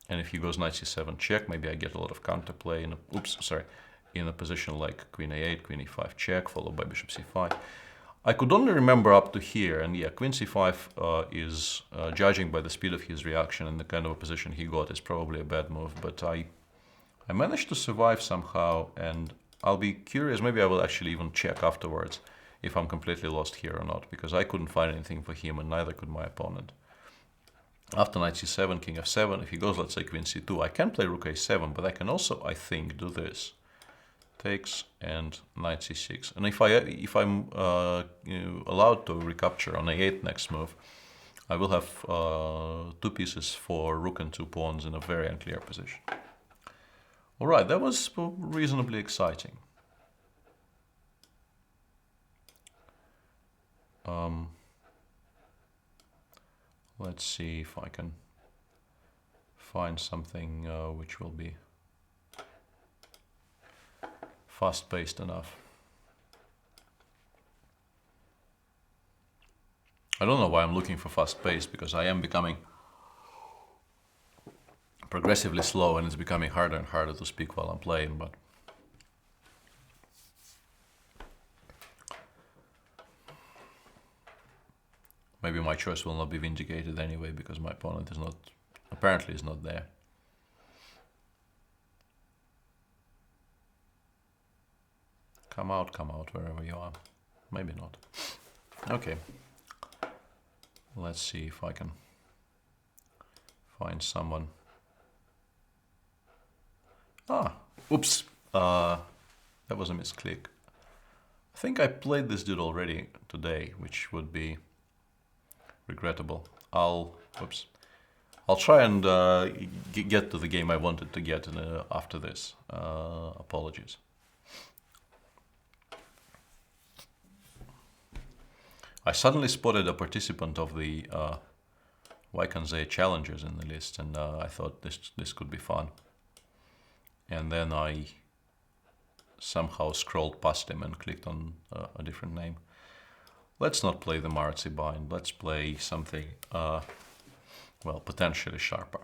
And if he goes knight c7 check, maybe I get a lot of counterplay in a position like queen a8, queen e5 check, followed by bishop c5. I could only remember up to here, and yeah, queen c5 is, judging by the speed of his reaction and the kind of a position he got, is probably a bad move, but I managed to survive somehow, and I'll be curious, maybe I will actually even check afterwards if I'm completely lost here or not, because I couldn't find anything for him and neither could my opponent. After knight c7, king f7, if he goes, let's say, queen c2, I can play rook a7, but I can also, I think, do this. Takes and knight c6. And if I'm allowed to recapture on a8 next move, I will have 2 pieces for rook and 2 pawns in a very unclear position. All right, that was reasonably exciting. Let's see if I can find something which will be fast-paced enough. I don't know why I'm looking for fast-paced, because I am becoming progressively slow and it's becoming harder and harder to speak while I'm playing, but maybe my choice will not be vindicated anyway, because my opponent is not, apparently is not there. Come out, wherever you are. Maybe not. Okay. Let's see if I can find someone. Ah, oops. That was a misclick. I think I played this dude already today, which would be regrettable. I'll try and get to the game I wanted to get after this. Apologies. I suddenly spotted a participant of the Wykanze challengers in the list, and I thought this could be fun. And then I somehow scrolled past him and clicked on a different name. Let's not play the Marzi bind. Let's play something, well, potentially sharper.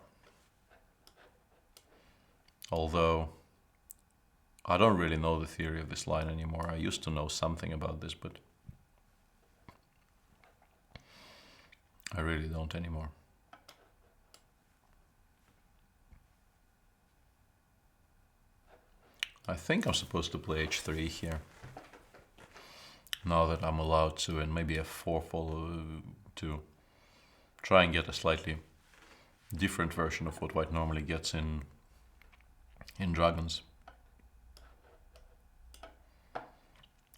Although I don't really know the theory of this line anymore. I used to know something about this, but I really don't anymore. I think I'm supposed to play h3 here, now that I'm allowed to, and maybe f4 follow to try and get a slightly different version of what white normally gets in dragons.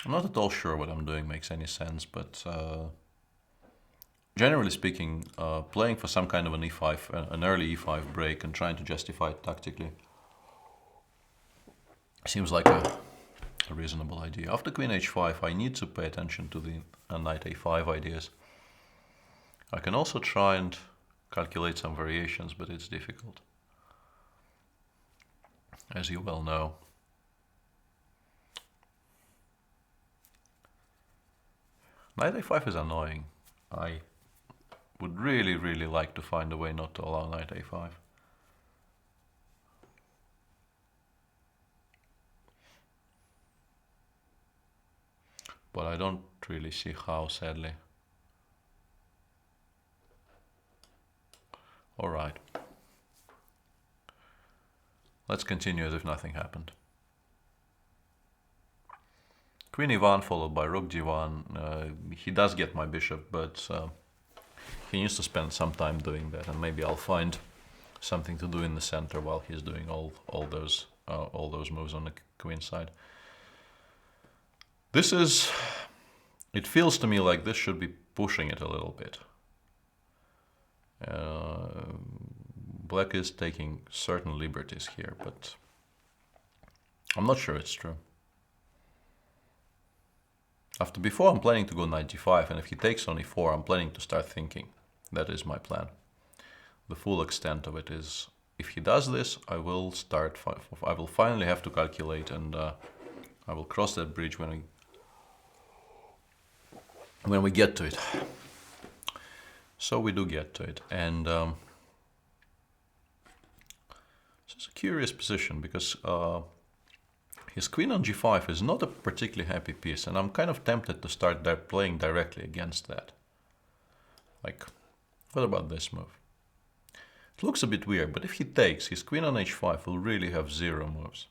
I'm not at all sure what I'm doing makes any sense, but generally speaking, playing for some kind of an e5, an early e5 break and trying to justify it tactically seems like a reasonable idea. After queen h5, I need to pay attention to the knight a5 ideas. I can also try and calculate some variations, but it's difficult, as you well know. Knight a5 is annoying. I would really, really like to find a way not to allow knight a5. But I don't really see how, sadly. Alright. Let's continue as if nothing happened. Queen e1 followed by rook g1. He does get my bishop, but he needs to spend some time doing that, and maybe I'll find something to do in the center while he's doing all those moves on the queen side. This is... It feels to me like this should be pushing it a little bit. Black is taking certain liberties here, but I'm not sure it's true. Before I'm planning to go knight g5, and if he takes on e4, I'm planning to start thinking. That is my plan. The full extent of it is, if he does this, I will finally have to calculate, and I will cross that bridge when we get to it. So we do get to it, and this is a curious position because his queen on g5 is not a particularly happy piece, and I'm kind of tempted to start playing directly against that. Like, what about this move? It looks a bit weird, but if he takes, his queen on h5 will really have 0 moves.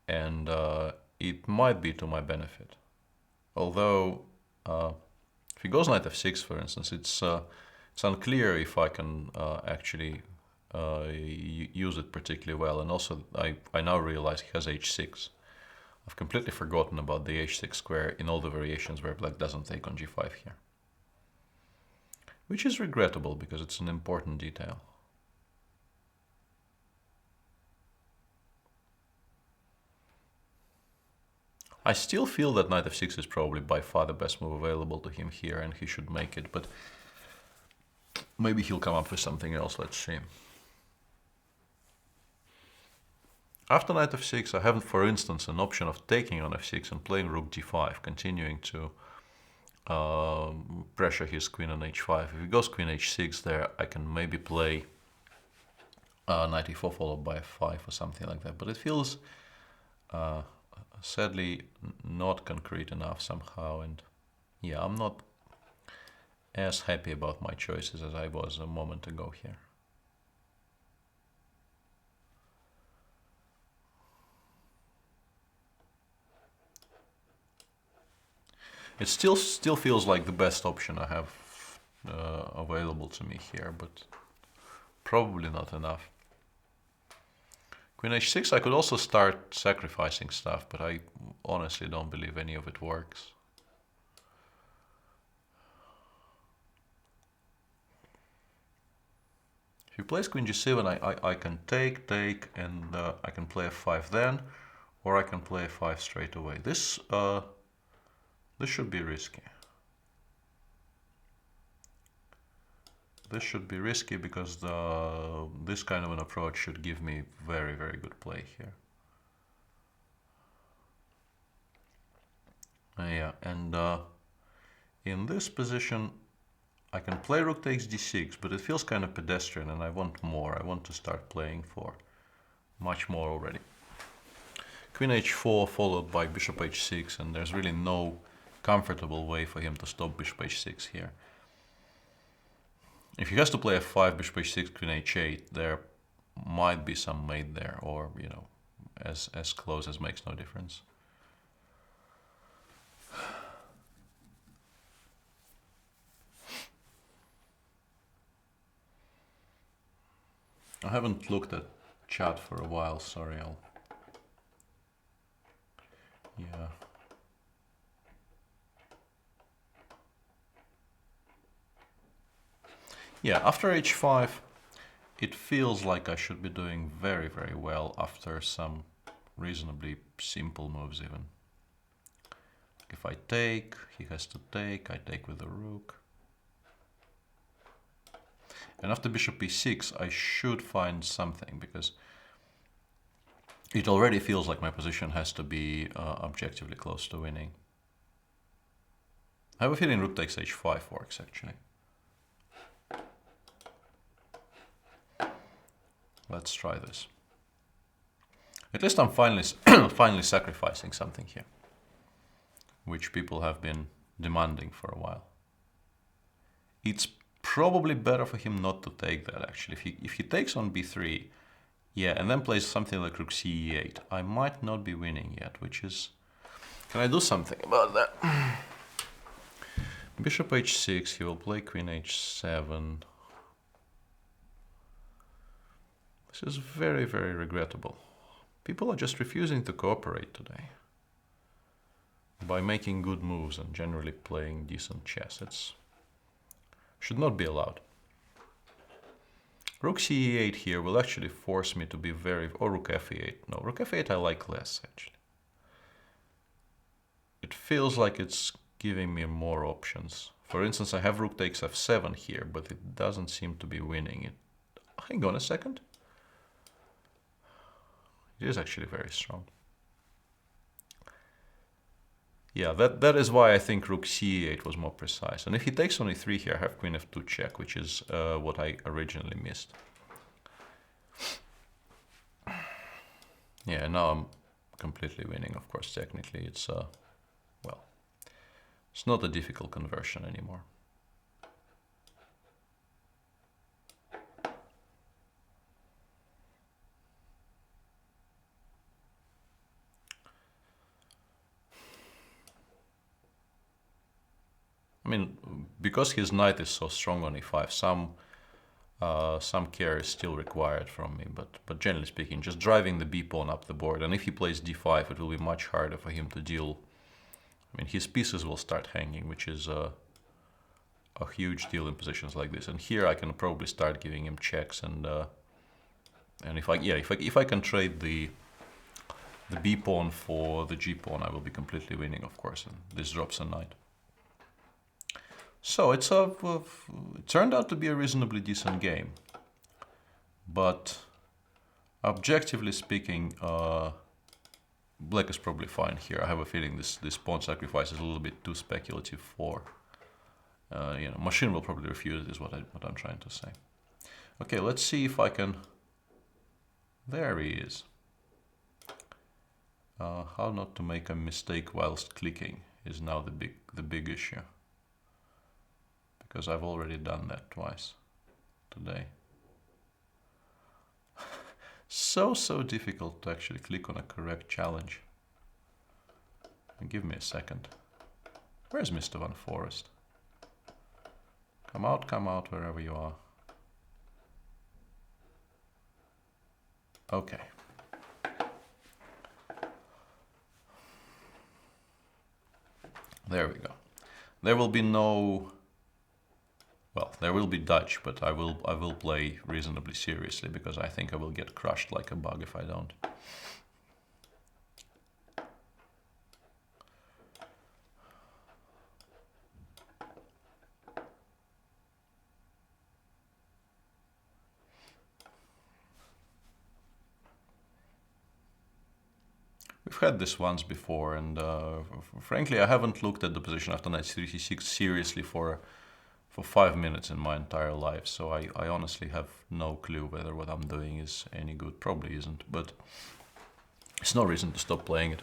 And it might be to my benefit. Although, if he goes knight f6, for instance, it's unclear if I can actually use it particularly well. And also, I now realize he has h6. I've completely forgotten about the h6 square in all the variations where black doesn't take on g5 here. Which is regrettable because it's an important detail. I still feel that knight f6 is probably by far the best move available to him here, and he should make it, but maybe he'll come up with something else. Let's see. After knight f6, I have, for instance, an option of taking on f6 and playing rook g5, continuing to pressure his queen on h5. If he goes queen h6 there, I can maybe play knight e4 followed by f5 or something like that. But it feels sadly not concrete enough somehow, and yeah, I'm not as happy about my choices as I was a moment ago here. It still feels like the best option I have available to me here, but probably not enough. Queen h6, I could also start sacrificing stuff, but I honestly don't believe any of it works. If he plays queen g7, I can take, and I can play f5 then, or I can play f5 straight away. This should be risky. This should be risky because this kind of an approach should give me very, very good play here. Yeah, and in this position I can play rook takes d6, but it feels kind of pedestrian and I want more. I want to start playing for much more already. Queen h4 followed by bishop h6, and there's really no comfortable way for him to stop bishop h6 here. If he has to play f5, bishop h6, queen h8, there might be some mate there, or, you know, as close as makes no difference. I haven't looked at chat for a while, sorry, yeah. Yeah, after h5, it feels like I should be doing very, very well after some reasonably simple moves even. If I take, he has to take, I take with the rook. And after bishop e6, I should find something, because it already feels like my position has to be objectively close to winning. I have a feeling rook takes h5 works, actually. Let's try this. At least I'm finally sacrificing something here, which people have been demanding for a while. It's probably better for him not to take that, actually. If he takes on b3, yeah, and then plays something like rook ce8, I might not be winning yet, which is... Can I do something about that? Bishop h6, he will play queen h7. This is very, very regrettable. People are just refusing to cooperate today by making good moves and generally playing decent chess. It should not be allowed. Rook ce8 here will actually force me to be very... Or rook f8. No, rook f8 I like less, actually. It feels like it's giving me more options. For instance, I have rook takes f7 here, but it doesn't seem to be winning it. Hang on a second. It is actually very strong. Yeah, that is why I think rook ce8 was more precise. And if he takes on e3 here, I have queen f2 check, which is what I originally missed. Yeah, now I'm completely winning, of course, technically. It's, well, it's not a difficult conversion anymore. I mean, because his knight is so strong on e5, some care is still required from me, but generally speaking, just driving the b pawn up the board, and if he plays d5, it will be much harder for him to deal. I mean, his pieces will start hanging, which is a huge deal in positions like this. And here I can probably start giving him checks, and if I can trade the b pawn for the g pawn, I will be completely winning, of course, and this drops a knight. So it turned out to be a reasonably decent game, but objectively speaking, black is probably fine here. I have a feeling this pawn sacrifice is a little bit too speculative for, machine will probably refuse is what I'm trying to say. Okay, let's see if I can. There he is. How not to make a mistake whilst clicking is now the big issue. Because I've already done that twice today. So difficult to actually click on a correct challenge. Give me a second. Where's Mr. Van Forest? Come out wherever you are. Okay. There we go. There will be no... Well, there will be Dutch, but I will play reasonably seriously, because I think I will get crushed like a bug if I don't. We've had this once before, and frankly, I haven't looked at the position after knight c6 seriously for 5 minutes in my entire life, so I honestly have no clue whether what I'm doing is any good. Probably isn't, but it's no reason to stop playing it.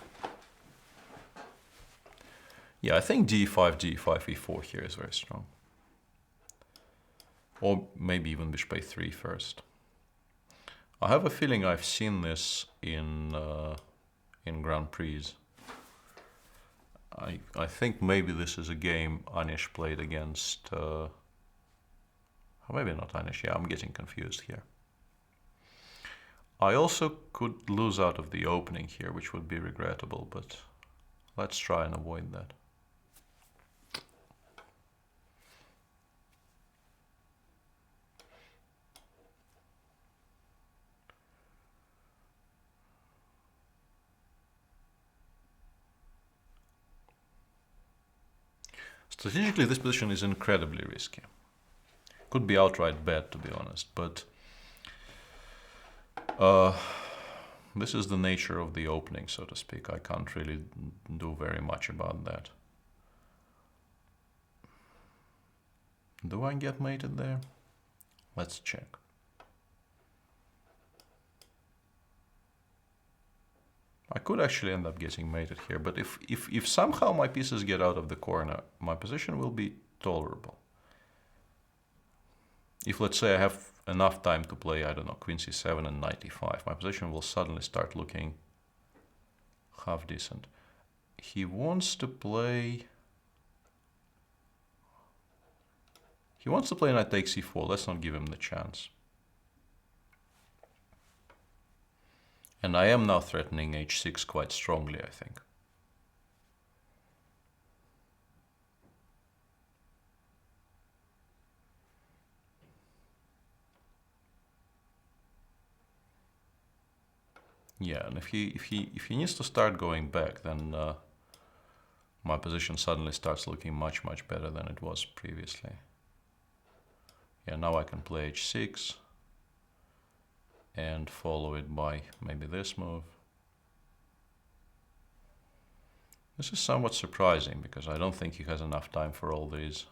Yeah, I think d5, e4 here is very strong. Or maybe even bishop a3 first. I have a feeling I've seen this in Grand Prix. I think maybe this is a game Anish played against... maybe not Anish, yeah, I'm getting confused here. I also could lose out of the opening here, which would be regrettable, but let's try and avoid that. Strategically, this position is incredibly risky. Could be outright bad, to be honest, but this is the nature of the opening, so to speak. I can't really do very much about that. Do I get mated there? Let's check. I could actually end up getting mated here, but if somehow my pieces get out of the corner, my position will be tolerable. If, let's say, I have enough time to play, I don't know, Queen c7 and Knight e5, my position will suddenly start looking half decent. He wants to play... Knight takes e4. Let's not give him the chance. And I am now threatening h6 quite strongly, I think. Yeah, and if he needs to start going back, then my position suddenly starts looking much better than it was previously. Yeah, now I can play h6 and follow it by maybe this move. This is somewhat surprising because I don't think he has enough time for all these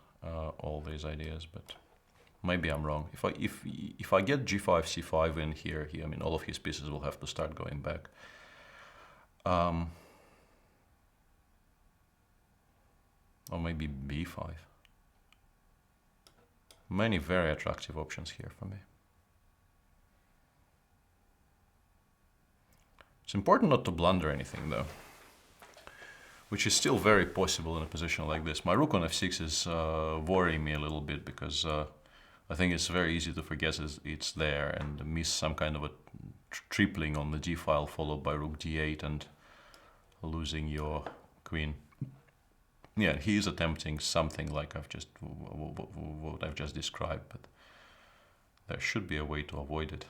ideas, but maybe I'm wrong. If I get g5, c5 in here, I mean, all of his pieces will have to start going back. Or maybe b5. Many very attractive options here for me. It's important not to blunder anything though, which is still very possible in a position like this. My rook on f6 is worrying me a little bit because I think it's very easy to forget it's there and miss some kind of a tripling on the d file followed by rook d8 and losing your queen. Yeah, he is attempting something like what I've just described, but there should be a way to avoid it.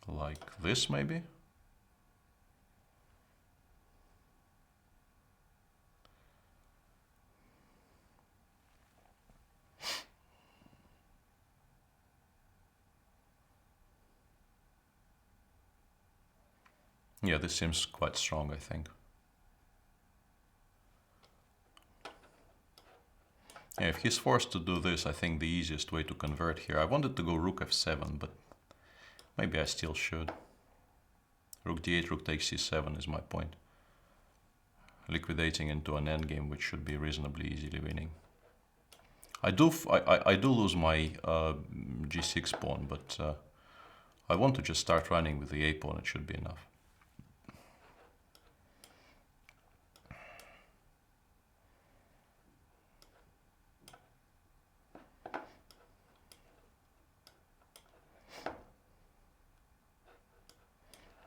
Like this, maybe? Yeah, this seems quite strong, I think. Yeah, if he's forced to do this, I think the easiest way to convert here... I wanted to go rook f7, but maybe I still should. Rook d8, rook takes c7 is my point. Liquidating into an endgame, which should be reasonably easily winning. I do lose my g6 pawn, but I want to just start running with the a pawn. It should be enough.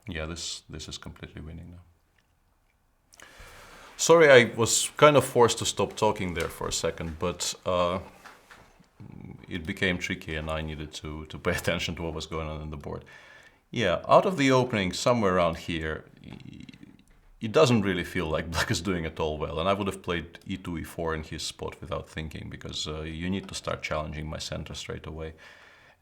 Yeah, this is completely winning now. Sorry, I was kind of forced to stop talking there for a second, but it became tricky and I needed to pay attention to what was going on the board. Yeah, out of the opening, somewhere around here, it doesn't really feel like black is doing it all well, and I would have played e2, e4 in his spot without thinking, because you need to start challenging my center straight away.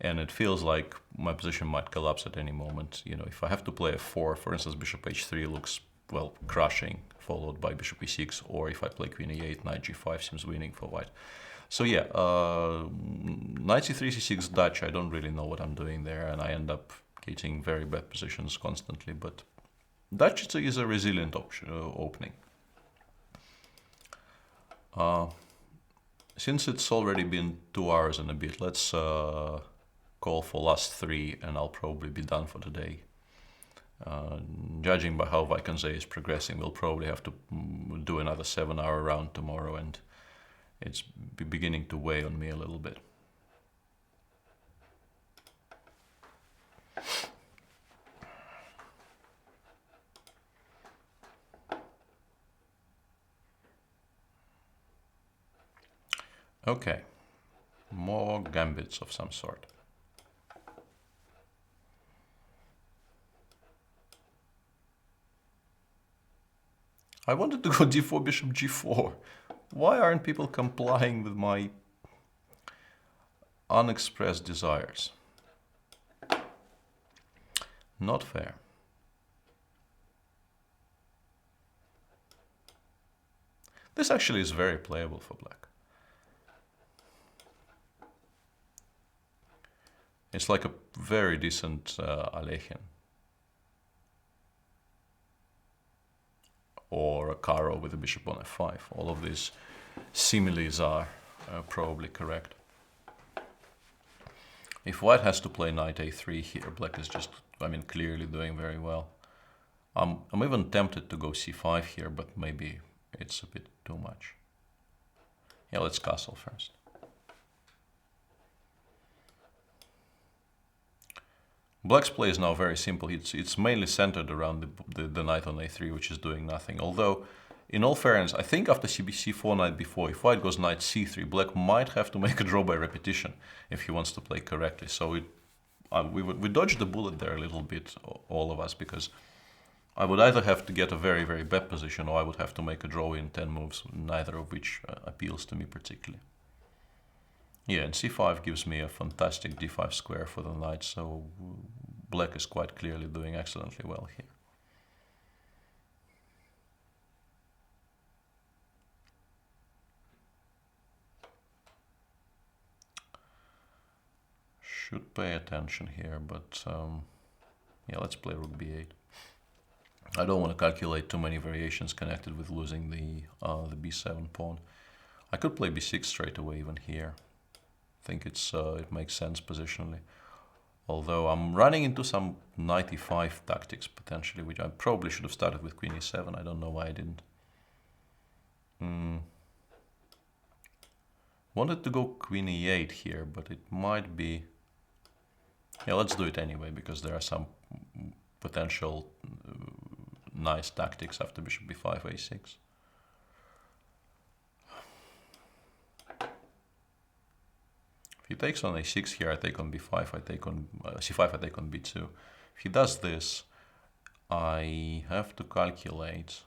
And it feels like my position might collapse at any moment. You know, if I have to play f4, for instance, bishop h3 looks, well, crushing, followed by bishop e6, or if I play queen e8, knight g5 seems winning for white. So yeah, knight c3, c6 Dutch, I don't really know what I'm doing there, and I end up getting very bad positions constantly, but Dutch is a resilient opening. Since it's already been 2 hours and a bit, let's call for last 3 and I'll probably be done for the day. Judging by how Vaikonze is progressing, we'll probably have to do another 7-hour round tomorrow, and it's beginning to weigh on me a little bit. Okay, more gambits of some sort. I wanted to go d4, bishop g4. Why aren't people complying with my unexpressed desires? Not fair. This actually is very playable for black. It's like a very decent Alekhine. Or a Caro with a bishop on f5. All of these similes are probably correct. If white has to play knight a3 here, black is just, I mean, clearly doing very well. I'm even tempted to go c5 here, but maybe it's a bit too much. Yeah, let's castle first. Black's play is now very simple. It's mainly centered around the knight on a3, which is doing nothing. Although, in all fairness, I think after c4 knight b4, if white goes knight c3, black might have to make a draw by repetition if he wants to play correctly. So we dodged the bullet there a little bit, all of us, because I would either have to get a very, very bad position, or I would have to make a draw in 10 moves, neither of which appeals to me particularly. Yeah, and c5 gives me a fantastic d5 square for the knight, so black is quite clearly doing excellently well here. Should pay attention here, but yeah, let's play rook b8. I don't want to calculate too many variations connected with losing the b7 pawn. I could play b6 straight away even here. I think it makes sense positionally. Although I'm running into some knight e5 tactics potentially, which I probably should have started with queen e7. I don't know why I didn't. Wanted to go queen e8 here, but it might be... Yeah, let's do it anyway, because there are some potential nice tactics after bishop b5, a6. If he takes on a6 here, I take on b5, I take on c5, I take on b2. If he does this, I have to calculate,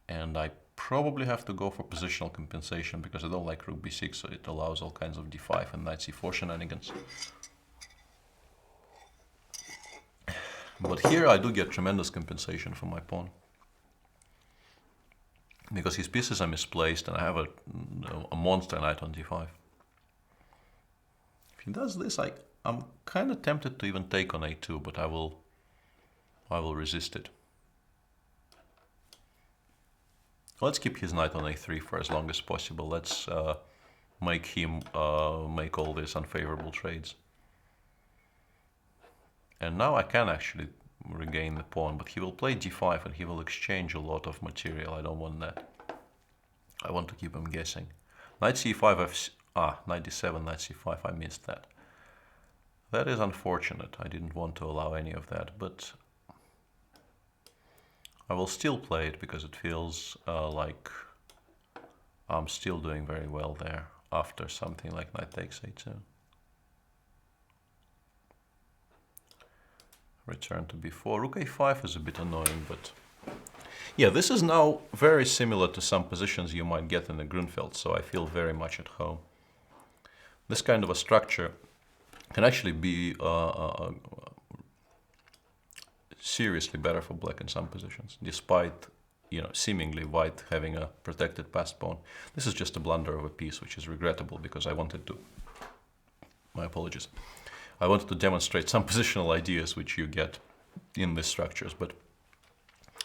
and I probably have to go for positional compensation because I don't like rook b6, so it allows all kinds of d5 and knight c4 shenanigans. But here I do get tremendous compensation for my pawn, because his pieces are misplaced and I have a monster knight on d5. If he does this, I'm kind of tempted to even take on a2, but I will resist it. Let's keep his knight on a3 for as long as possible. Let's make him make all these unfavorable trades. And now I can actually regain the pawn, but he will play g5 and he will exchange a lot of material. I don't want that. I want to keep him guessing. Knight c5, knight d7, knight c5, I missed that. That is unfortunate. I didn't want to allow any of that, but I will still play it because it feels like I'm still doing very well there after something like knight takes a2. Return to b4. Rook a5 is a bit annoying, but yeah, this is now very similar to some positions you might get in the Grunfeld, so I feel very much at home. This kind of a structure can actually be seriously better for black in some positions, despite, you know, seemingly white having a protected passed pawn. This is just a blunder of a piece, which is regrettable because I wanted to, my apologies, I wanted to demonstrate some positional ideas which you get in these structures, but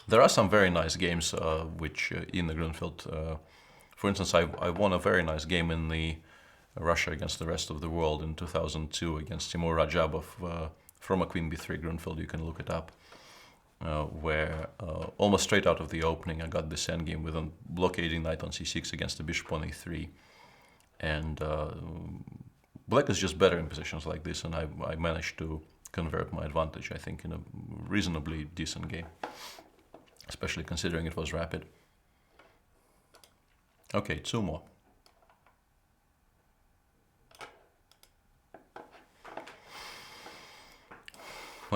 there are some very nice games which in the Grunfeld, for instance, I won a very nice game in the Russia against the rest of the world in 2002 against Timur Rajabov from a queen b3 Grunfeld. You can look it up, where almost straight out of the opening I got this endgame with a blockading knight on c6 against the bishop on a3, and black is just better in positions like this, and I managed to convert my advantage, I think, in a reasonably decent game, especially considering it was rapid. Okay, two more.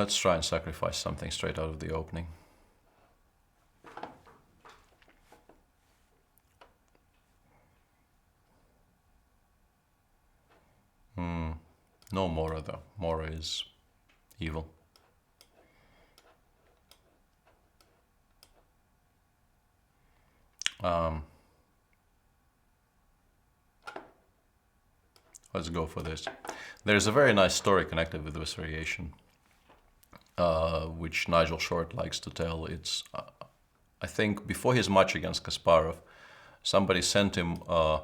Let's try and sacrifice something straight out of the opening. No Mora though. Mora is evil. Let's go for this. There's a very nice story connected with this variation, which Nigel Short likes to tell. It's, I think, before his match against Kasparov, somebody sent him a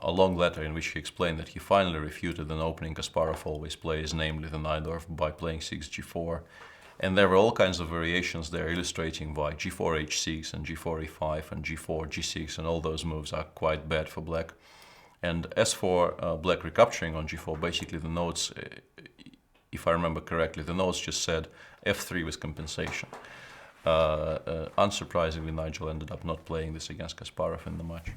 long letter in which he explained that he finally refuted an opening Kasparov always plays, namely the Najdorf, by playing 6g4. And there were all kinds of variations there illustrating why g4 h6 and g4 e5 and g4 g6 and all those moves are quite bad for black. And as for black recapturing on g4, basically the notes, if I remember correctly, the notes just said f3 with compensation. Unsurprisingly, Nigel ended up not playing this against Kasparov in the match.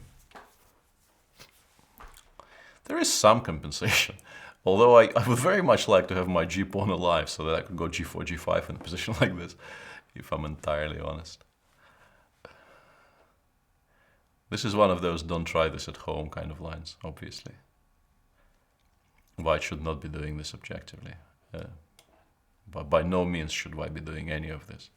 There is some compensation, although I would very much like to have my g-pawn alive so that I could go g4, g5 in a position like this, if I'm entirely honest. This is one of those don't try this at home kind of lines, obviously. White should not be doing this objectively. But by no means should White be doing any of this.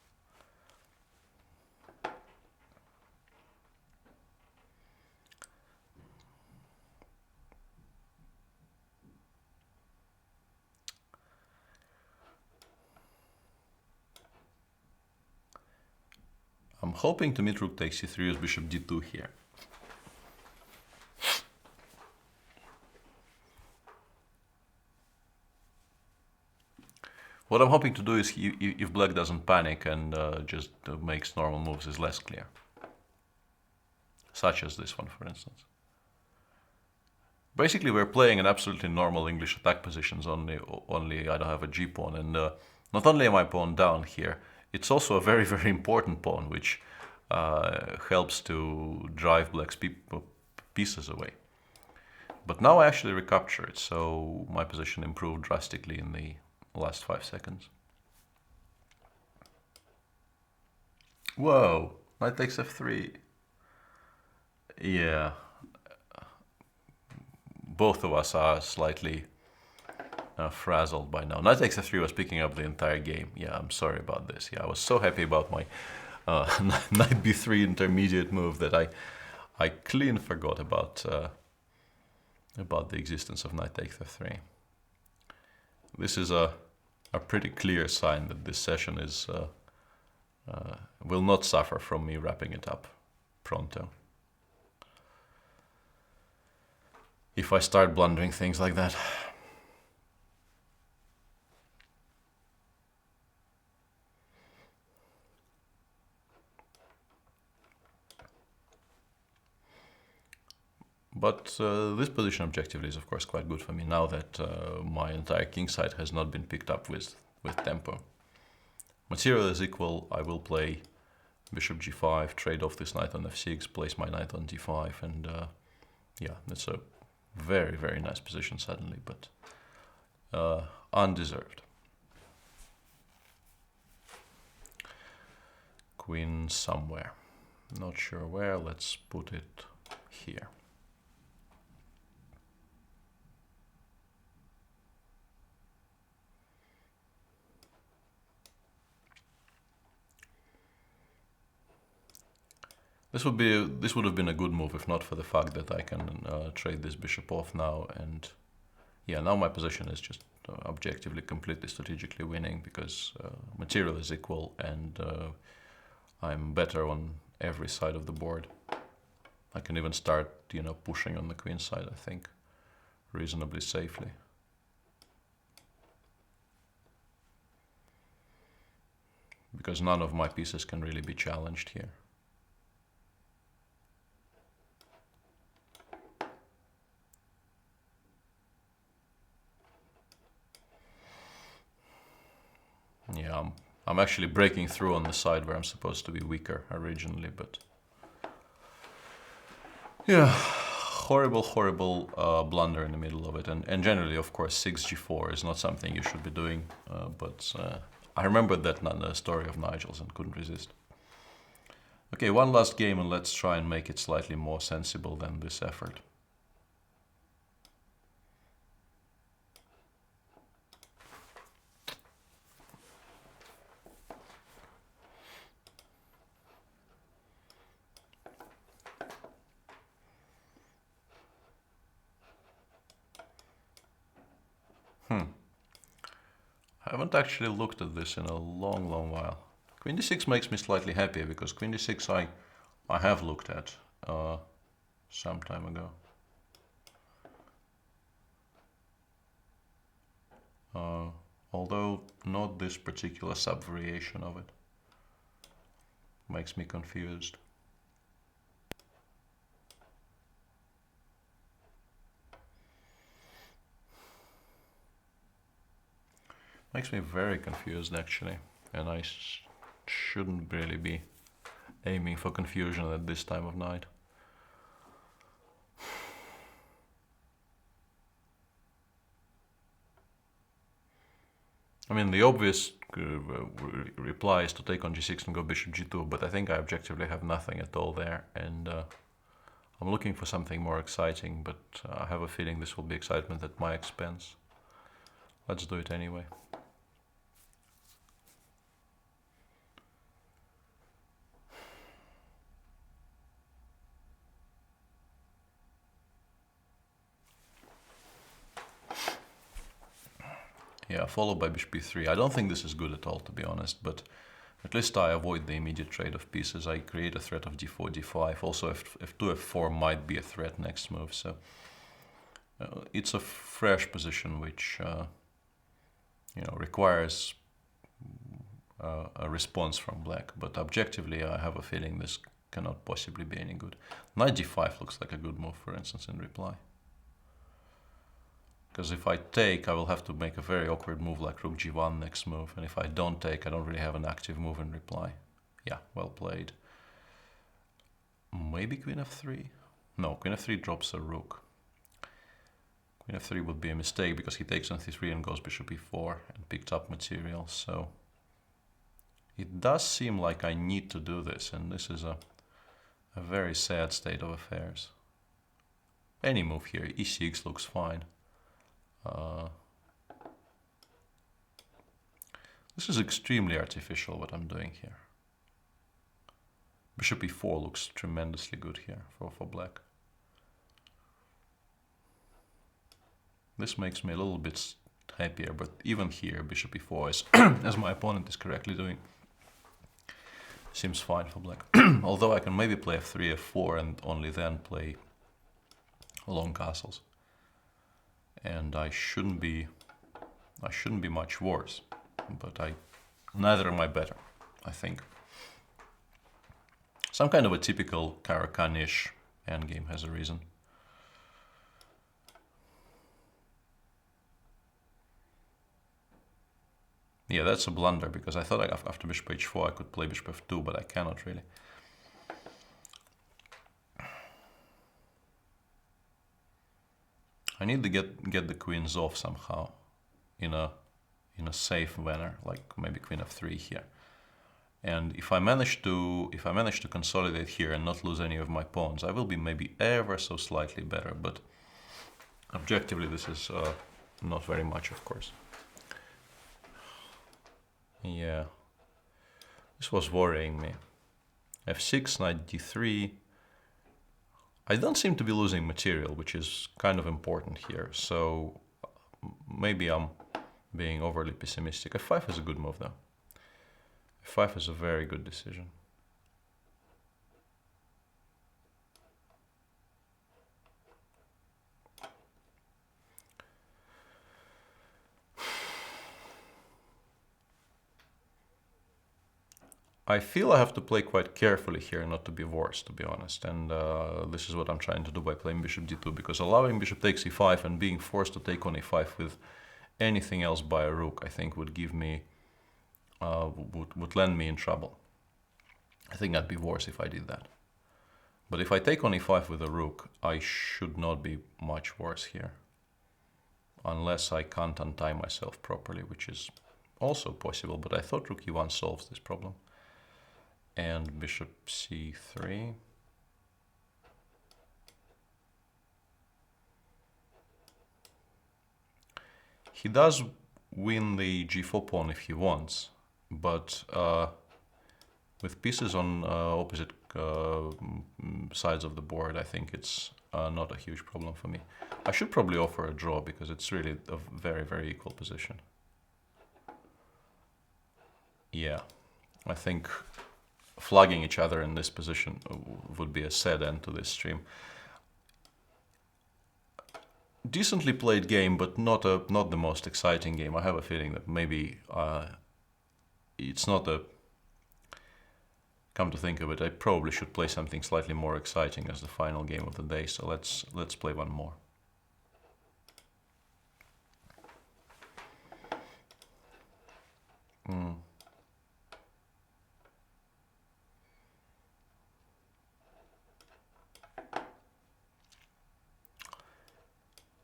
I'm hoping to meet rook takes c3 with bishop d2 here. What I'm hoping to do is, if black doesn't panic and just makes normal moves, is less clear. Such as this one, for instance. Basically, we're playing in absolutely normal English attack positions, only I don't have a g-pawn. And not only am I pawn down here, it's also a very, very important pawn, which helps to drive black's pieces away. But now I actually recapture it, so my position improved drastically in the last 5 seconds. Whoa, knight takes f3. Yeah. Both of us are slightly frazzled by now. Knight takes f3 was picking up the entire game. Yeah, I'm sorry about this. Yeah, I was so happy about my knight b3 intermediate move that I clean forgot about the existence of knight takes f3. This is a pretty clear sign that this session is will not suffer from me wrapping it up pronto. If I start blundering things like that. But this position objectively is of course quite good for me now that my entire king side has not been picked up with tempo. Material is equal, I will play bishop g5, trade off this knight on f6, place my knight on d5, and yeah, that's a very, very nice position suddenly, but undeserved. Queen somewhere, not sure where, let's put it here. This would have been a good move if not for the fact that I can trade this bishop off now, and yeah, now my position is just objectively, completely strategically winning because material is equal and I'm better on every side of the board. I can even start, you know, pushing on the queen side, I think, reasonably safely. Because none of my pieces can really be challenged here. Yeah, I'm actually breaking through on the side where I'm supposed to be weaker originally, but yeah, horrible, horrible blunder in the middle of it. And generally, of course, 6g4 is not something you should be doing. But I remembered that story of Nigel's and couldn't resist. Okay, one last game, and let's try and make it slightly more sensible than this effort. I haven't actually looked at this in a long, long while. Queen d6 makes me slightly happier because Queen d6 I have looked at some time ago. Although not this particular sub-variation of it. Makes me confused. Makes me very confused actually, and I shouldn't really be aiming for confusion at this time of night. I mean, the obvious reply is to take on g6 and go bishop g2, but I think I objectively have nothing at all there, and I'm looking for something more exciting, but I have a feeling this will be excitement at my expense. Let's do it anyway. Yeah, followed by bishop b3. I don't think this is good at all, to be honest, but at least I avoid the immediate trade of pieces. I create a threat of d4, d5. Also, f2, f4 might be a threat next move, so it's a fresh position which requires a response from black, but objectively I have a feeling this cannot possibly be any good. Knight d5 looks like a good move, for instance, in reply. Because if I take, I will have to make a very awkward move like rook g1 next move, and if I don't take, I don't really have an active move in reply. Yeah, well played. Maybe queen f3? No, queen f3 drops a rook. Queen f3 would be a mistake because he takes on c3 and goes bishop e4 and picked up material, so it does seem like I need to do this, and this is a very sad state of affairs. Any move here, e6 looks fine. This is extremely artificial what I'm doing here. Bishop e4 looks tremendously good here for black. This makes me a little bit happier, but even here bishop e4 is, as my opponent is correctly doing, seems fine for black. Although I can maybe play f3, f4 and only then play long castles. And I shouldn't be much worse, but neither am I better, I think. Some kind of a typical Caro-Kann-ish endgame has a reason. Yeah, that's a blunder, because I thought after bishop h4 I could play bishop f2, but I cannot really. I need to get the queens off somehow, in a safe manner, like maybe queen f3 here. And if I manage to consolidate here and not lose any of my pawns, I will be maybe ever so slightly better. But objectively, this is not very much, of course. Yeah, this was worrying me. f6, knight d3. I don't seem to be losing material, which is kind of important here, so maybe I'm being overly pessimistic. f5 is a good move though. f5 is a very good decision. I feel I have to play quite carefully here not to be worse, to be honest, and this is what I'm trying to do by playing bishop d2, because allowing bishop takes e5 and being forced to take on e5 with anything else by a rook, I think would give me, would land me in trouble. I think I'd be worse if I did that. But if I take on e5 with a rook, I should not be much worse here. Unless I can't untie myself properly, which is also possible, but I thought rook e1 solves this problem. And bishop c3. He does win the g4 pawn if he wants, but with pieces on opposite sides of the board, I think it's not a huge problem for me. I should probably offer a draw because it's really a very, very equal position. Yeah, I think flogging each other in this position would be a sad end to this stream. Decently played game, but not the most exciting game. I have a feeling that maybe it's not a... Come to think of it, I probably should play something slightly more exciting as the final game of the day. So let's play one more.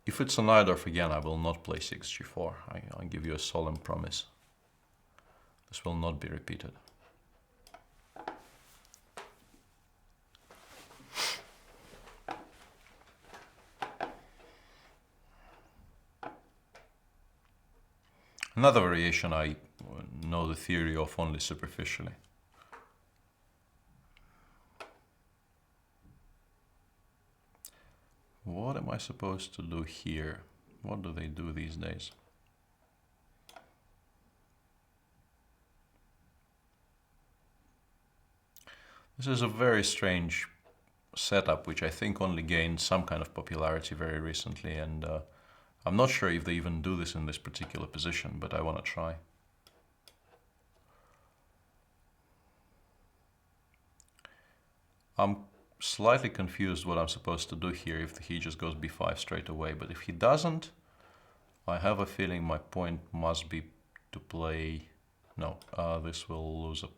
If it's a Najdorf again, I will not play 6g4. I give you a solemn promise. This will not be repeated. Another variation I know the theory of only superficially. What am I supposed to do here? What do they do these days? This is a very strange setup, which I think only gained some kind of popularity very recently, and I'm not sure if they even do this in this particular position, but I want to try. I'm slightly confused what I'm supposed to do here if he just goes b5 straight away, but if he doesn't, I have a feeling my point must be to play... No, this will lose a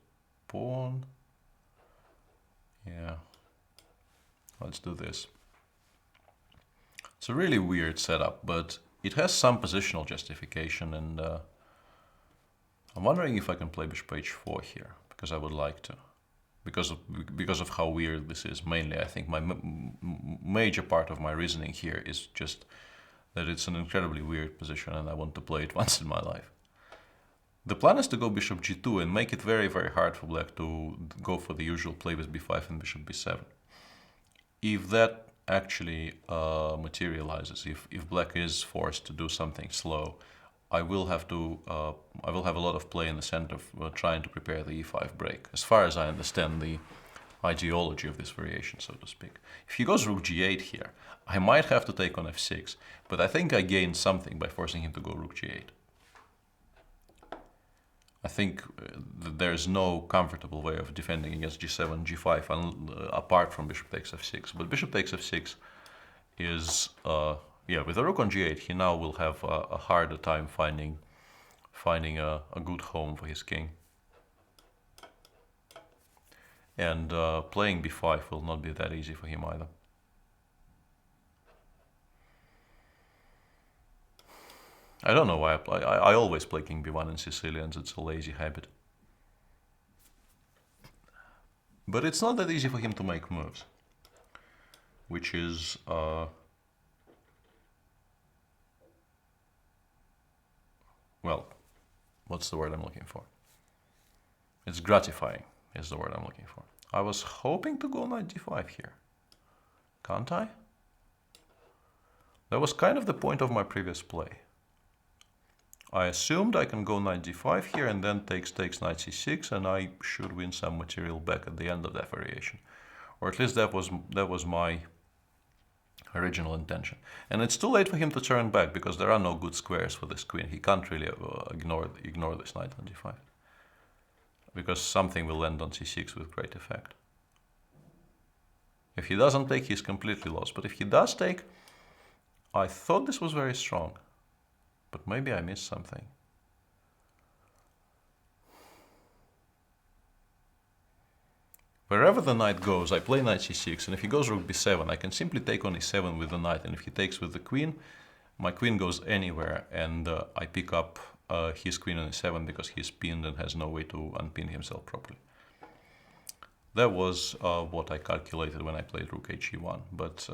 pawn. Yeah, let's do this. It's a really weird setup, but it has some positional justification, and I'm wondering if I can play bishop h4 here, because I would like to. Because of how weird this is. Mainly, I think my major part of my reasoning here is just that it's an incredibly weird position and I want to play it once in my life. The plan is to go bishop g2 and make it very, very hard for black to go for the usual play with b5 and bishop b7. If that actually materializes, if black is forced to do something slow, I will have a lot of play in the center of trying to prepare the e5 break, as far as I understand the ideology of this variation, so to speak. If he goes rook g8 here, I might have to take on f6, but I think I gain something by forcing him to go rook g8. I think that there is no comfortable way of defending against g7, g5, apart from bishop takes f6. But bishop takes f6 is, yeah, with a rook on g8, he now will have a harder time finding a good home for his king. And playing b5 will not be that easy for him either. I don't know why I always play king b1 in Sicilians, it's a lazy habit. But it's not that easy for him to make moves, which is well, what's the word I'm looking for? It's gratifying is the word I'm looking for. I was hoping to go knight d5 here. Can't I? That was kind of the point of my previous play. I assumed I can go knight d5 here and then takes knight c6, and I should win some material back at the end of that variation. Or at least that was my original intention. And it's too late for him to turn back because there are no good squares for this queen. He can't really ignore this knight on d5. Because something will land on c6 with great effect. If he doesn't take, he's completely lost. But if he does take, I thought this was very strong. But maybe I missed something. Wherever the knight goes, I play knight c6, and if he goes rook b7, I can simply take on e7 with the knight, and if he takes with the queen, my queen goes anywhere, and I pick up his queen on e7 because he's pinned and has no way to unpin himself properly. That was what I calculated when I played rook he1, but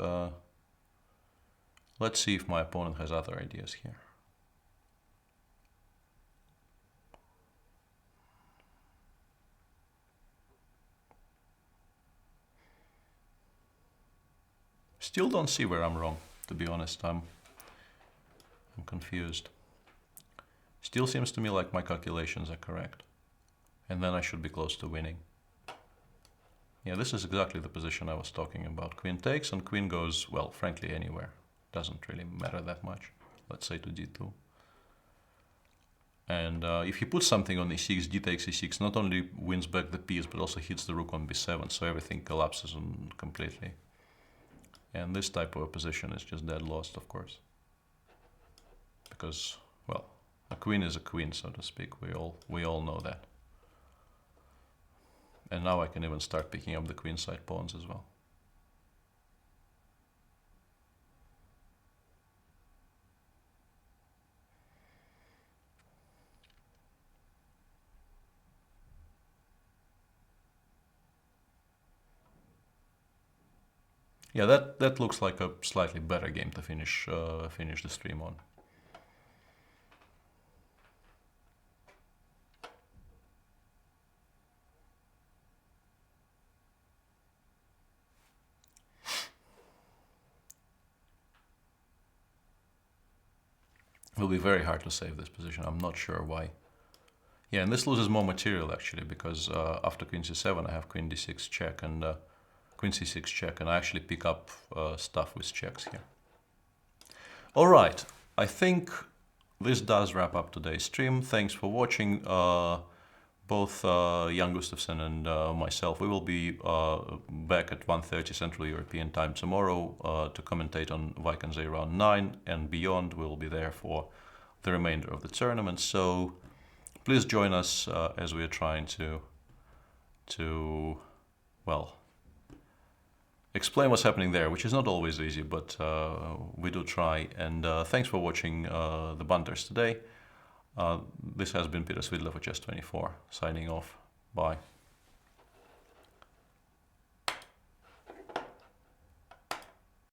let's see if my opponent has other ideas here. Still don't see where I'm wrong, to be honest. I'm confused. Still seems to me like my calculations are correct. And then I should be close to winning. Yeah, this is exactly the position I was talking about. Queen takes and queen goes, well, frankly, anywhere. Doesn't really matter that much. Let's say to d2. And if he puts something on e6, d takes e6, not only wins back the piece, but also hits the rook on b7, so everything collapses on completely. And this type of a position is just dead lost, of course. Because, well, a queen is a queen, so to speak. We all know that. And now I can even start picking up the queenside pawns as well. Yeah, that looks like a slightly better game to finish the stream on. It will be very hard to save this position. I'm not sure why. Yeah, and this loses more material actually, because after queen c7 I have queen d6 check and queen c6 check, and I actually pick up stuff with checks here. All right, I think this does wrap up today's stream. Thanks for watching. Both Jan Gustafsson and myself, we will be back at 1:30 Central European Time tomorrow to commentate on Vikings round 9 and beyond. We'll be there for the remainder of the tournament. So please join us as we are trying to well, explain what's happening there, which is not always easy, but we do try. And thanks for watching the Banters today. This has been Peter Svidler for Chess24, signing off. Bye.